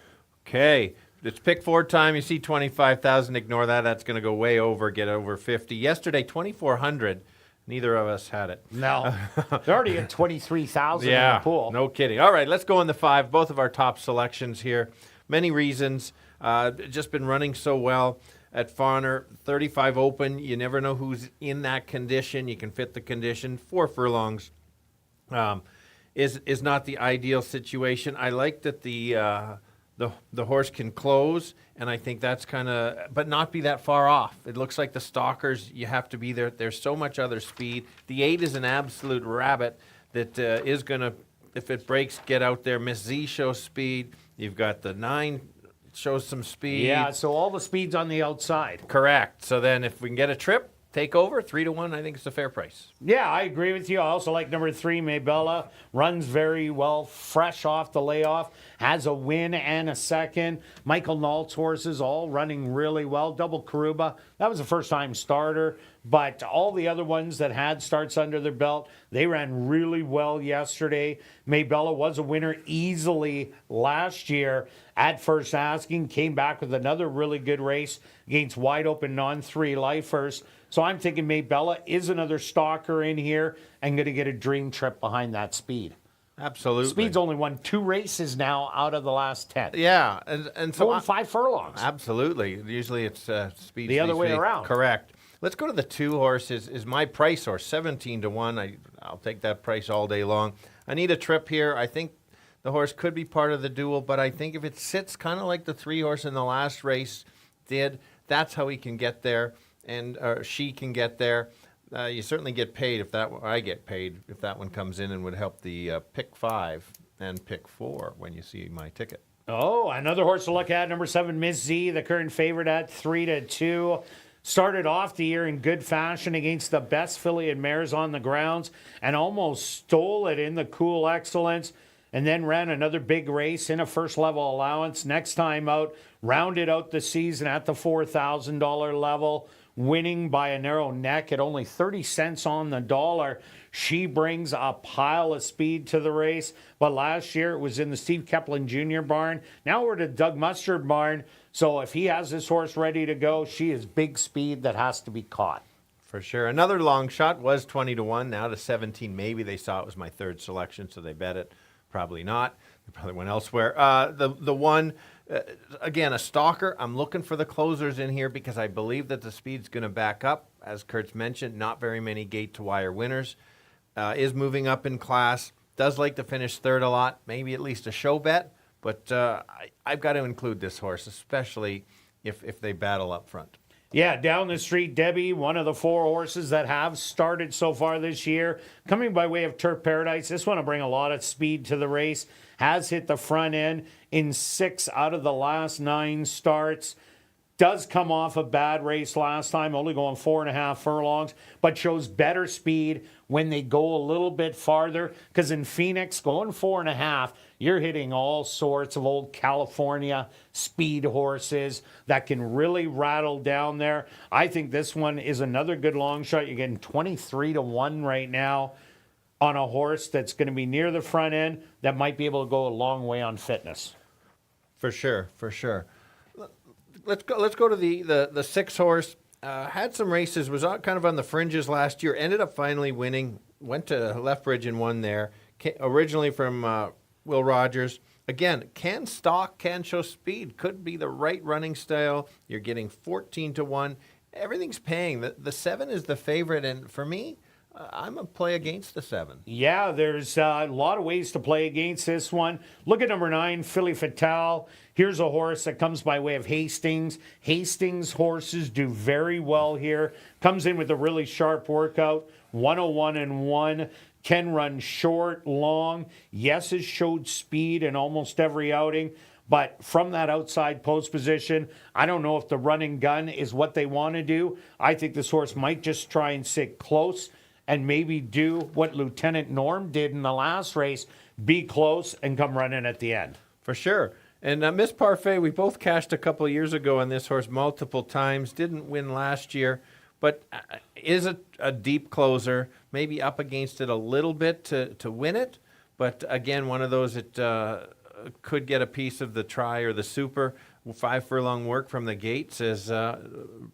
Okay. It's pick 4 time. You see 25,000. Ignore that. That's going to go way over, get over 50. Yesterday, 2,400. Neither of us had it. No. They're already at 23,000 in the pool. No kidding. All right, let's go in the 5. Both of our top selections here. Many reasons. Just been running so well at Fawner. 35 open. You never know who's in that condition. You can fit the condition. 4 furlongs is not the ideal situation. I like that the horse can close, and I think that's kind of, but not be that far off. It looks like the stalkers, you have to be there. There's so much other speed. The 8 is an absolute rabbit that is going to, if it breaks, get out there. Miss Z shows speed. You've got the 9 shows some speed. Yeah, so all the speed's on the outside. Correct. So then if we can get a trip, take over, 3-1, I think it's a fair price. Yeah, I agree with you. I also like number 3, Maybella. Runs very well, fresh off the layoff. Has a win and a second. Michael Nault's horses all running really well. Double Karuba, that was a first-time starter. But all the other ones that had starts under their belt, they ran really well yesterday. Maybella was a winner easily last year at first asking. Came back with another really good race against wide-open non-3 lifers. So I'm thinking Maybella is another stalker in here and going to get a dream trip behind that speed. Absolutely. Speed's only won 2 races now out of the last 10. Yeah, and so Going 5 furlongs. Absolutely. Usually it's speed. The other way around. Correct. Let's go to the 2 horses. Is my price horse 17-1? I'll take that price all day long. I need a trip here. I think the horse could be part of the duel, but I think if it sits kind of like the 3 horse in the last race did, that's how he can get there. And she can get there. You certainly get paid if that. I get paid if that one comes in and would help the pick 5 and pick 4 when you see my ticket. Oh, another horse to look at, number 7, Miss Z, the current favorite at 3-2. Started off the year in good fashion against the best filly and mares on the grounds and almost stole it in the Cool Excellence. And then ran another big race in a first level allowance. Next time out, rounded out the season at the $4,000 level. Winning by a narrow neck at only 30 cents on the dollar. She brings a pile of speed to the race. But last year it was in the Steve Keplin Jr. barn. Now we're to Doug Mustard barn. So if he has this horse ready to go, she is big speed that has to be caught. For sure. Another long shot was 20-1, now to 17. Maybe they saw it was my 3rd selection, so they bet it. Probably not. They probably went elsewhere. The one... again, a stalker. I'm looking for the closers in here because I believe that the speed's going to back up. As Kurt's mentioned, not very many gate-to-wire winners. Is moving up in class. Does like to finish 3rd a lot. Maybe at least a show bet. But I've got to include this horse, especially if they battle up front. Yeah, down the street, Debbie, one of the 4 horses that have started so far this year. Coming by way of Turf Paradise. This one will bring a lot of speed to the race. Has hit the front end in 6 out of the last 9 starts. Does come off a bad race last time, only going 4.5 furlongs, but shows better speed when they go a little bit farther. Because in Phoenix, going 4.5, you're hitting all sorts of old California speed horses that can really rattle down there. I think this one is another good long shot. You're getting 23-1 right now on a horse that's going to be near the front end that might be able to go a long way on fitness. For sure, for sure. Let's go to the 6 horse. Had some races, was kind of on the fringes last year. Ended up finally winning. Went to Lethbridge and won there. Originally from Will Rogers. again, can stalk, can show speed, could be the right running style. You're getting 14-1. Everything's paying. The 7 is the favorite, and for me, I'm a play against the 7. Yeah, there's a lot of ways to play against this one. Look at number 9, Philly Fatale. Here's a horse that comes by way of Hastings. Hastings horses do very well here. Comes in with a really sharp workout, 101-1. Can run short, long. Yes, has showed speed in almost every outing. But from that outside post position, I don't know if the running gun is what they want to do. I think this horse might just try and sit close and maybe do what Lieutenant Norm did in the last race, be close and come running at the end. For sure. And Miss Parfait, we both cashed a couple of years ago on this horse multiple times. Didn't win last year, but is a deep closer, maybe up against it a little bit to win it. But again, one of those that could get a piece of the try or the super. 5 furlong work from the gates is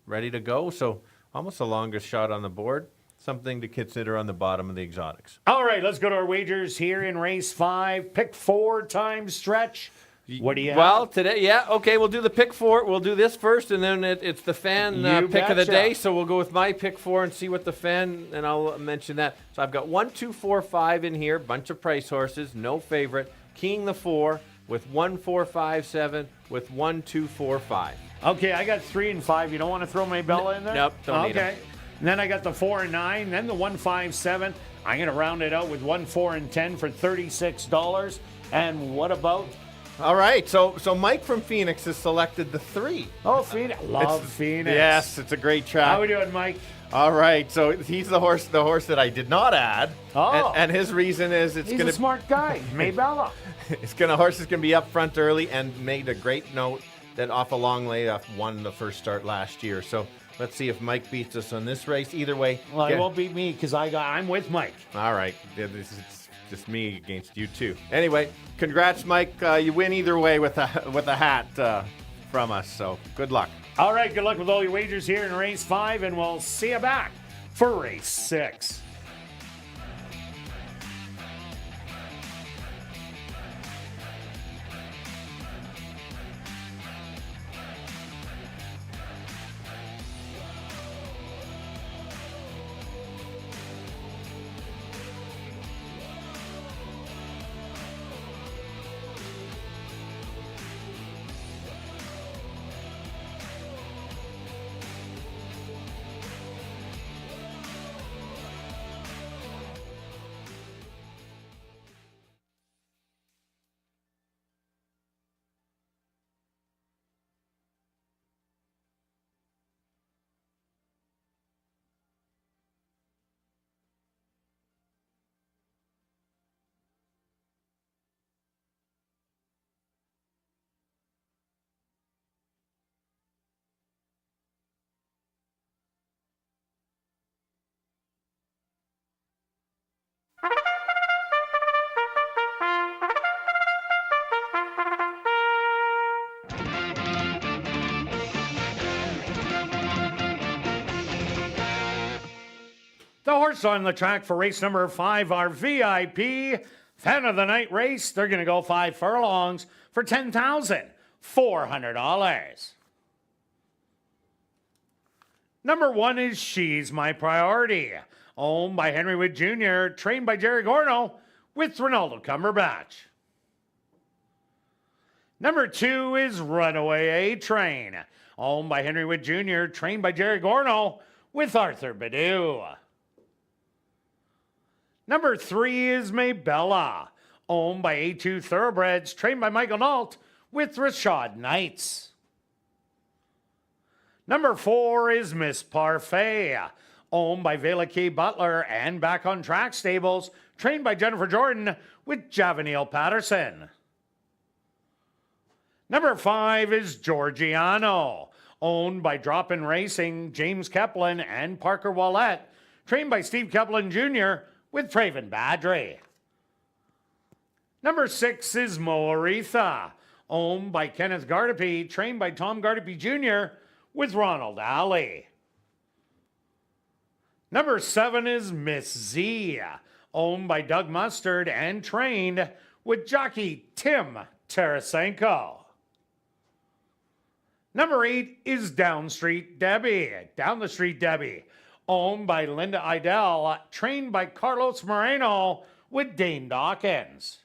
ready to go. So almost the longest shot on the board. Something to consider on the bottom of the exotics. All right, let's go to our wagers here in race 5. Pick 4 times stretch. What do you have? Well, today, yeah, okay, we'll do the pick 4. We'll do this first, and then it's the fan pick of the day. So we'll go with my pick 4 and see what the fan, and I'll mention that. So I've got 1, 2, 4, 5 in here, bunch of price horses, no favorite. King the 4 with 1, 4, 5, 7 with 1, 2, 4, 5. Okay, I got 3 and 5. You don't want to throw Maybella in there? Nope, don't need 'em. Okay. And then I got the 4 and 9, then the 1, 5, 7. I'm going to round it out with 1, 4, and 10 for $36. And what about? All right, so Mike from Phoenix has selected the 3. Oh, Phoenix. Love Phoenix. Yes, it's a great track. How we doing, Mike? All right, so he's the horse that I did not add. Oh. And his reason is He's a smart guy. Maybella. Horse is gonna be up front early, and made a great note that off a long layoff won the first start last year. So let's see if Mike beats us on this race. Either way, Well, he won't beat me because I'm with Mike. all right. This is just me against you two. Anyway, congrats, Mike. You win either way with a hat from us. So good luck. All right, good luck with all your wagers here in race 5, and we'll see you back for race 6. The horse on the track for race number 5, our VIP Fan of the Night race. They're going to go 5 furlongs for $10,400. Number 1 is She's My Priority, owned by Henry Wood Jr., trained by Jerry Gorno, with Ronaldo Cumberbatch. Number 2 is Runaway A-Train, owned by Henry Wood Jr., trained by Jerry Gorno, with Arthur Badu. Number 3 is Maybella, owned by A2 Thoroughbreds, trained by Michael Nault, with Rashad Knights. Number 4 is Miss Parfait, owned by Vela K. Butler and Back on Track Stables, trained by Jennifer Jordan, with Javaniel Patterson. Number 5 is Georgiano, owned by Drop-In Racing, James Keplin and Parker Wallette, trained by Steve Keplin Jr., with Praven Badri. Number 6 is Moaritha, owned by Kenneth Gardepy, trained by Tom Gardepy Jr., with Ronald Alley. Number 7 is Miss Z, owned by Doug Mustard and trained with jockey Tim Tarasenko. Number 8 is Down the Street Debbie, owned by Linda Idell, trained by Carlos Moreno with Dane Dawkins.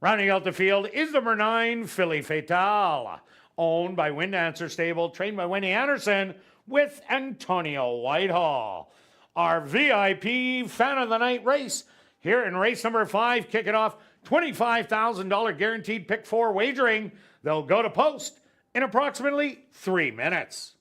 Rounding out the field is number 9, Philly Fatale, owned by Wind Dancer Stable, trained by Winnie Anderson with Antonio Whitehall. Our VIP Fan of the Night race here in race number 5, kick it off, $25,000 guaranteed pick 4 wagering. They'll go to post in approximately 3 minutes.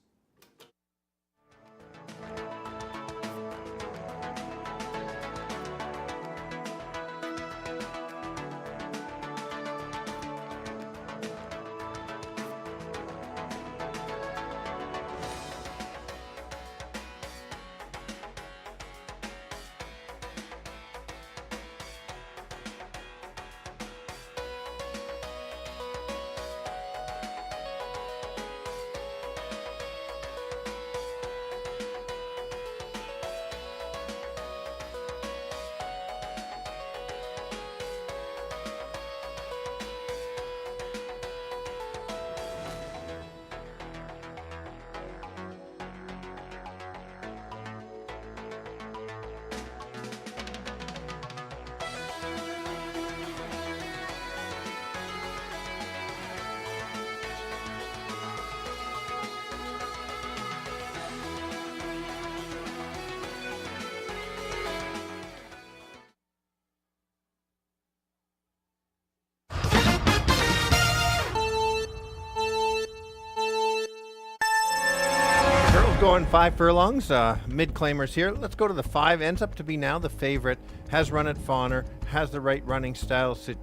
Going 5 furlongs, mid-claimers here. Let's go to the 5. Ends up to be now the favorite. Has run at Fawner, has the right running style, should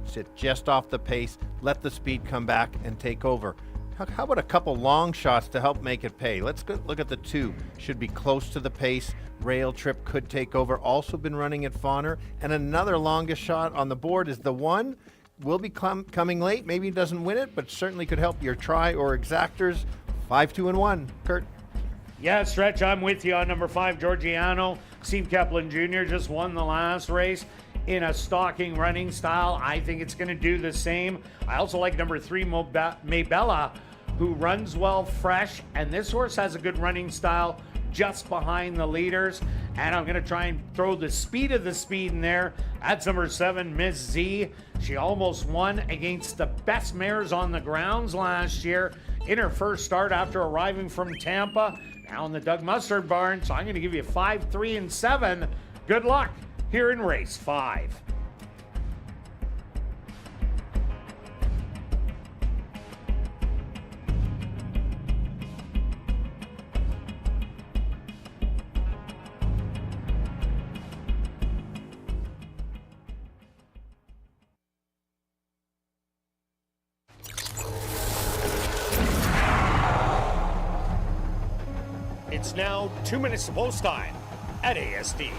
sit just off the pace, let the speed come back and take over. How about a couple long shots to help make it pay? Let's go look at the 2. Should be close to the pace. Rail Trip could take over. Also been running at Fawner. And another longest shot on the board is the 1. Will be coming late. Maybe he doesn't win it, but certainly could help your try or exactors. 5, 2, and 1. Kirt. Yeah, Stretch, I'm with you on number 5, Georgiano. Steve Kaplan Jr. just won the last race in a stalking running style. I think it's going to do the same. I also like number 3, Maybella, who runs well fresh, and this horse has a good running style just behind the leaders. And I'm going to try and throw the speed of the speed in there. That's number 7, Miss Z. She almost won against the best mares on the grounds last year in her first start after arriving from Tampa. Now in the Doug Mustard barn, so I'm going to give you 5, 3, and 7. Good luck here in race 5. It's now 2 minutes to post time at ASD.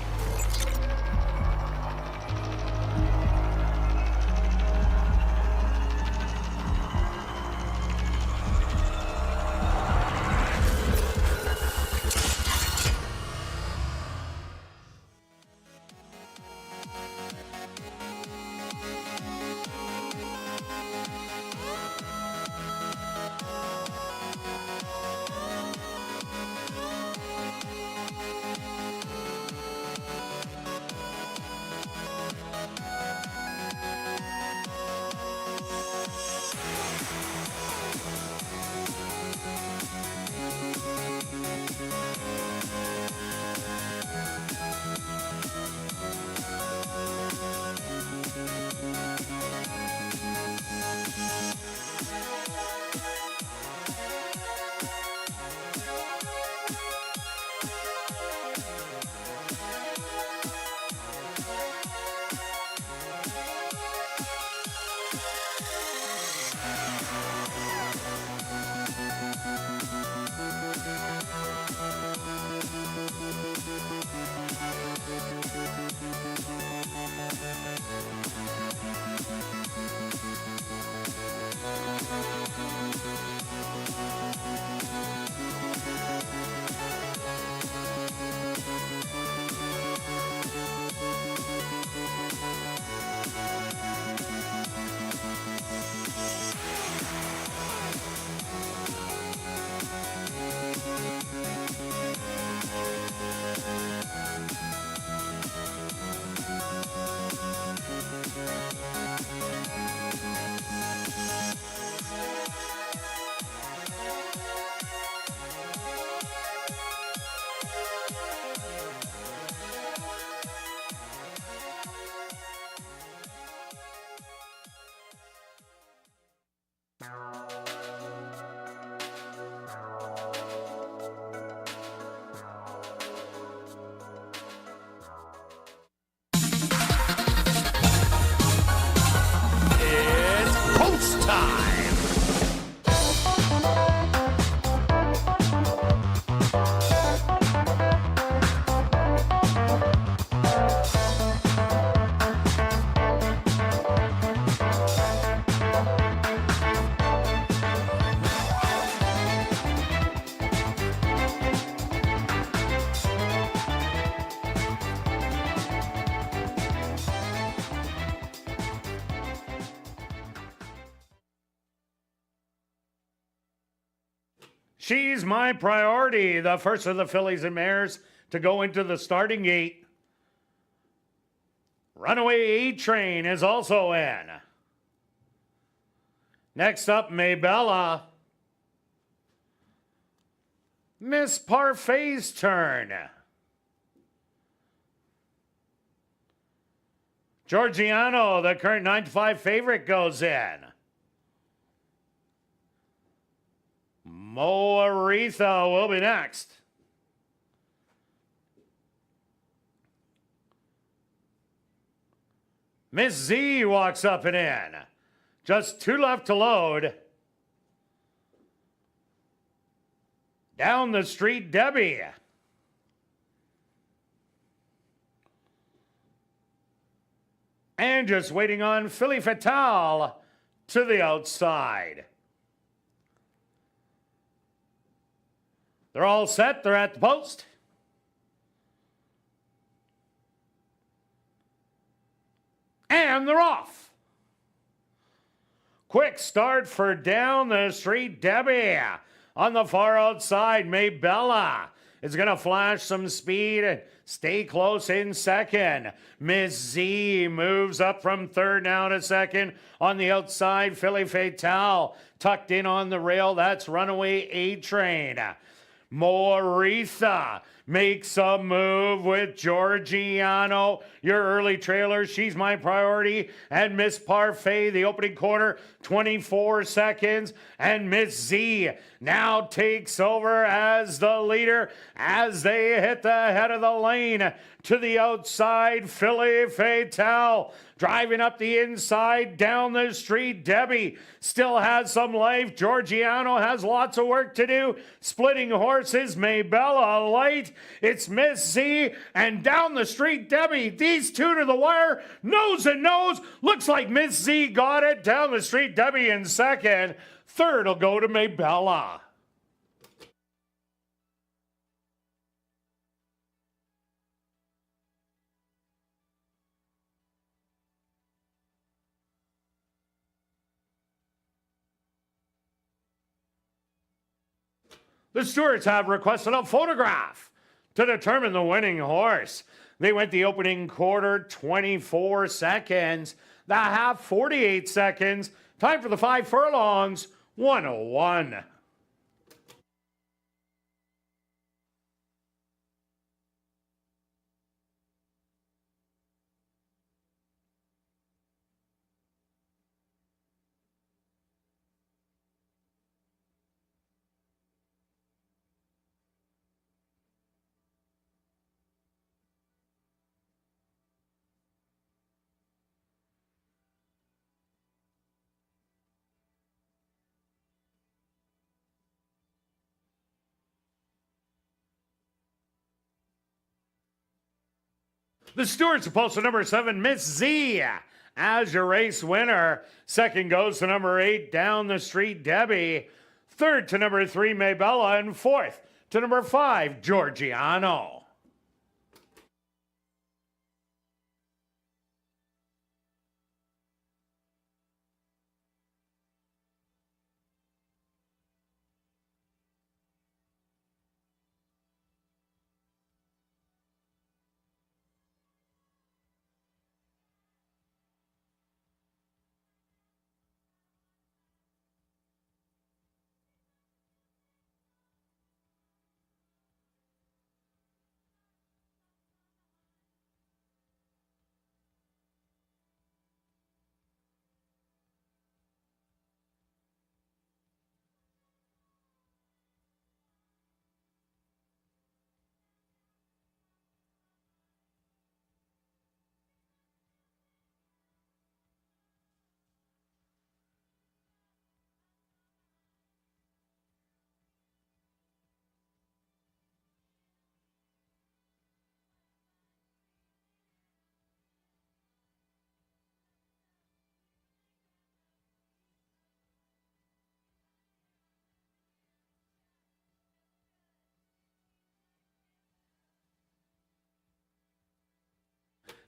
She's My Priority, the first of the fillies and mares to go into the starting gate. Runaway A-Train is also in. Next up, Maybella. Miss Parfay's turn. Georgiano, the current 9-5 favorite, goes in. Mo Aretha will be next. Miss Z walks up and in. Just 2 left to load. Down the street, Debbie. And just waiting on Philly Fatale to the outside. They're all set. They're at the post. And they're off. Quick start for Down the Street, Debbie. On the far outside, Maybella is going to flash some speed and stay close in second. Miss Z moves up from third now to second. On the outside, Philly Fatale tucked in on the rail. That's Runaway A-Train. Moritha makes a move with Georgiano. Your early trailer, She's My Priority, and Miss Parfait, the opening quarter, 24 seconds. And Miss Z now takes over as the leader as they hit the head of the lane. To the outside, Philly Fatale driving up the inside, Down the street, Debbie still has some life. Georgiano has lots of work to do. Splitting horses, Maybella light. It's Miss Z and Down the street, Debbie. These two to the wire, nose and nose. Looks like Miss Z got it. Down the street, Debbie in second. Third will go to Maybella. The stewards have requested a photograph to determine the winning horse. They went the opening quarter 24 seconds, the half 48 seconds. Time for the 5 furlongs, 101. The stewards supposed to number 7, Miss Z, as your race winner. Second goes to number 8, Down the Street, Debbie. Third to number 3, Maybella. And fourth to number 5, Georgiano.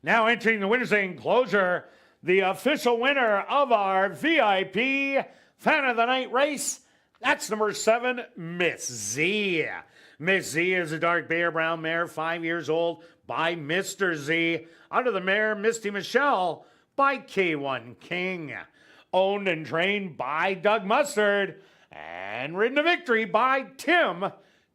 Now entering the winner's enclosure, the official winner of our VIP Fan of the Night race, That's number 7, Miss Z. Miss Z is a dark Bear Brown mare, 5 years old, by Mr. Z. Under the mare, Misty Michelle, by K1 King. Owned and trained by Doug Mustard. And ridden to victory by Tim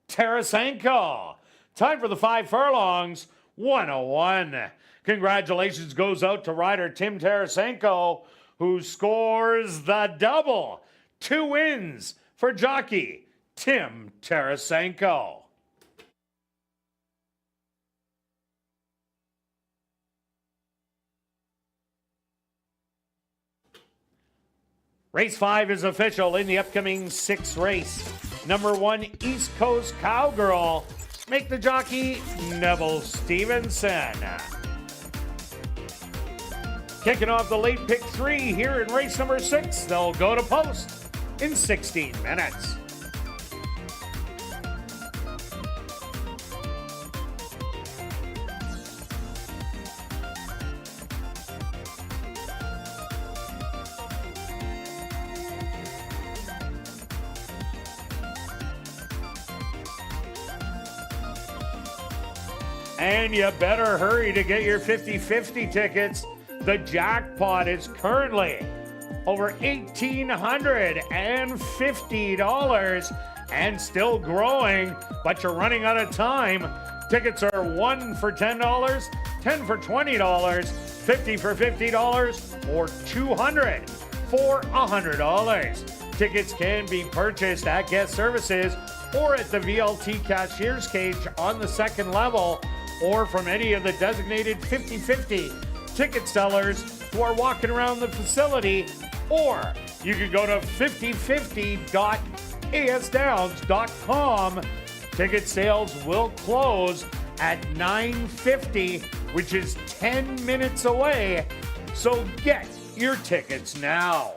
Tarasenko. Time for the 5 furlongs, 101. Congratulations goes out to rider Tim Tarasenko, who scores the double. 2 wins for jockey Tim Tarasenko. Race 5 is official in the upcoming 6th race. Number 1, East Coast Cowgirl. Make the jockey Neville Stevenson. Kicking off the late pick 3 here in race number 6. They'll go to post in 16 minutes. And you better hurry to get your 50-50 tickets. The jackpot is currently over $1,850 and still growing, but you're running out of time. Tickets are 1 for $10, 10 for $20, 50 for $50, or 200 for $100. Tickets can be purchased at guest services or at the VLT cashier's cage on the 2nd level, or from any of the designated 50-50 ticket sellers who are walking around the facility, or you can go to 5050.asdowns.com. Ticket sales will close at 9:50, which is 10 minutes away, so get your tickets now.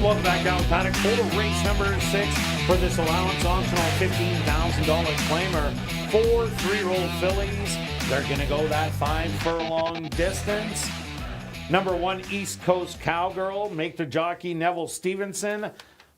And welcome back down paddock. Total race number 6 for this allowance optional $15,000 claimer. 4 3-year-old fillies. They're going to go that 5 furlong distance. Number 1, East Coast Cowgirl. Make the jockey Neville Stevenson.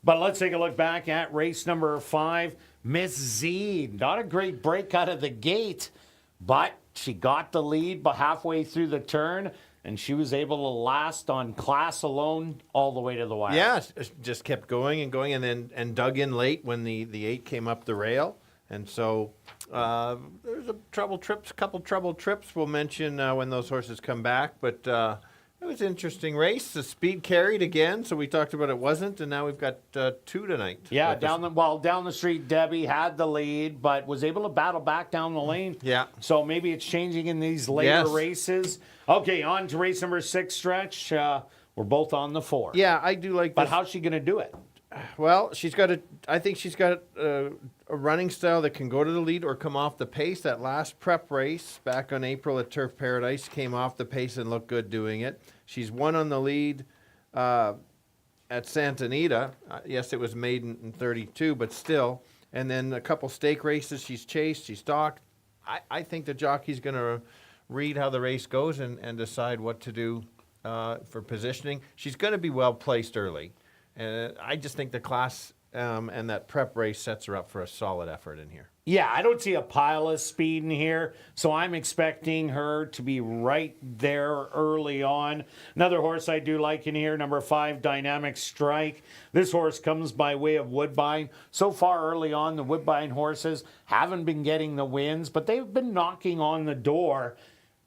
But let's take a look back at race number 5. Miss Z. Not a great break out of the gate, but she got the lead but halfway through the turn. And she was able to last on class alone all the way to the wire. Yeah, just kept going and going, and then dug in late when the 8 came up the rail. And so there's a couple trouble trips we'll mention when those horses come back. But it was an interesting race. The speed carried again, so we talked about it wasn't, and now we've got 2 tonight. Yeah, down the street, Debbie had the lead, but was able to battle back down the lane. Yeah. So maybe it's changing in these later races. Okay, on to race number 6 stretch. We're both on the 4. Yeah, I do like But this. how's she going to do it? Well, I think she's got a running style that can go to the lead or come off the pace. That last prep race back on April at Turf Paradise came off the pace and looked good doing it. She's won on the lead at Santa Anita. Yes, it was maiden in 32, but still. And then a couple stake races she's chased, she's stalked. I think the jockey's going to read how the race goes and decide what to do for positioning. She's going to be well placed early. And I just think the class and that prep race sets her up for a solid effort in here. Yeah, I don't see a pile of speed in here, so I'm expecting her to be right there early on. Another horse I do like in here, number 5, Dynamic Strike. This horse comes by way of Woodbine. So far early on, the Woodbine horses haven't been getting the wins, but they've been knocking on the door.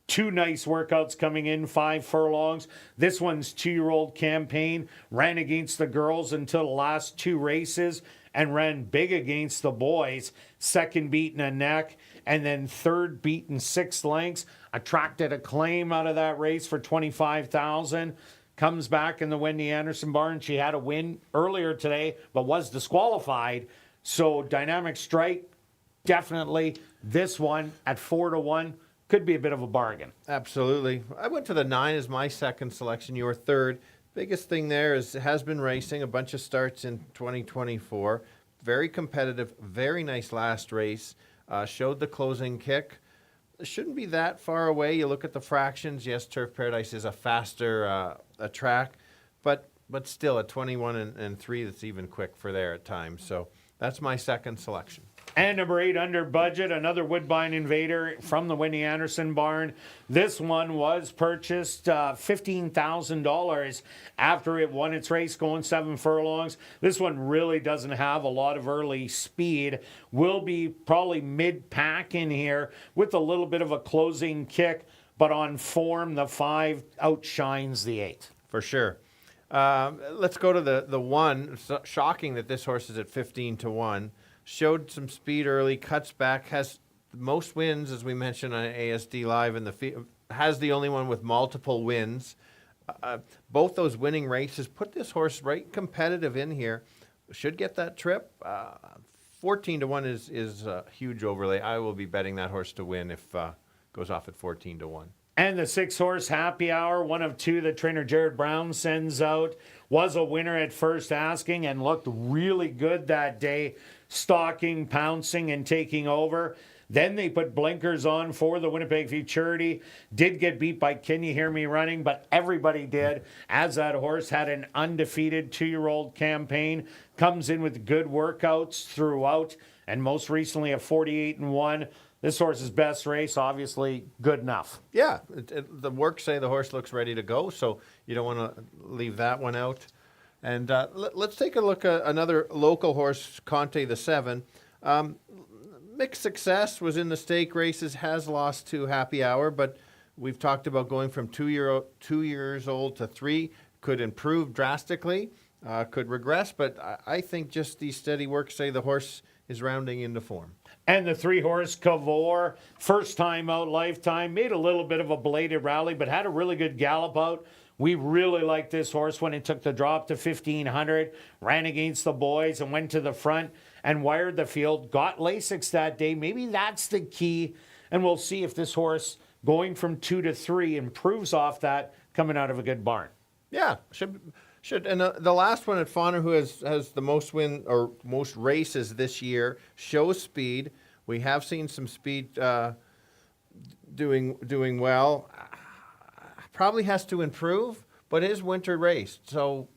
2 nice workouts coming in, 5 furlongs. This one's 2-year-old campaign. Ran against the girls until the last 2 races and ran big against the boys. 2nd beaten a neck and then 3rd beaten 6 lengths. Attracted a claim out of that race for $25,000. Comes back in the Wendy Anderson barn. She had a win earlier today but was disqualified. So Dynamic Strike, definitely this one at 4-1. Could be a bit of a bargain. Absolutely. I went for the 9 as my second selection, your third. Biggest thing there is it has been racing, a bunch of starts in 2024. Very competitive, very nice last race. Showed the closing kick. It shouldn't be that far away. You look at the fractions. Yes, Turf Paradise is a faster a track, but still at 21 and 3, that's even quick for there at times. So that's my second selection. And number 8, Under Budget, another Woodbine Invader from the Wendy Anderson barn. This one was purchased $15,000 after it won its race going 7 furlongs. This one really doesn't have a lot of early speed. Will be probably mid-pack in here with a little bit of a closing kick, but on form, the 5 outshines the 8. For sure. Let's go to the 1. Shocking that this horse is at 15-1. Showed some speed early, cuts back, has the most wins, as we mentioned on ASD Live, in the field. Has the only one with multiple wins. Both those winning races put this horse right competitive in here. Should get that trip. 14-1 is a huge overlay. I will be betting that horse to win if goes off at 14-1. And the 6-horse Happy Hour, one of 2 that trainer Jared Brown sends out, was a winner at first asking and looked really good that day, stalking, pouncing, and taking over. Then they put blinkers on for the Winnipeg Futurity. Did get beat by Can You Hear Me Running, but everybody did, as that horse had an undefeated 2-year-old campaign. Comes in with good workouts throughout, and most recently a 48-1. This horse's best race, obviously, good enough. Yeah, the work say the horse looks ready to go, so you don't want to leave that one out. And let's take a look at another local horse, Conte the 7. Mixed success, was in the stake races, has lost to Happy Hour, but we've talked about going from 2 years old to 3. Could improve drastically, could regress, but I think just the steady work say the horse is rounding into form. And the 3-horse Cavour, first time out, lifetime, made a little bit of a belated rally, but had a really good gallop out. We really liked this horse when it took the drop to 1,500, ran against the boys and went to the front and wired the field, got Lasix that day. Maybe that's the key, and we'll see if this horse, going from 2 to 3, improves off that coming out of a good barn. Yeah, should Should. And the last one at Fauna, who has the most win or most races this year, Show Speed. We have seen some speed doing well. Probably has to improve, but it is winter race, so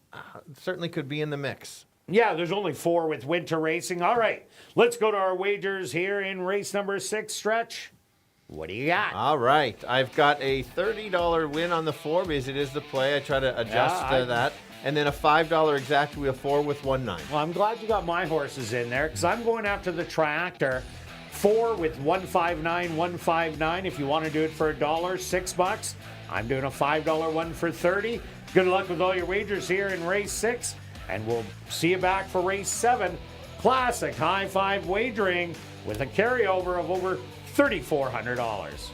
certainly could be in the mix. Yeah, there's only 4 with winter racing. All right, let's go to our wagers here in race number 6, Stretch. What do you got? All right, I've got a $30 win on the 4 because it is the play. I try to adjust that. And then a $5 exact wheel 4 with 1-9. Well, I'm glad you got my horses in there because I'm going after the tractor. 4 with 159, 159. If you want to do it for $1, $6. I'm doing a $5 one for 30. Good luck with all your wagers here in race 6. And we'll see you back for race 7. Classic high five wagering with a carryover of over $3,400.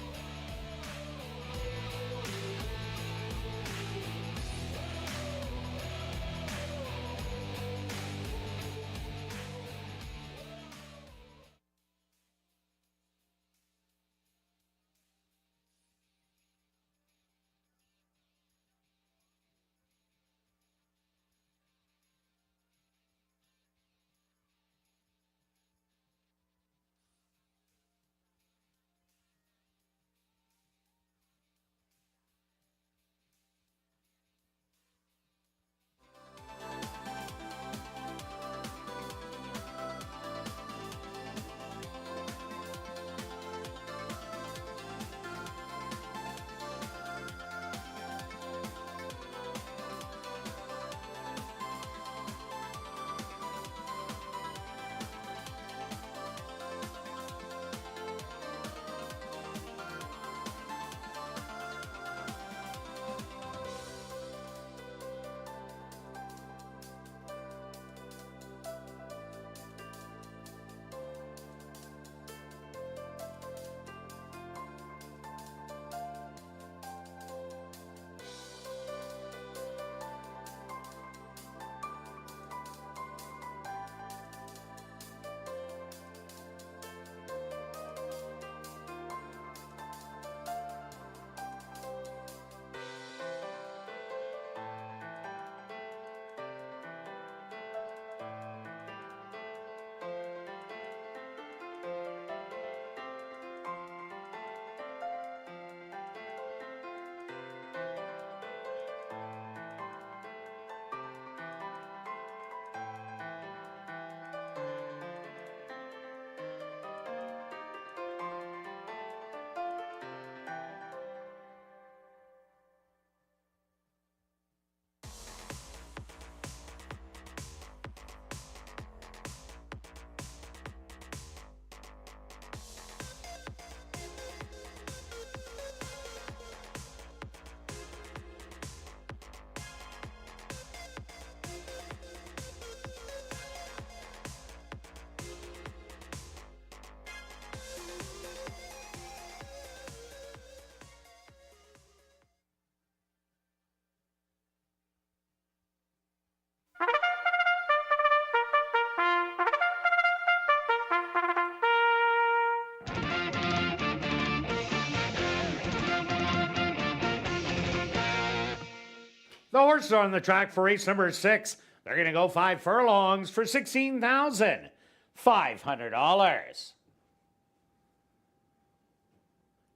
The horses are on the track for race number 6. They're going to go 5 furlongs for $16,500.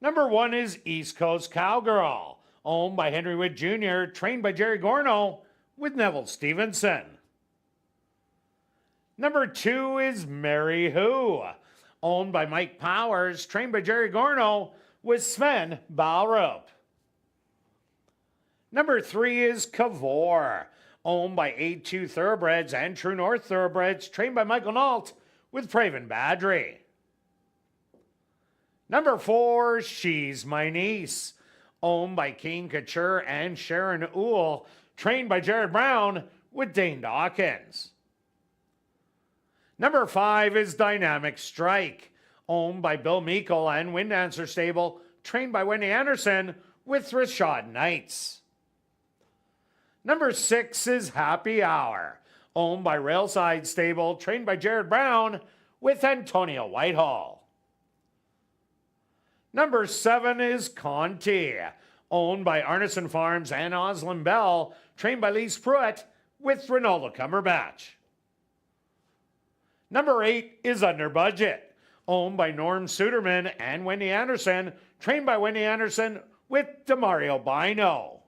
Number 1 is East Coast Cowgirl, owned by Henry Witt Jr., trained by Jerry Gorno, with Neville Stevenson. Number 2 is Mary Who, owned by Mike Powers, trained by Jerry Gorno, with Sven Balrup. Number 3 is Cavor, owned by A2 Thoroughbreds and True North Thoroughbreds, trained by Michael Nault, with Praven Badri. Number 4, She's My Niece, owned by Kane Couture and Sharon Uhl, trained by Jared Brown, with Dane Dawkins. Number 5 is Dynamic Strike, owned by Bill Meikle and Wind Dancer Stable, trained by Wendy Anderson, with Rashad Knights. Number 6 is Happy Hour, owned by Railside Stable, trained by Jared Brown, with Antonio Whitehall. Number 7 is Conti, owned by Arneson Farms and Oslin Bell, trained by Lise Pruitt with Ronaldo Cumberbatch. Number 8 is Under Budget, owned by Norm Suderman and Wendy Anderson, trained by Wendy Anderson with Demario Bino.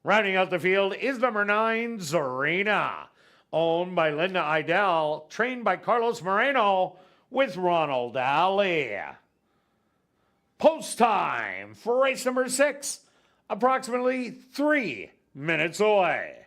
Rounding out the field is number 9, Zarina, owned by Linda Idell, trained by Carlos Moreno with Ronald Ali. Post time for race number 6, approximately 3 minutes away.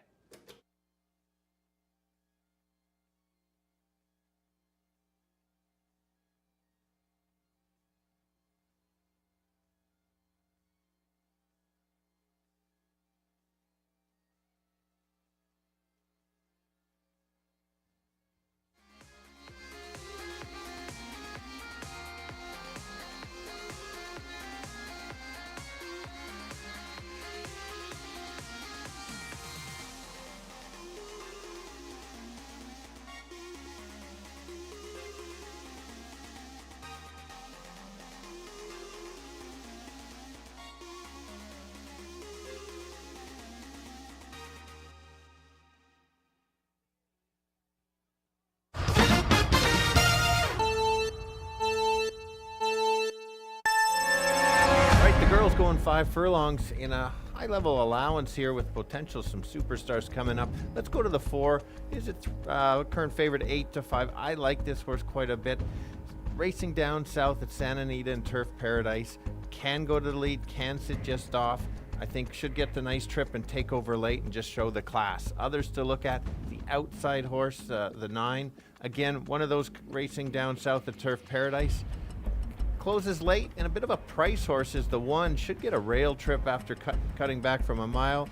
Going 5 furlongs in a high-level allowance here with potential some superstars coming up. Let's go to the 4. Is it current favorite 8-5? I like this horse quite a bit. Racing down south at Santa Anita and Turf Paradise. Can go to the lead, can sit just off. I think should get the nice trip and take over late and just show the class. Others to look at, the outside horse, the 9. Again, one of those racing down south at Turf Paradise. Closes late, and a bit of a price horse is the 1. Should get a rail trip after cutting back from a mile.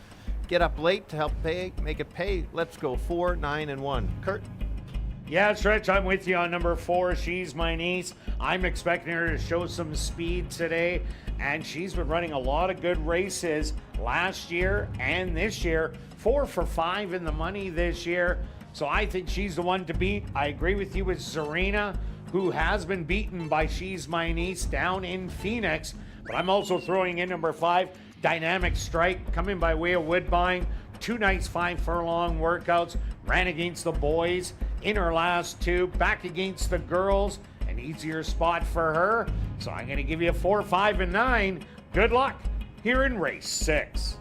Get up late to help make it pay. Let's go 4, 9, and 1. Kirt? Yeah, Stretch, I'm with you on number 4. She's My Niece. I'm expecting her to show some speed today, and she's been running a lot of good races last year and this year. 4 for 5 in the money this year, so I think she's the one to beat. I agree with you with Zarina, who has been beaten by She's My Niece down in Phoenix. But I'm also throwing in number 5, Dynamic Strike, coming by way of Woodbine. 2 nights, 5 furlong workouts. Ran against the boys in her last 2. Back against the girls. An easier spot for her. So I'm going to give you 4, 5, and 9. Good luck here in race 6.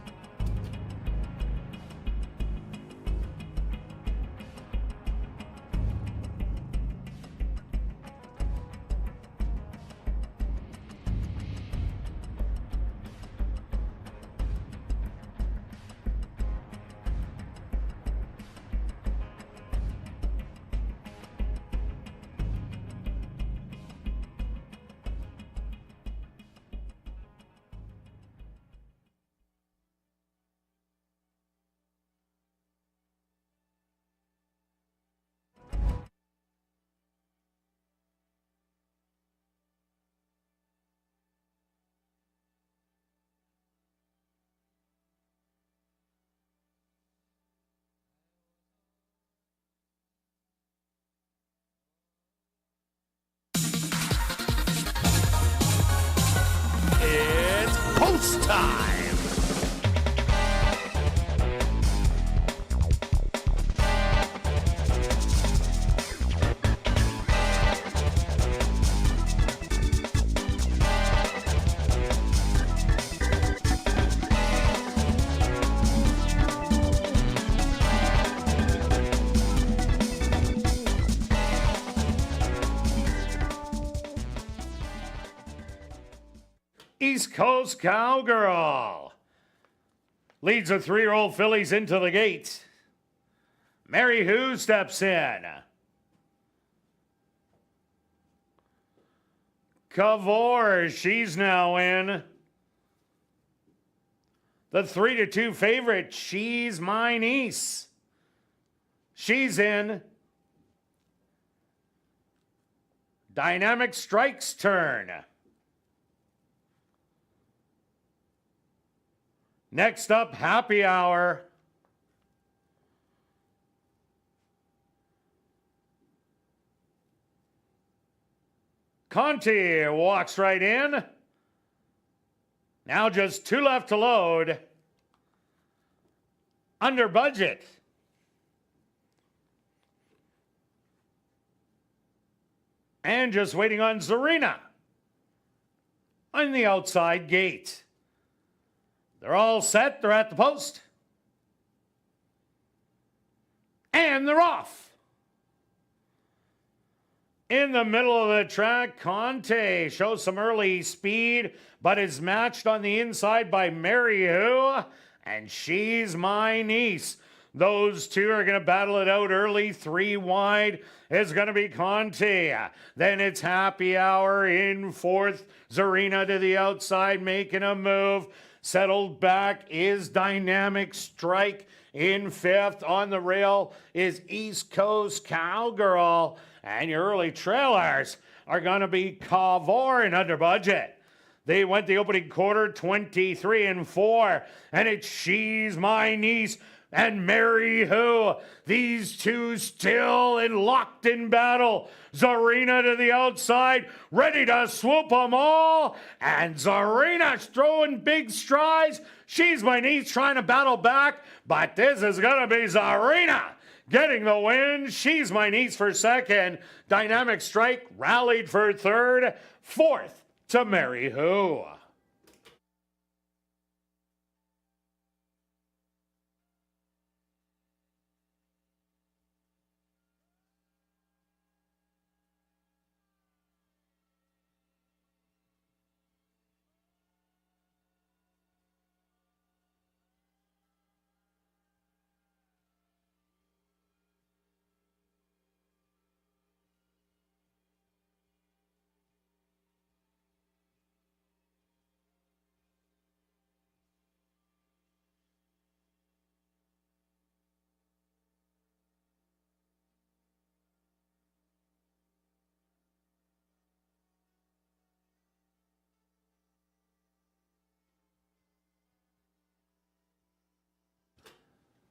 It's post time. East Coast Cowgirl leads the 3-year-old fillies into the gate. Mary Who steps in. Cavor, she's now in. The 3-2 favorite, She's My Niece. She's in. Dynamic Strike's turn. Next up, Happy Hour. Conti walks right in. Now just 2 left to load. Under budget. And just waiting on Zarina on the outside gate. They're all set. They're at the post. And they're off. In the middle of the track, Conte shows some early speed, but is matched on the inside by Mary Who, and She's My Niece. Those two are going to battle it out early. 3 wide is going to be Conte. Then it's Happy Hour in 4th. Zarina to the outside making a move. Settled back is Dynamic Strike in 5th. On the rail is East Coast Cowgirl. And your early trailers are going to be Cavor and Under Budget. They went the opening quarter 23-4. And it's She's My Niece and Mary Who. These two still locked in battle. Zarina to the outside, ready to swoop them all. And Zarina's throwing big strides. She's My Niece trying to battle back, but this is going to be Zarina getting the win. She's My Niece for 2nd. Dynamic Strike rallied for 3rd. 4th to Mary Who.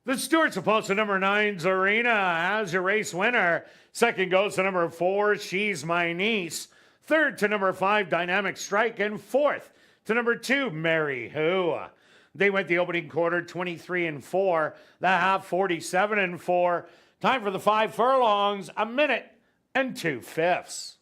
The Stewart's opposed to number 9, Zarina, as your race winner. 2nd goes to number 4, She's My Niece. 3rd to number 5, Dynamic Strike. And 4th to number 2, Mary Who. They went the opening quarter 23-4, the half 47-4. Time for the 5 furlongs, 1 minute and 2/5.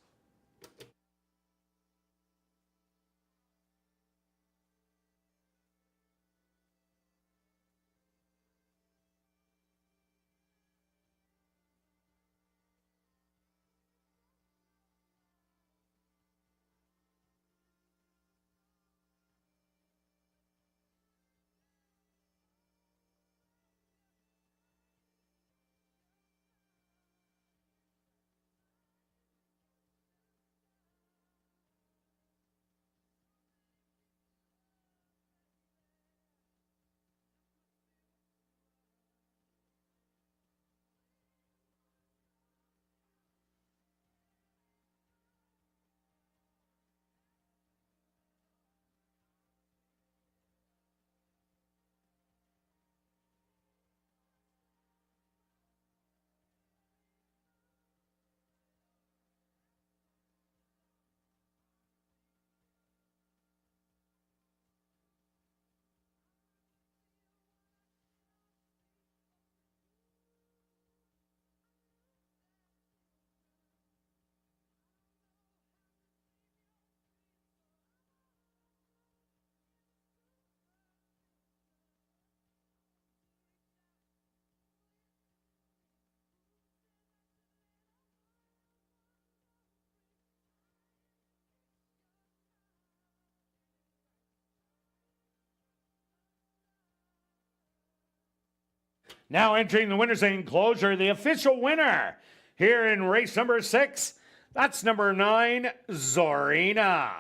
Now entering the winner's enclosure, the official winner here in race number 6. That's number 9, Zarina.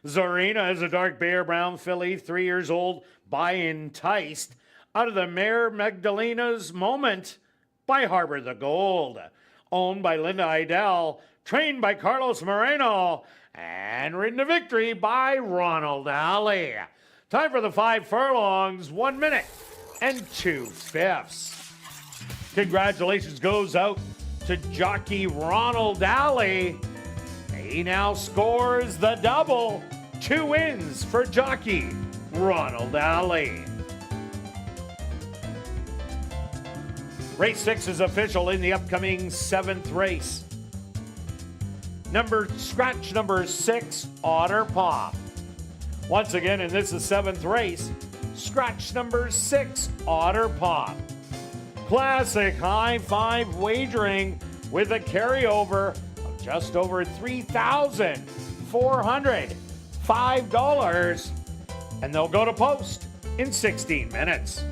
Zarina is a dark bear brown filly, 3 years old, by Enticed. Out of the mare Magdalena's Moment by Harbor the Gold. Owned by Linda Idell, trained by Carlos Moreno, and ridden to victory by Ronald Alley. Time for the 5 furlongs, 1 minute and 2/5. Congratulations goes out to jockey Ronald Alley. He now scores the double. 2 wins for jockey Ronald Ali. Race 6 is official in the upcoming 7th race. Scratch number 6, Otter Pop. Once again, and this is 7th race, scratch number 6, Otter Pop. Classic high five wagering with a carryover of just over $3,405. And they'll go to post in 16 minutes.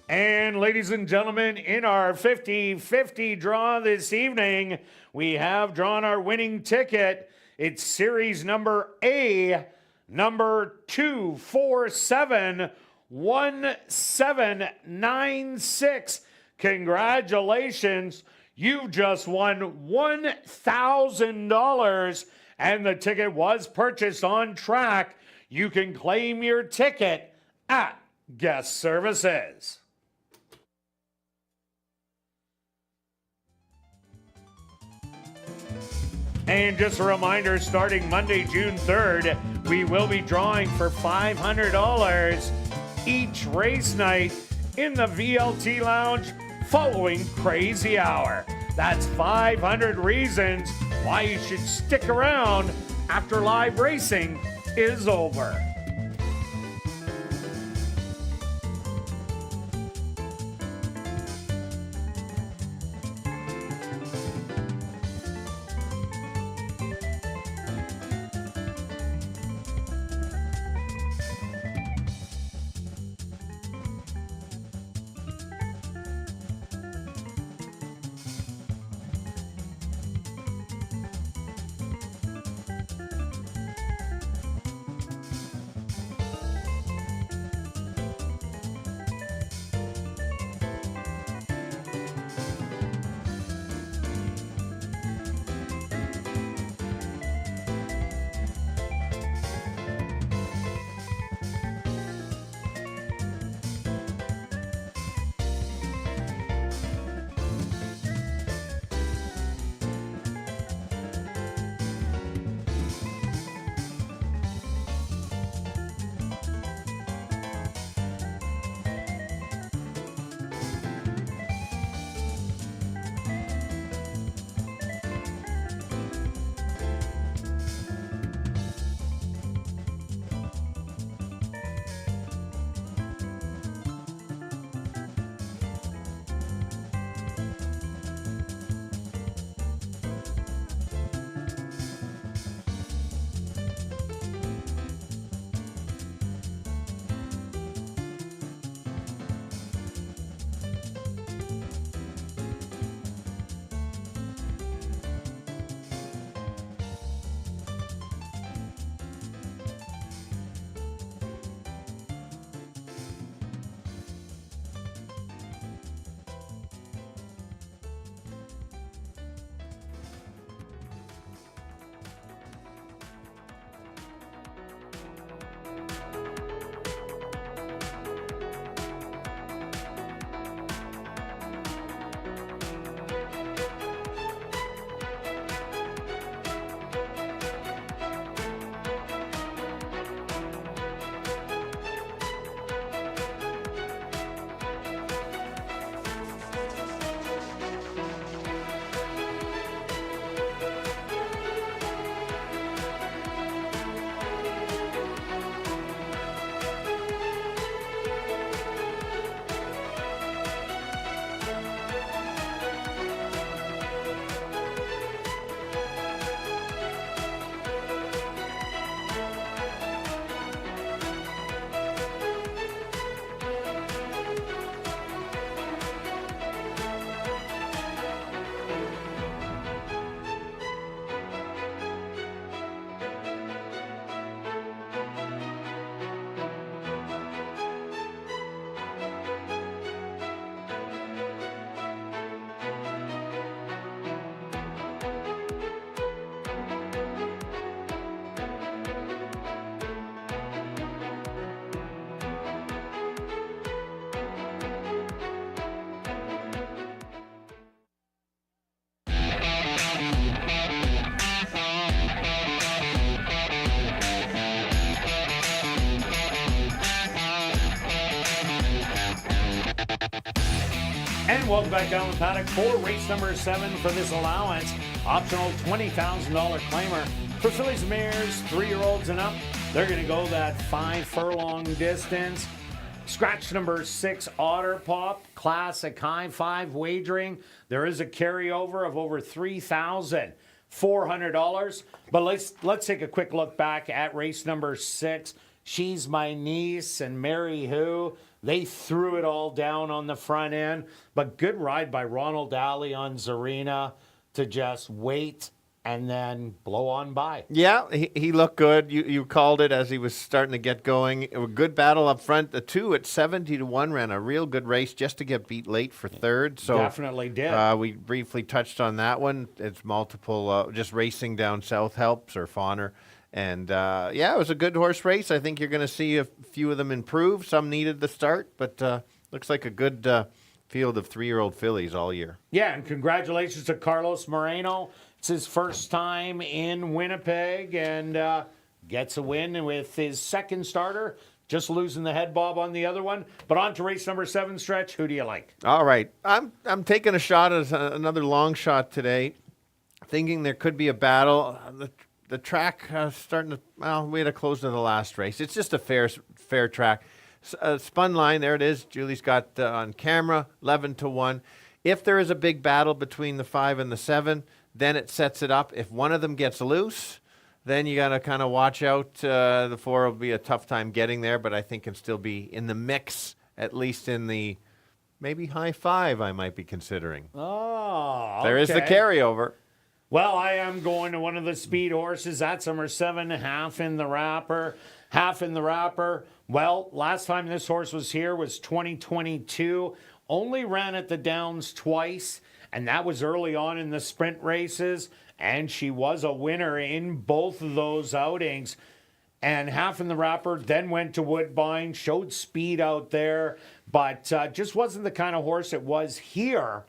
And ladies and gentlemen, in our 50-50 draw this evening, we have drawn our winning ticket. It's series number A, number 2471796. Congratulations. You've just won $1,000, and the ticket was purchased on track. You can claim your ticket at Guest Services. And just a reminder, starting Monday, June 3rd, we will be drawing for $500 each race night in the VLT Lounge following Crazy Hour. That's 500 reasons why you should stick around after live racing is over. And welcome back down the paddock for race number 7 for this allowance. Optional $20,000 claimer for fillies and mares, 3-year-olds and up. They're going to go that 5-furlong distance. Scratch number 6, Otter Pop, classic high 5 wagering. There is a carryover of over $3,400. But let's take a quick look back at race number 6. She's My Niece and Mary Who. They threw it all down on the front end, but good ride by Ronald Alley on Zarina to just wait and then blow on by. Yeah, he looked good. You called it as he was starting to get going. A good battle up front. The 2 at 70-1 ran a real good race just to get beat late for third. So definitely did. We briefly touched on that one. It's multiple, just racing down south helps or Fawner. And, it was a good horse race. I think you're going to see a few of them improve. Some needed the start, but looks like a good field of 3-year-old fillies all year. Yeah, and congratulations to Carlos Moreno. It's his first time in Winnipeg and gets a win with his second starter. Just losing the head bob on the other one. But on to race number 7, Stretch. Who do you like? All right. I'm taking a shot at another long shot today, thinking there could be a battle. The track starting to, we had to close to the last race. It's just a fair track. Spun line, there it is. Julie's got on camera, 11-1. If there is a big battle between the 5 and the 7, then it sets it up. If one of them gets loose, then you got to kind of watch out. The 4 will be a tough time getting there, but I think can still be in the mix, at least in the maybe high 5 I might be considering. Oh, okay. There is the carryover. Well, I am going to one of the speed horses. That's number 7, Half in the Wrapper. Half in the Wrapper. Well, last time this horse was here was 2022. Only ran at the Downs twice, and that was early on in the sprint races. And she was a winner in both of those outings. And Half in the Wrapper then went to Woodbine, showed speed out there, but just wasn't the kind of horse it was here.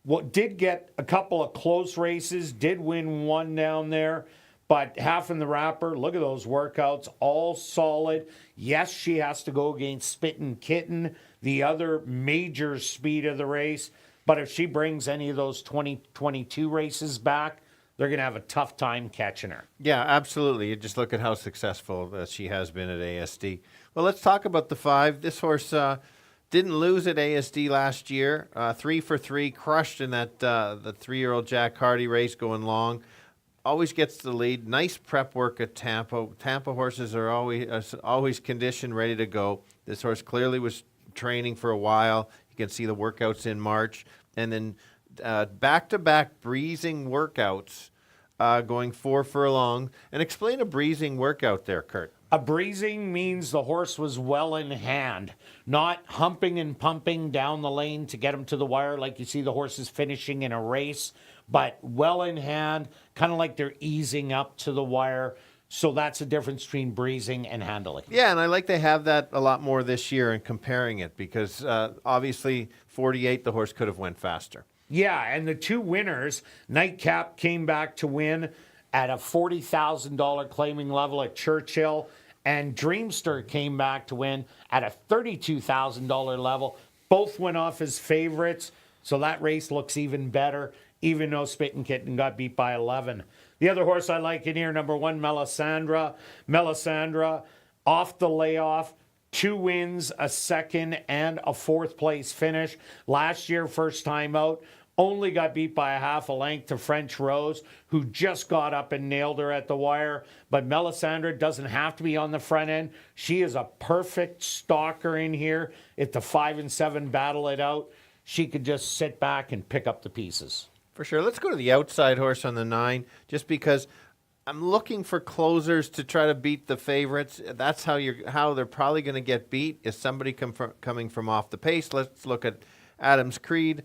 Well, did get a couple of close races, did win one down there, but Half in the Wrapper, look at those workouts, all solid. Yes, she has to go against Spittin' Kitten, the other major speed of the race, but if she brings any of those 2022 races back, they're going to have a tough time catching her. Yeah, absolutely. You just look at how successful she has been at ASD. Well, let's talk about the 5. This horse didn't lose at ASD last year. 3 for 3, crushed in that the 3-year-old Jack Hardy race going long. Always gets the lead. Nice prep work at Tampa. Tampa horses are always conditioned, ready to go. This horse clearly was training for a while. You can see the workouts in March. And then back-to-back breezing workouts going 4 furlong. And explain a breezing workout there, Kirt. A breezing means the horse was well in hand, not humping and pumping down the lane to get him to the wire like you see the horses finishing in a race, but well in hand, kind of like they're easing up to the wire. So that's the difference between breezing and handling. Yeah, and I like they have that a lot more this year in comparing it because obviously 48, the horse could have went faster. Yeah, and the 2 winners, Nightcap came back to win at a $40,000 claiming level at Churchill, and Dreamster came back to win at a $32,000 level. Both went off as favorites, so that race looks even better, even though Spittin' Kitten got beat by 11. The other horse I like in here, number 1, Melisandre. Melisandre, off the layoff, 2 wins, a second, and a 4th place finish. Last year, first time out, only got beat by a half a length to French Rose, who just got up and nailed her at the wire. But Melisandre doesn't have to be on the front end. She is a perfect stalker in here. If the 5 and 7 battle it out, she could just sit back and pick up the pieces. For sure. Let's go to the outside horse on the 9, just because I'm looking for closers to try to beat the favorites. That's how they're probably going to get beat, is somebody coming from off the pace. Let's look at Adams Creed.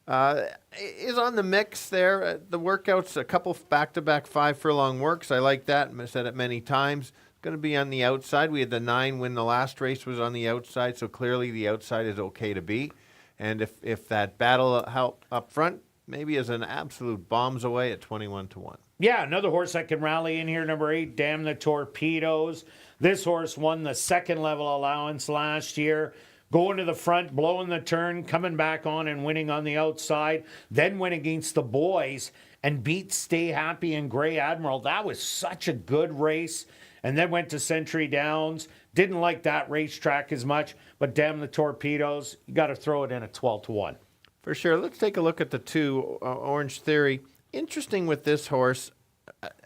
Is on the mix there. The workouts, a couple back-to-back 5 furlong works. I like that. I said it many times. Going to be on the outside. We had the 9 when the last race was on the outside, so clearly the outside is okay to beat. And if that battle help up front, maybe is an absolute bombs away at 21-1. Yeah, another horse that can rally in here, number 8, Damn the Torpedoes. This horse won the second level allowance last year. going to the front, blowing the turn, coming back on and winning on the outside. Then went against the boys and beat Stay Happy and Grey Admiral. That was such a good race. And then went to Century Downs. Didn't like that racetrack as much, but damn the Torpedoes. You got to throw it in at 12-1. For sure. Let's take a look at the 2, Orange Theory. Interesting with this horse.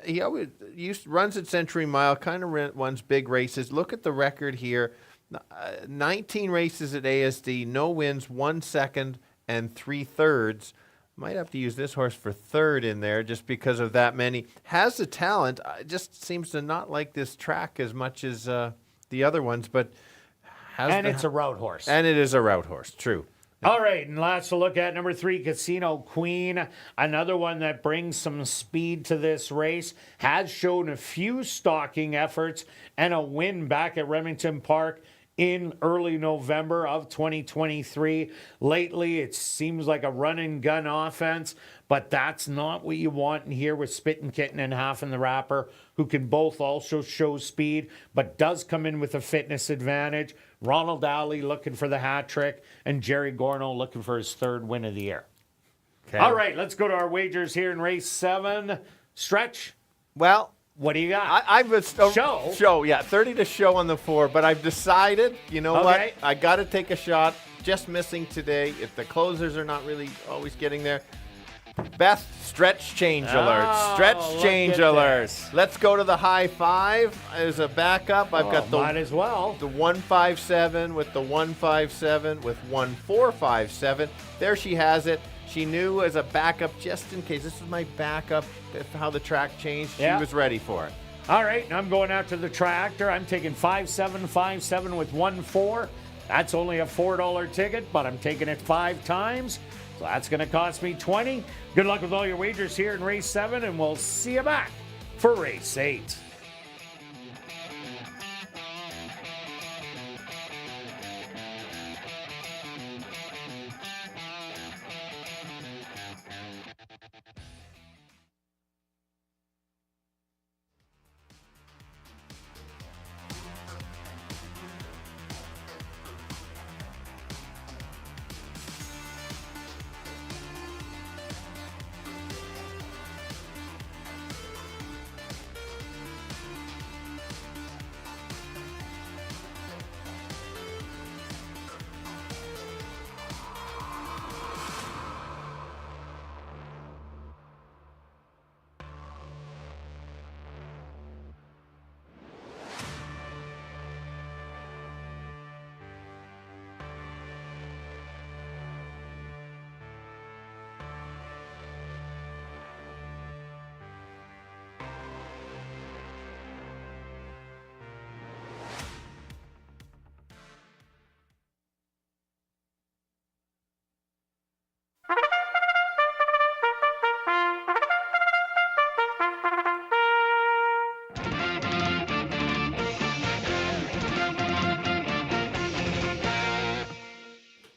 He always runs at Century Mile, kind of runs big races. Look at the record here. 19 races at ASD, no wins, 1 second, and 3 thirds. Might have to use this horse for third in there just because of that many. Has the talent, just seems to not like this track as much as the other ones, but it's a route horse. And it is a route horse, true. All right, and last to look at, number 3, Casino Queen. Another one that brings some speed to this race. Has shown a few stalking efforts and a win back at Remington Park in early November of 2023. Lately, it seems like a run-and-gun offense, but that's not what you want in here with Spittin' Kitten and Half in the Wrapper, who can both also show speed, but does come in with a fitness advantage. Ronald Alley looking for the hat trick, and Jerry Gorno looking for his 3rd win of the year. Okay. All right, let's go to our wagers here in race 7. Stretch, Well, what do you got? I was show, yeah, 30 to show on the 4, but I've decided, you know what? I got to take a shot. Just missing today. If the closers are not really always getting there. Best stretch change alerts. Stretch change alerts. Let's go to the high 5 as a backup. I've got the might as well. The 157 with the 157 with 1457. There she has it. She knew as a backup, just in case. This is my backup. If how the track changed, she was ready for it. All right, and I'm going after the tractor. I'm taking 5757 with 14. That's only a $4 ticket, but I'm taking it 5 times. So that's going to cost me 20. Good luck with all your wagers here in race 7, and we'll see you back for race 8.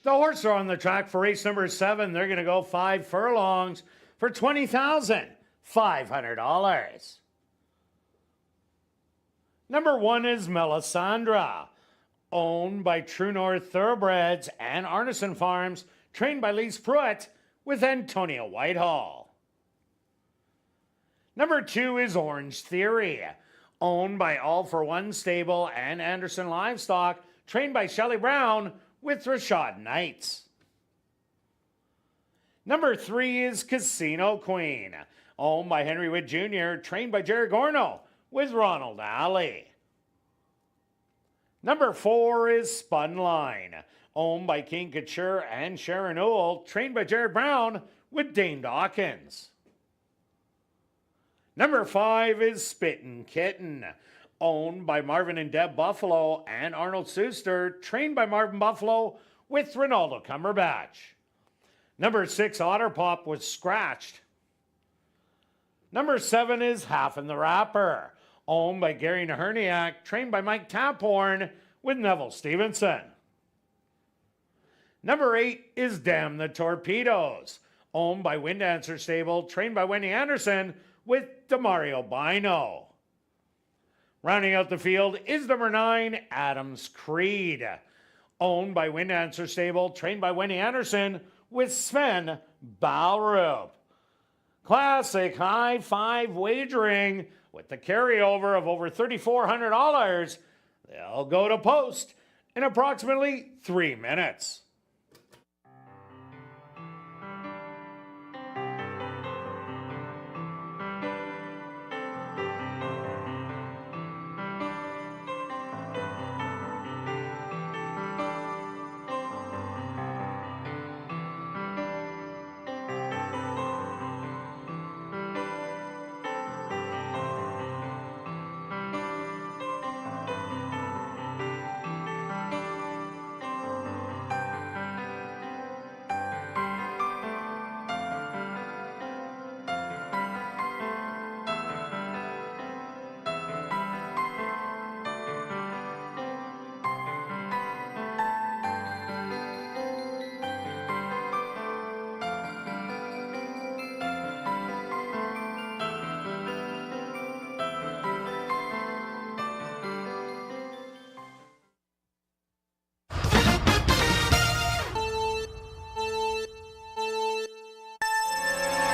The horses are on the track for race number 7. They're going to go 5 furlongs for $20,500. Number 1 is Melisandre, owned by True North Thoroughbreds and Arneson Farms, trained by Lise Pruitt with Antonio Whitehall. Number 2 is Orange Theory, owned by All for One Stable and Anderson Livestock, trained by Shelley Brown with Rashad Knights. Number 3 is Casino Queen, owned by Henry Witt Jr., trained by Jerry Gorno with Ronald Alley. Number 4 is Spun Line, owned by King Couture and Sharon Newell, trained by Jared Brown with Dane Dawkins. Number 5 is Spittin' Kitten, owned by Marvin and Deb Buffalo and Arnold Suster, trained by Marvin Buffalo with Ronaldo Cumberbatch. Number 6, Otter Pop, was scratched. Number 7 is Half in the Wrapper, owned by Gary Naherniak, trained by Mike Taphorn with Neville Stevenson. Number 8 is Damn the Torpedoes, owned by Wind Dancer Stable, trained by Wendy Anderson with Demario Bino. Rounding out the field is number 9, Adams Creed, Owned by Win Answer Stable, trained by Winnie Anderson with Sven Balrup. Classic high five wagering with the carryover of over $3,400. They'll go to post in approximately 3 minutes.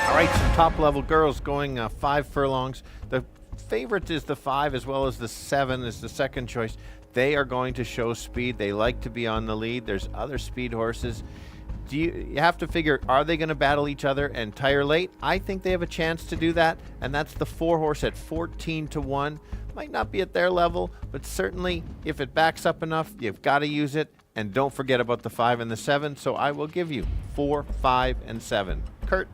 All right, some top-level girls going 5 furlongs. The favorite is the 5 as well as the 7 is the second choice. They are going to show speed. They like to be on the lead. There's other speed horses. You have to figure, are they going to battle each other and tire late? I think they have a chance to do that, and that's the 4 horse at 14-1. Might not be at their level, but certainly if it backs up enough, you've got to use it. And don't forget about the 5 and the 7, so I will give you 4, 5, and 7. Kirt?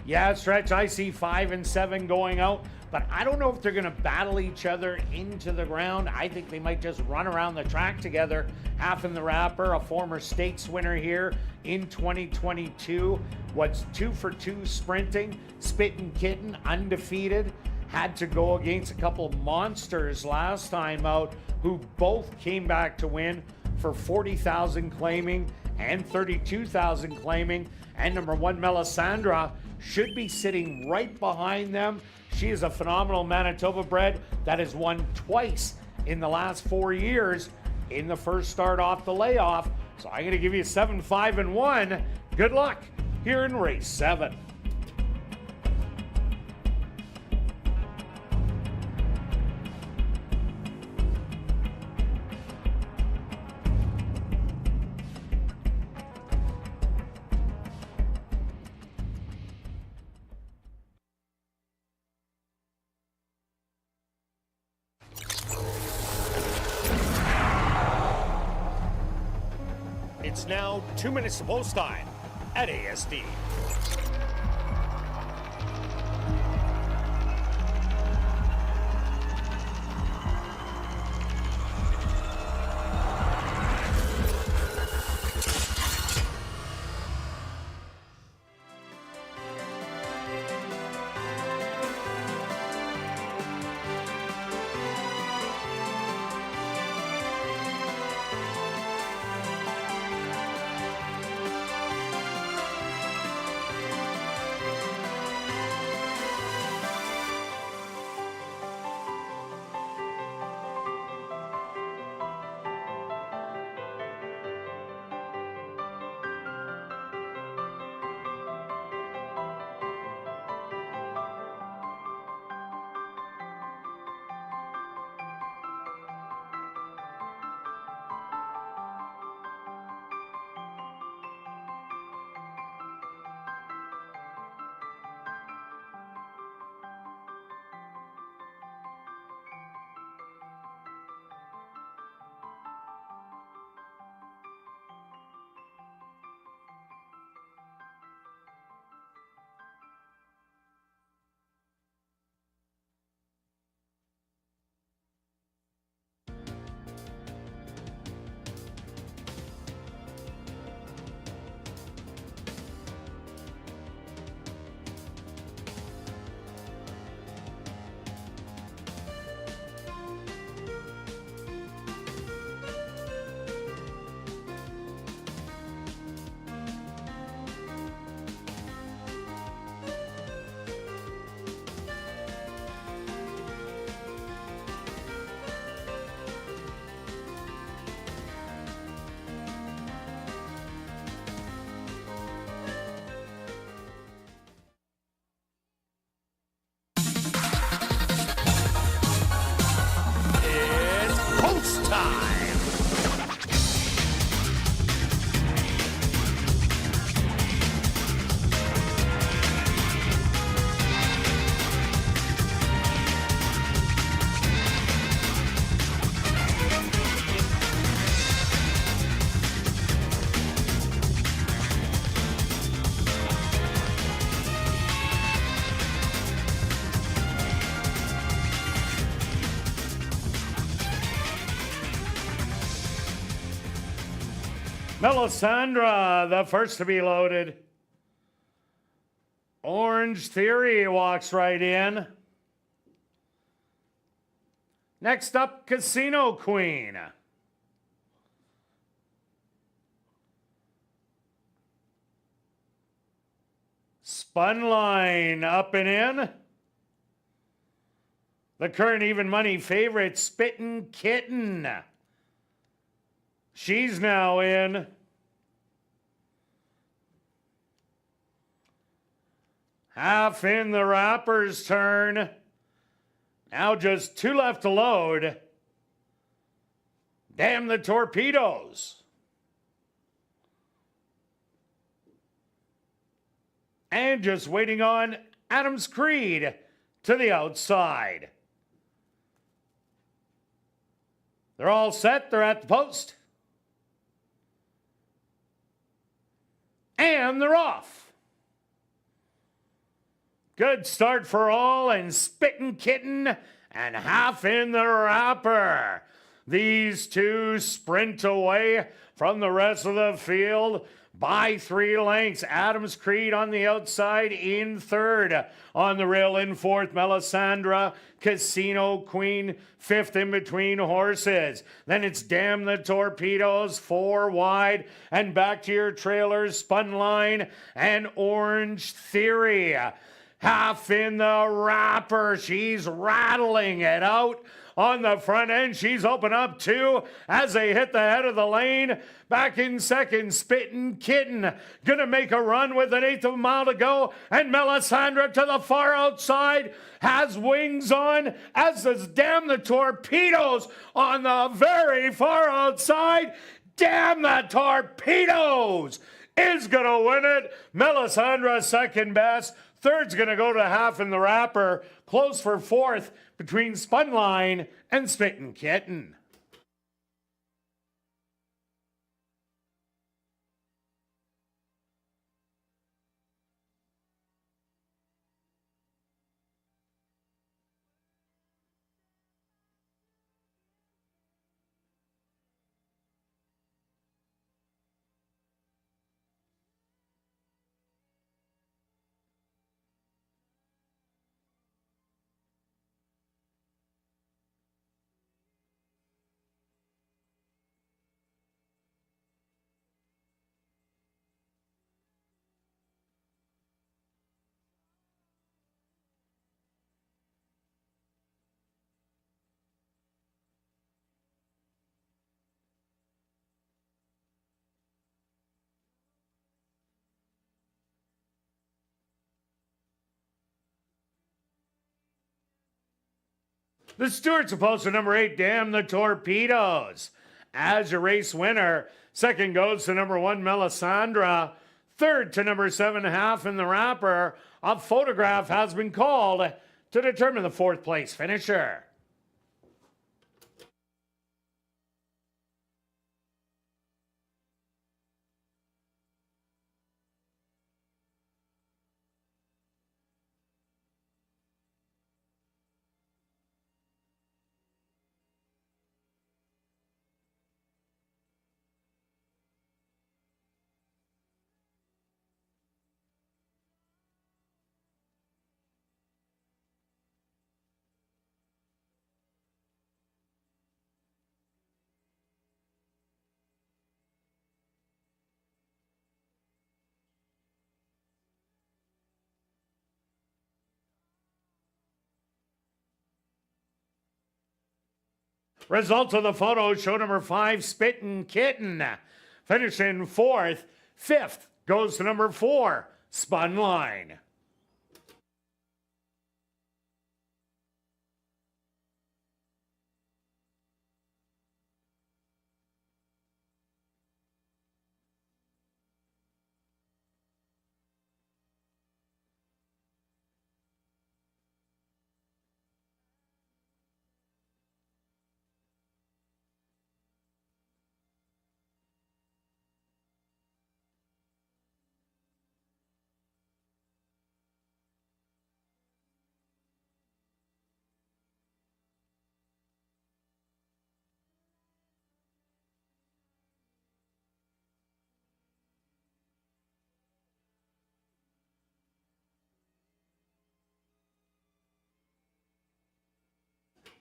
Yeah, Stretch, I see 5 and 7 going out, but I don't know if they're going to battle each other into the ground. I think they might just run around the track together. Half in the Wrapper, a former stakes winner here in 2022. What's 2 for 2 sprinting, Spittin' Kitten, undefeated. Had to go against a couple monsters last time out who both came back to win for 40,000 claiming and 32,000 claiming. And number 1, Melisandre, should be sitting right behind them. She is a phenomenal Manitoba bred that has won twice in the last 4 years in the first start off the layoff. So I'm going to give you 7, 5, and 1. Good luck here in race 7. It's now 2 minutes to post time at ASD. Post time. Melisandre, the first to be loaded. Orange Theory walks right in. Next up, Casino Queen. Spunline up and in. The current even money favorite, Spittin' Kitten. She's now in. Half in the wrapper's turn. Now just 2 left to load. Damn the Torpedoes. And just waiting on Adams Creed to the outside. They're all set. They're at the post. And they're off. Good start for all, and Spittin' Kitten and half in the wrapper. These two sprint away from the rest of the field by 3 lengths. Adams Creed on the outside in third. On the rail in fourth, Melisandre. Casino Queen fifth in between horses. Then it's Damn the Torpedoes 4 wide. And back to your trailers, Spunline and Orange Theory. Half in the wrapper. She's rattling it out on the front end. She's open up too as they hit the head of the lane. Back in second, Spittin' Kitten. Gonna make a run with 1/8 of a mile to go. And Melisandre to the far outside has wings on, as does Damn the Torpedoes on the very far outside. Damn the Torpedoes is gonna win it. Melisandre second best. Third's going to go to half in the wrapper. Close for fourth between Spunline and Spittin' Kitten. The Stewart's opposed to number 8, Damn the Torpedoes. As your race winner, second goes to number 1, Melisandre. Third to number 7, half in the wrapper. A photograph has been called to determine the 4th place finisher. Results of the photo show number 5, Spittin' Kitten. Finishing 4th. 5th goes to number 4, Spunline.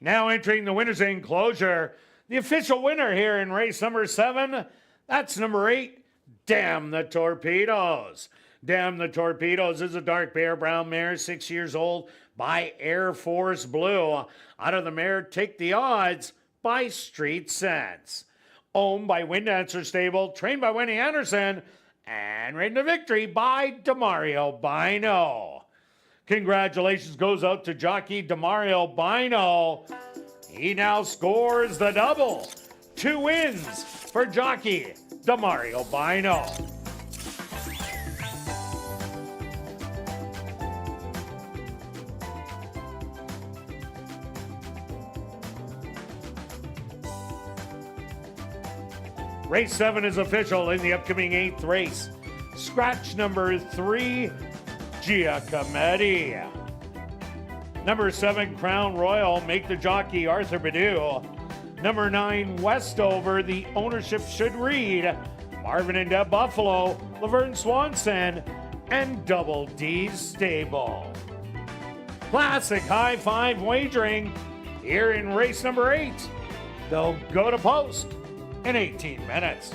Now entering the winner's enclosure, the official winner here in race number 7, that's number 8, Damn the Torpedoes. Damn the Torpedoes is a dark bear brown mare, 6 years old, by Air Force Blue. Out of the mare, Take the Odds by Street Sense. Owned by Windancer Stable, trained by Wendy Anderson, and ridden to victory by Demario Bino. Congratulations goes out to jockey Demario Bino. He now scores the double. 2 wins for jockey Demario Bino. Race 7 is official in the upcoming 8th race. Scratch number 3, Giacometti. Number 7, Crown Royal, make the jockey Arthur Badu. Number 9, Westover, the ownership should read Marvin and Deb Buffalo, Laverne Swanson, and Double D's Stable. Classic high five wagering here in race number 8. They'll go to post in 18 minutes.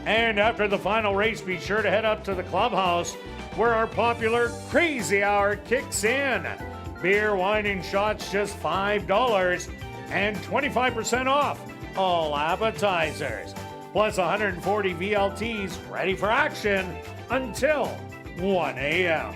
And after the final race, be sure to head up to the clubhouse where our popular Crazy Hour kicks in. Beer, wine, and shots just $5 and 25% off all appetizers. Plus 140 VLTs ready for action until 1 a.m.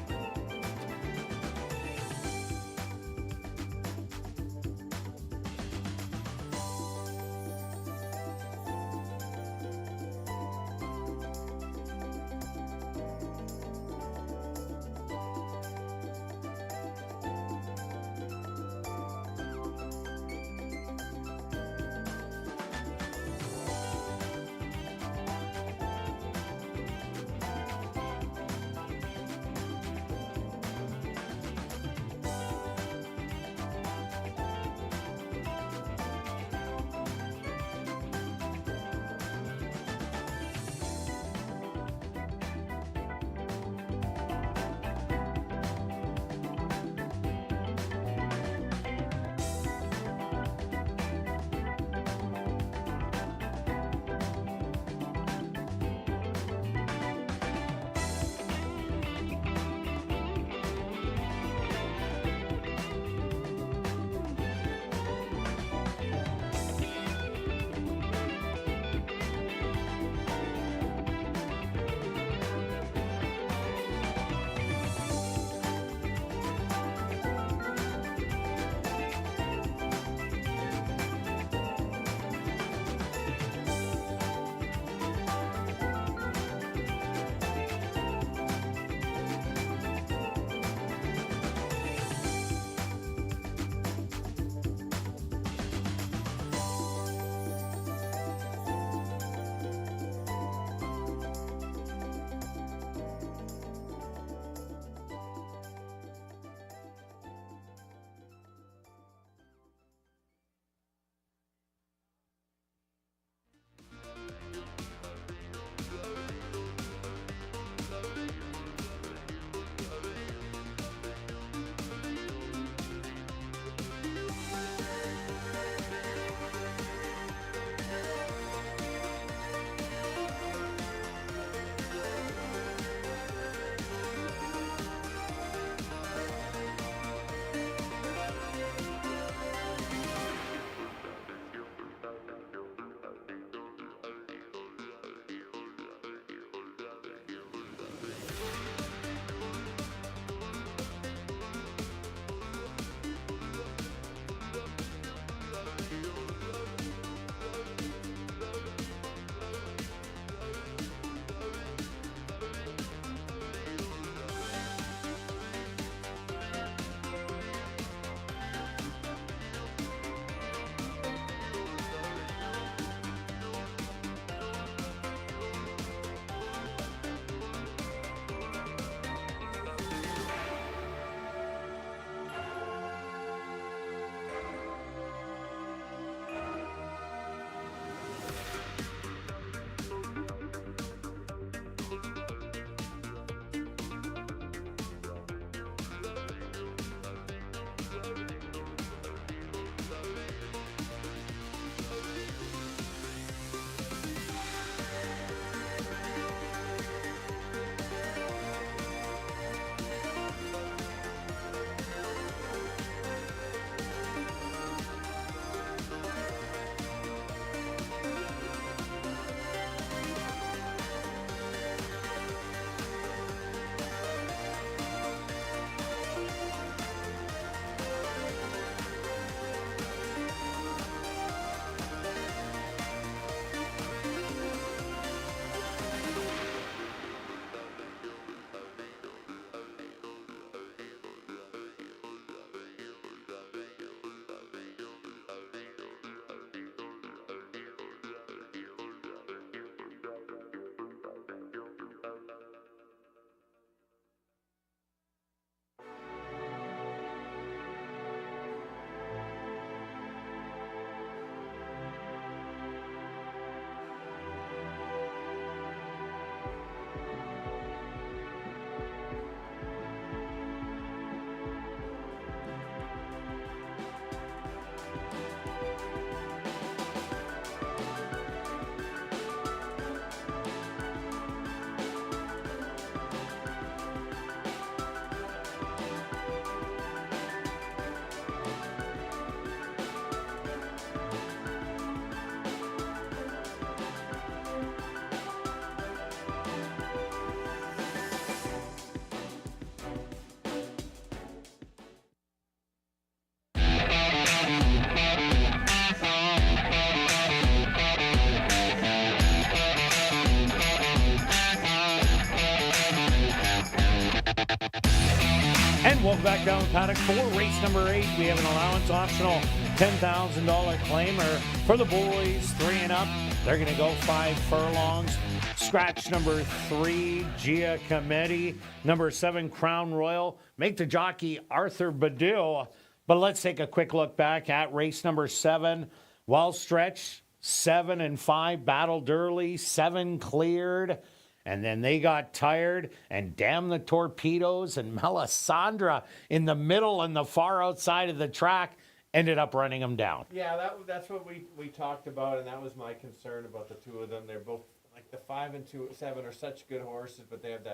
welcome back down the paddock for race number 8. We have an allowance optional $10,000 claimer for the boys 3 and up. They're going to go 5 furlongs. Scratch number 3, Giacometti. Number 7, Crown Royal. Make the jockey Arthur Badil. But let's take a quick look back at race number 7. Well stretched, 7 and 5 battled early, 7 cleared. And then they got tired, and damn the torpedoes, and Melisandre in the middle and the far outside of the track ended up running them down. Yeah, that's what we talked about, and that was my concern about the two of them. They're both, like the 5 and 7 are such good horses, but they have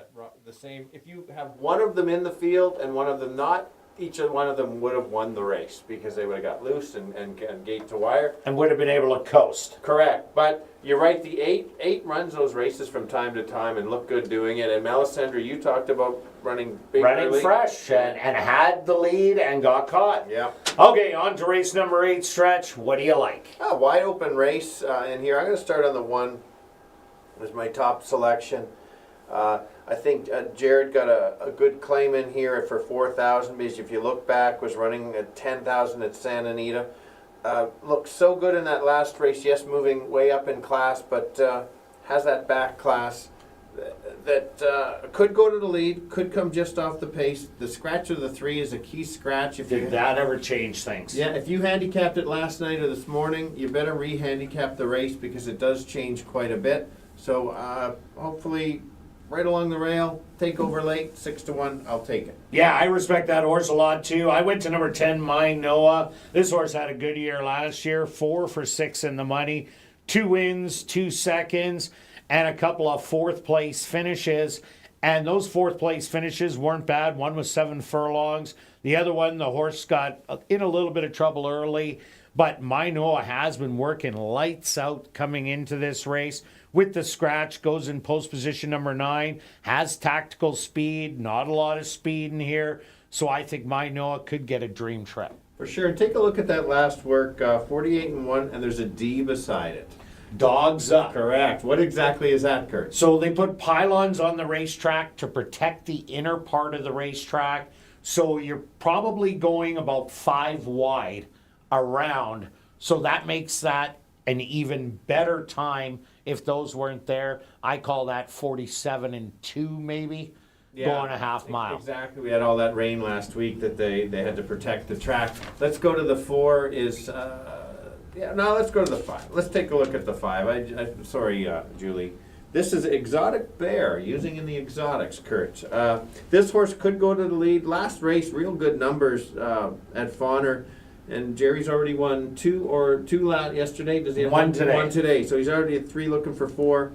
the same. If you have one of them in the field and one of them not, each one of them would have won the race because they would have got loose and gate to wire. And would have been able to coast. Correct. But you're right, the eight runs those races from time to time and look good doing it. And Melisandre, you talked about running big early. Fresh and had the lead and got caught. Yeah. Okay, on to race number 8, Stretch. What do you like? A wide open race in here. I'm going to start on the 1 as my top selection. I think Jared got a good claim in here for 4,000 because if you look back, was running at 10,000 at Santa Anita. Looked so good in that last race. Yes, moving way up in class, but has that back class that could go to the lead, could come just off the pace. The scratch of the 3 is a key scratch. Did that ever change things? Yeah, if you handicapped it last night or this morning, you better re-handicap the race because it does change quite a bit. So hopefully, right along the rail, take over late, 6-1, I'll take it. Yeah, I respect that horse a lot too. I went to number 10, My Noah. This horse had a good year last year, 4 for 6 in the money, 2 wins, 2 seconds, and a couple of 4th place finishes. And those 4th place finishes weren't bad. One was 7 furlongs. The other one, the horse got in a little bit of trouble early. But My Noah has been working lights out coming into this race. With the scratch, goes in post position number 9, has tactical speed, not a lot of speed in here. So I think My Noah could get a dream trip. For sure. Take a look at that last work, 48-1, and there's a D beside it. Dogs up. Correct. What exactly is that, Kirt? So they put pylons on the racetrack to protect the inner part of the racetrack. So you're probably going about 5 wide around. So that makes that an even better time if those weren't there. I call that 47-2 maybe, going a half mile. Exactly. We had all that rain last week that they had to protect the track. Let's go to the 4 is... let's go to the 5. Let's take a look at the 5. Sorry, Julie. This is Exotic Bear, using in the exotics, Kirt. This horse could go to the lead. Last race, real good numbers at Fawner. And Jerry's already won 2 yesterday. Does he have 1 today? 1 today. So he's already at 3, looking for 4.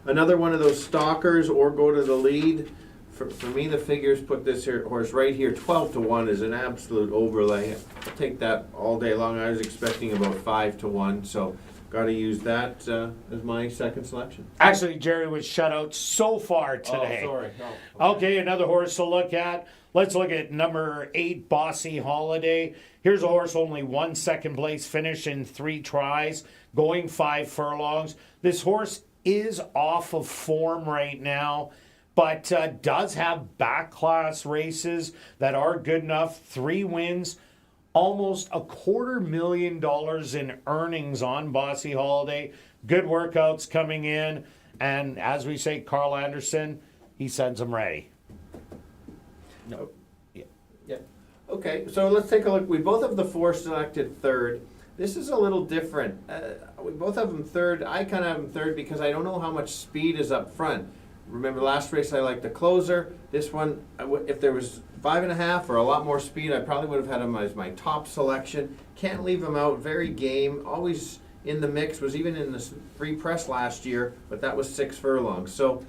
Another one of those stalkers or go to the lead. For me, the figures put this horse right here. 12-1 is an absolute overlay. I'll take that all day long. I was expecting about 5-1. So got to use that as my second selection. Actually, Jerry was shut out so far today. Oh, sorry. Okay, another horse to look at. Let's look at number 8, Bossy Holiday. Here's a horse only 1 second place finish in 3 tries, going 5 furlongs. This horse is off of form right now, but does have back class races that are good enough. 3 wins, almost $250,000 in earnings on Bossy Holiday. Good workouts coming in, and as we say, Carl Anderson, he sends them ready. No. Yeah. Okay, so let's take a look. We both have the 4 selected 3rd. This is a little different. We both have them 3rd. I kind of have them 3rd because I don't know how much speed is up front. Remember last race I liked the closer. This one, if there was 5.5 or a lot more speed, I probably would have had him as my top selection. Can't leave him out. Very game. Always in the mix. Was even in the free press last year, but that was 6 furlongs. So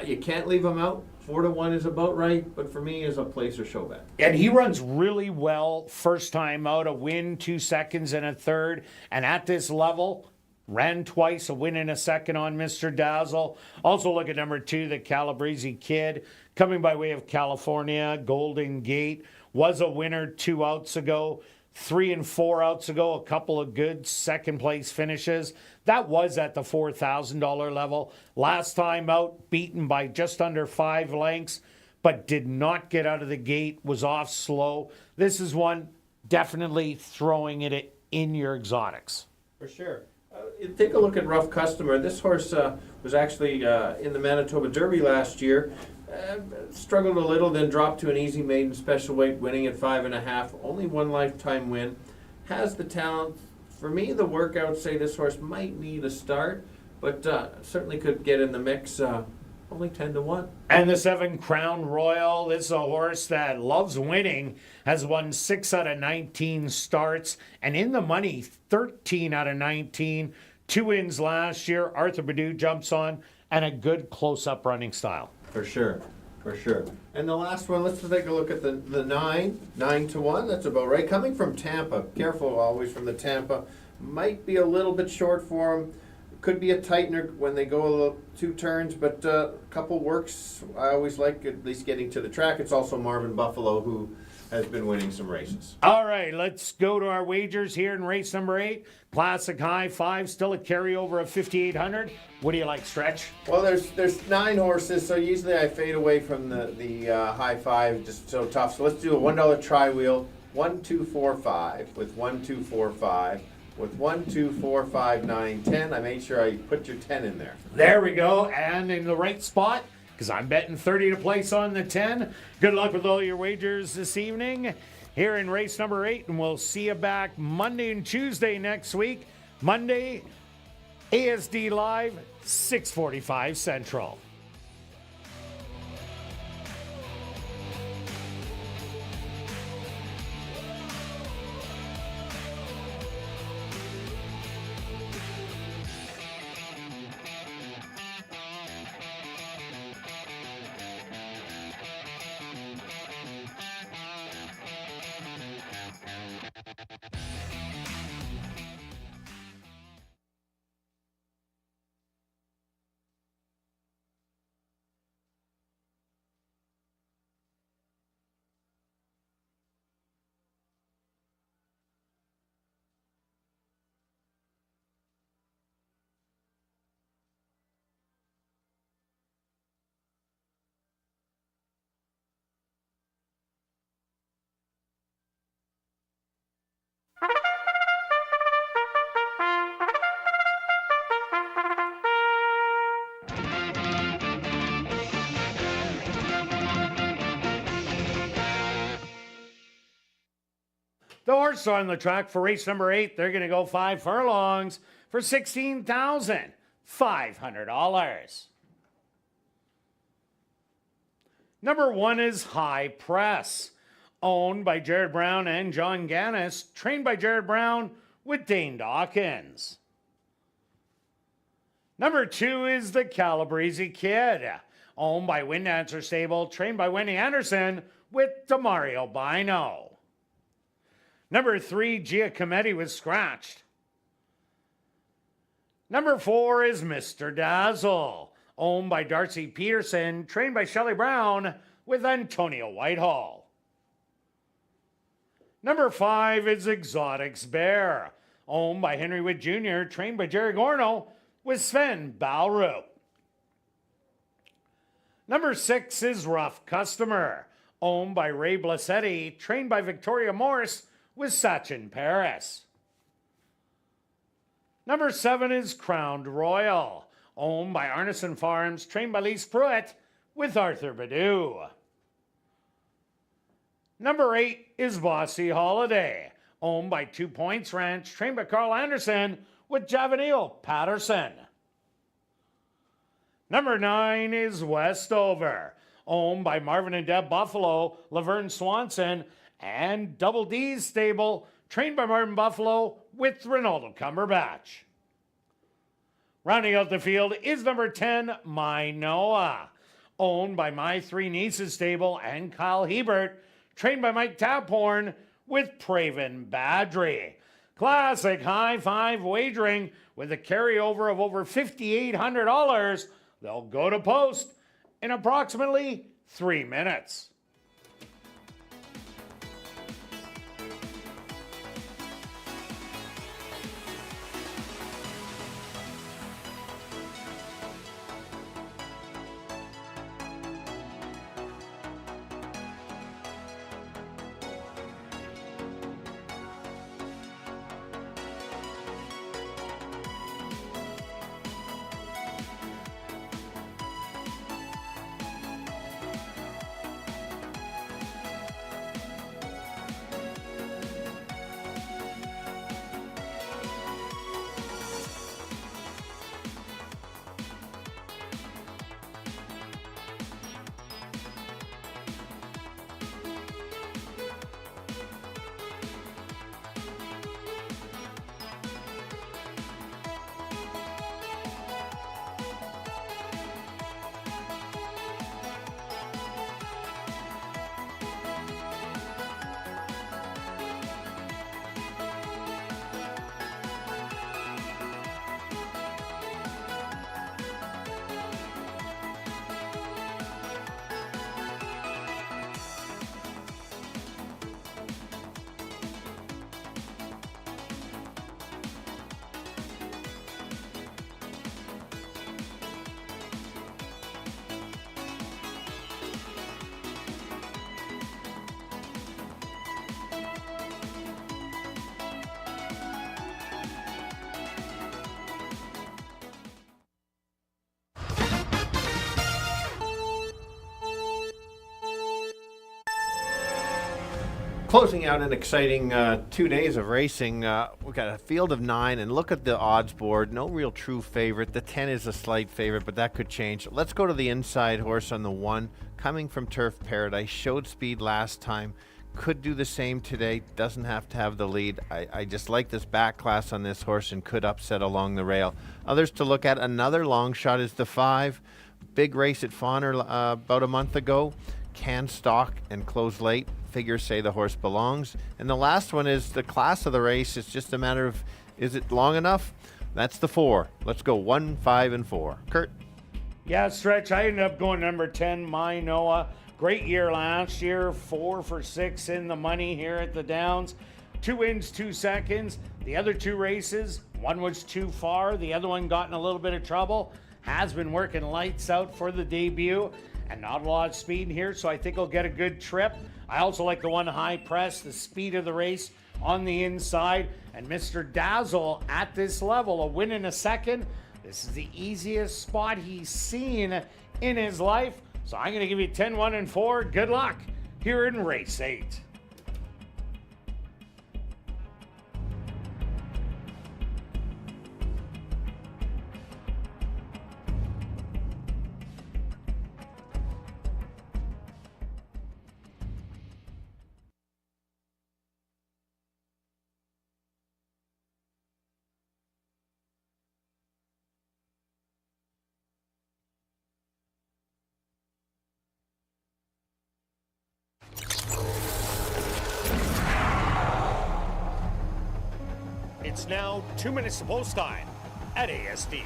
you can't leave him out. 4-1 is about right, but for me is a place or show bet. And he runs really well first time out, a win, 2 seconds and a 3rd. And at this level, ran twice, a win and a second on Mr. Dazzle. Also look at number 2, the Calabrese Kid, coming by way of California, Golden Gate. Was a winner 2 outs ago. 3 and 4 outs ago, a couple of good second place finishes. That was at the $4,000 level. Last time out, beaten by just under 5 lengths. but did not get out of the gate, was off slow. This is one definitely throwing it in your exotics. For sure. Take a look at Rough Customer. This horse was actually in the Manitoba Derby last year. Struggled a little, then dropped to an easy maiden special weight, winning at 5.5. Only one lifetime win. Has the talent. For me, the workouts say this horse might need a start, but certainly could get in the mix. Only 10-1. And the 7 Crown Royal. This is a horse that loves winning. Has won 6 out of 19 starts. And in the money, 13 out of 19. 2 wins last year. Arthur Badu jumps on. And a good close-up running style. For sure. For sure. And the last one, let's take a look at the 9-1. That's about right. Coming from Tampa. Careful always from the Tampa. Might be a little bit short for him. Could be a tightener when they go a little 2 turns, but a couple works. I always like at least getting to the track. It's also Marvin Buffalo who has been winning some races. All right, let's go to our wagers here in race number 8. Classic High 5, still a carryover of 5,800. What do you like, Stretch? Well, there's 9 horses, so usually I fade away from the High 5, just so tough. So let's do a $1 tri-wheel, 1, 2, 4, 5 with 1, 2, 4, 5. With 1, 2, 4, 5, 9, 10. I made sure I put your 10 in there. There we go. And in the right spot, because I'm betting 30 to place on the 10. Good luck with all your wagers this evening here in race number 8. And we'll see you back Monday and Tuesday next week. Monday, ASD Live, 6:45 Central. The horse on the track for race number 8. They're going to go 5 furlongs for $16,500. Number 1 is High Press, owned by Jared Brown and John Gannis, trained by Jared Brown with Dane Dawkins. Number 2 is the Calabrese Kid, owned by Wind Dancer Stable, trained by Wendy Anderson with Demario Bino. Number 3, Giacometti was scratched. Number 4 is Mr. Dazzle, owned by Darcy Peterson, trained by Shelley Brown with Antonio Whitehall. Number 5 is Exotics Bear, owned by Henry Witt Jr., trained by Jerry Gorno with Sven Balru. Number 6 is Rough Customer, owned by Ray Blassetti, trained by Victoria Morse with Sachin Paris. Number 7 is Crowned Royal, owned by Arneson Farms, trained by Lise Pruitt with Arthur Badu. Number 8 is Bossy Holiday, owned by 2 Points Ranch, trained by Carl Anderson with Javanil Patterson. Number 9 is Westover, owned by Marvin and Deb Buffalo, Laverne Swanson, and Double D's stable, trained by Martin Buffalo with Ronaldo Cumberbatch. Rounding out the field is number 10, My Noah, owned by My Three Nieces stable and Kyle Hebert, trained by Mike Taphorn with Praven Badry. Classic High 5 wagering with a carryover of over $5,800. They'll go to post in approximately 3 minutes. Closing out an exciting 2 days of racing. We've got a field of 9, and look at the odds board. No real true favorite. The 10 is a slight favorite, but that could change. Let's go to the inside horse on the 1, coming from Turf Paradise. Showed speed last time. Could do the same today. Doesn't have to have the lead. I just like this back class on this horse and could upset along the rail. Others to look at. Another long shot is the 5. Big race at Fauner about a month ago. Can stalk and close late. Figures say the horse belongs. And the last one is the class of the race. It's just a matter of, is it long enough? That's the 4. Let's go 1, 5, and 4. Kirt. Yeah, Stretch. I ended up going number 10, My Noah. Great year last year. 4 for 6 in the money here at the Downs. 2 wins, 2 seconds. The other 2 races, one was too far. The other one got in a little bit of trouble. Has been working lights out for the debut. And not a lot of speed in here, so I think he'll get a good trip. I also like the one High Press, the speed of the race on the inside. And Mr. Dazzle at this level, a win in a second. This is the easiest spot he's seen in his life. So I'm going to give you 10, 1, and 4. Good luck here in race 8. It's now 2 minutes to post time at ASD.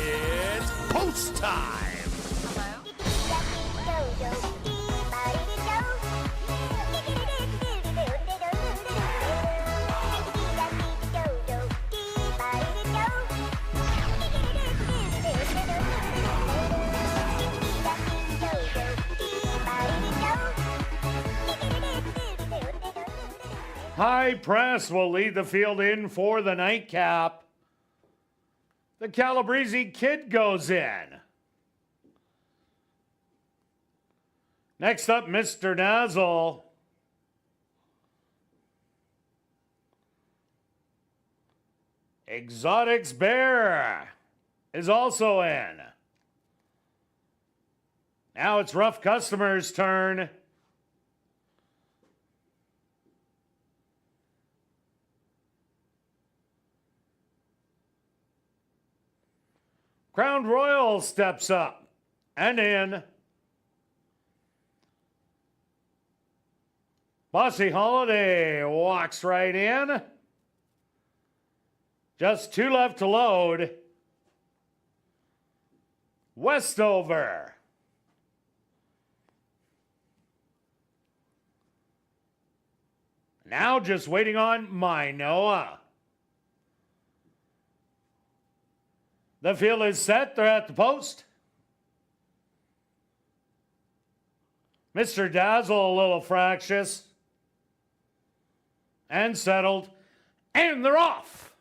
It's post time. High Press will lead the field in for the nightcap. The Calabrese Kid goes in. Next up, Mr. Dazzle. Exotics Bear is also in. Now it's Rough Customer's turn. Crown Royal steps up and in. Bossy Holiday walks right in. Just 2 left to load. Westover. Now just waiting on My Noah. The field is set. They're at the post. Mr. Dazzle a little fractious. and settled, and they're off.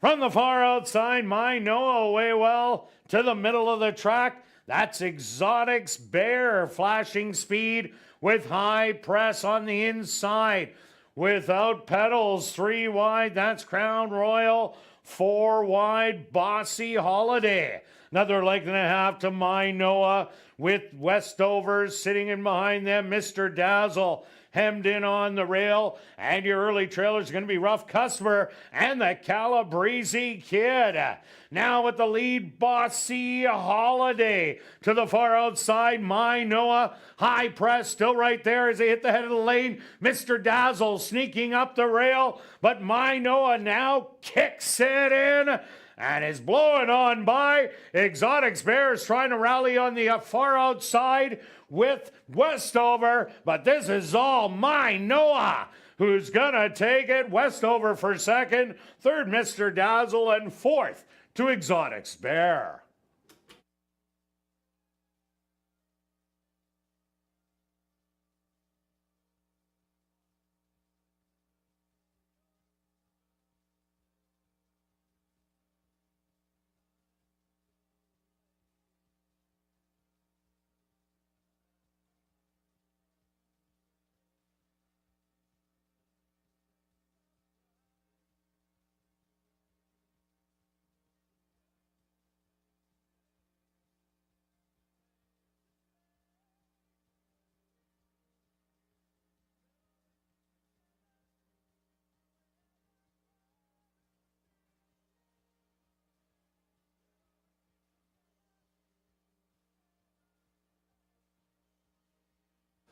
From the far outside, My Noah way well to the middle of the track. That's Exotic's Bear, flashing speed with high press on the inside. Without pedals, 3 wide, that's Crown Royal. 4 wide, Bossy Holiday. Another leg and a half to My Noah, with Westover sitting in behind them. Mr. Dazzle hemmed in on the rail, and your early trailer is going to be Rough Customer and the Calabrese Kid. Now with the lead, Bossy Holiday. To the far outside, My Noah. High press still right there as they hit the head of the lane. Mr. Dazzle sneaking up the rail, but My Noah now kicks it in and is blowing on by. Exotic's Bears trying to rally on the far outside with Westover, but this is all My Noah who's gonna take it. Westover for second, third Mr. Dazzle, and fourth to Exotic's Bear.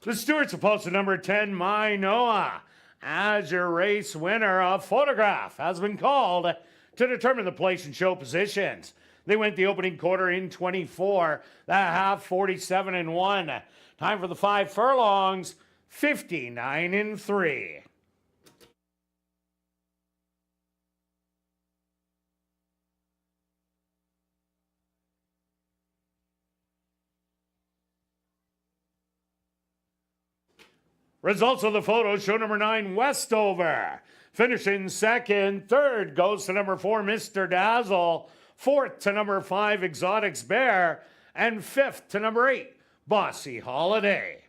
The stewards are posted number 10, My Noah. As your race winner, a photograph has been called to determine the place and show positions. They went the opening quarter in 24, the half 47 and 1. Time for the 5 furlongs, 59 and 3. Results of the photos show number 9, Westover. Finishing second. Third goes to number 4, Mr. Dazzle. Fourth to number 5, Exotic's Bear. And fifth to number 8, Bossy Holiday.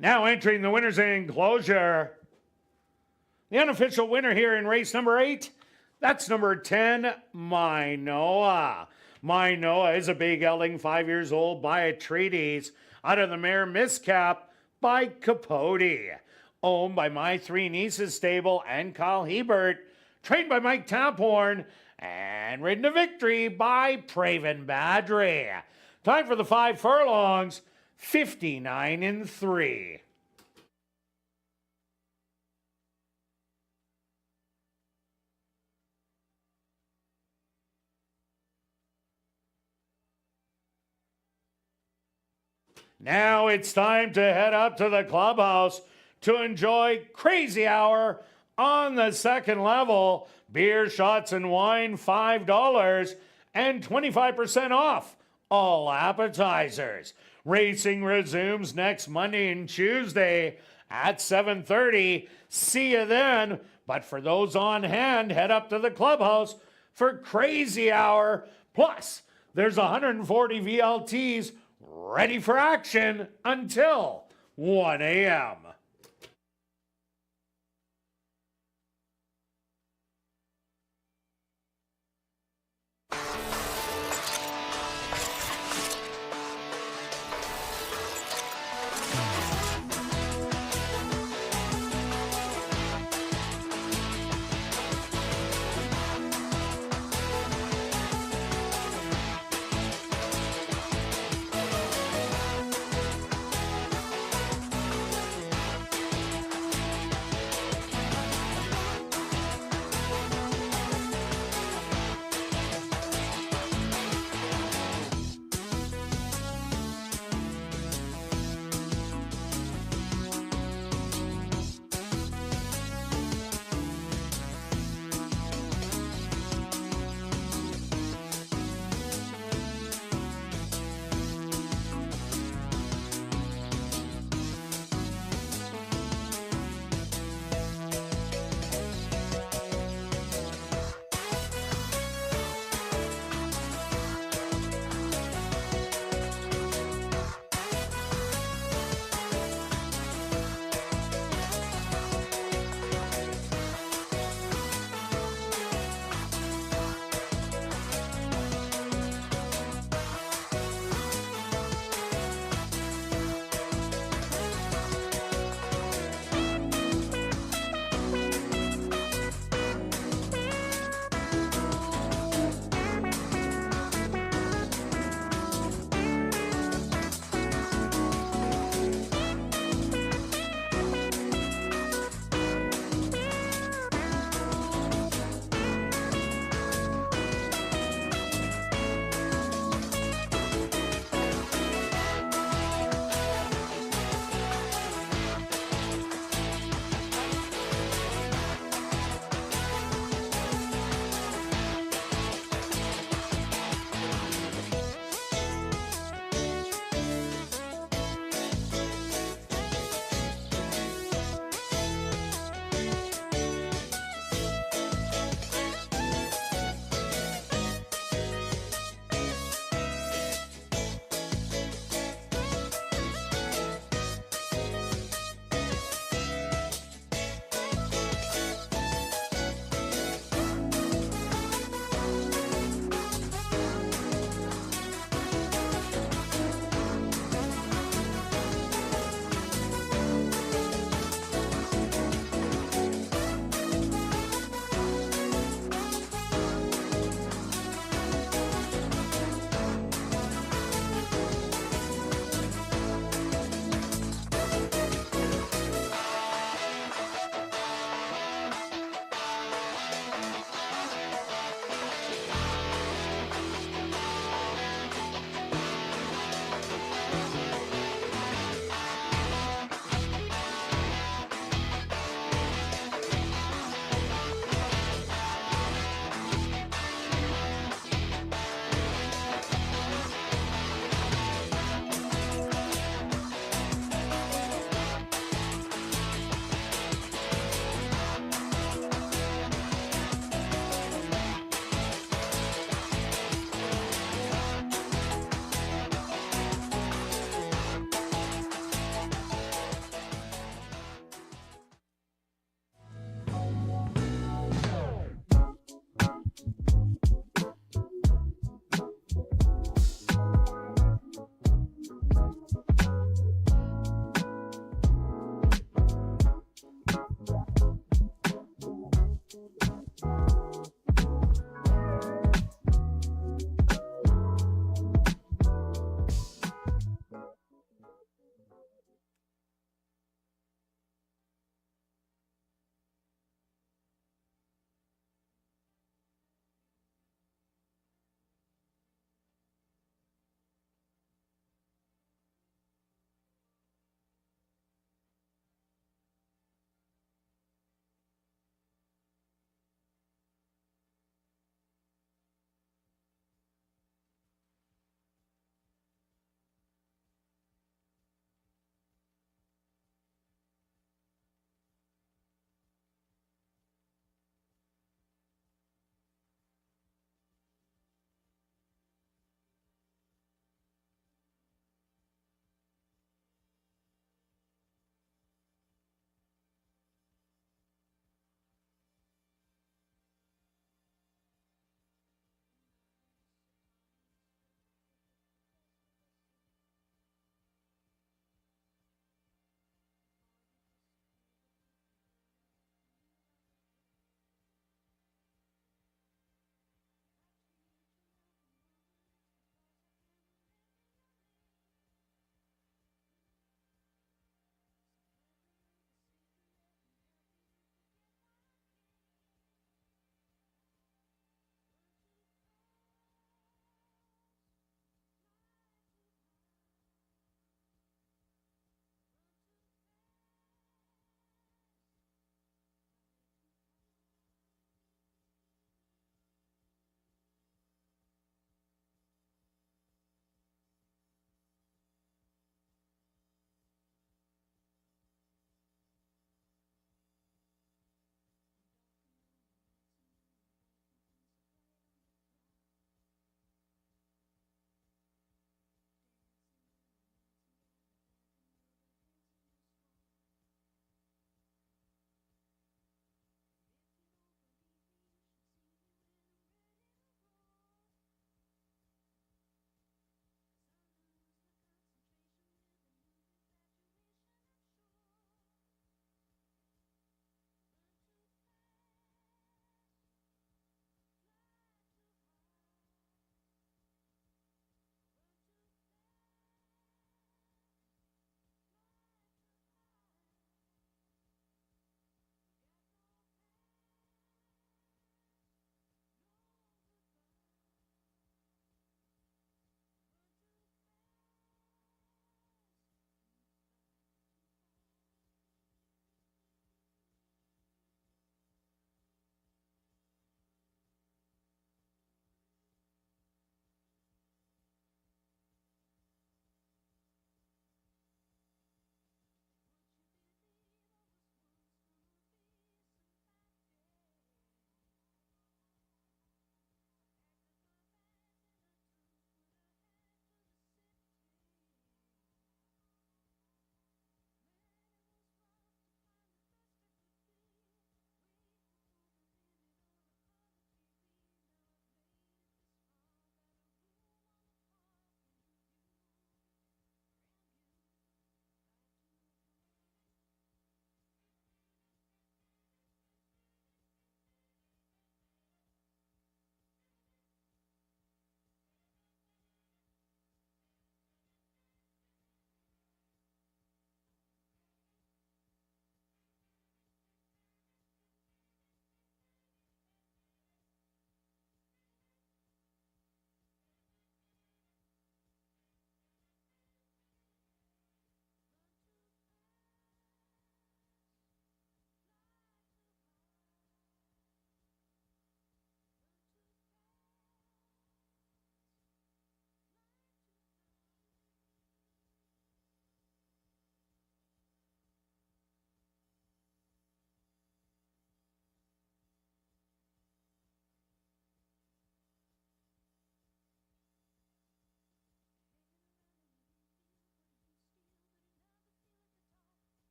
Now entering the winner's enclosure. The unofficial winner here in race number 8, that's number 10, My Noah. My Noah is a big gelding, 5 years old, by a treatise. Out of the mare, Miscap by Capote. Owned by My Three Nieces Stable and Kyle Hebert. Trained by Mike Taphorn. And ridden to victory by Praven Badry. Time for the 5 furlongs. 59 and 3. Now it's time to head up to the clubhouse to enjoy Crazy Hour on the second level. Beer, shots, and wine, $5 and 25% off all appetizers. Racing resumes next Monday and Tuesday at 7:30. See you then. But for those on hand, head up to the clubhouse for Crazy Hour. Plus, there's 140 VLTs ready for action until 1 a.m.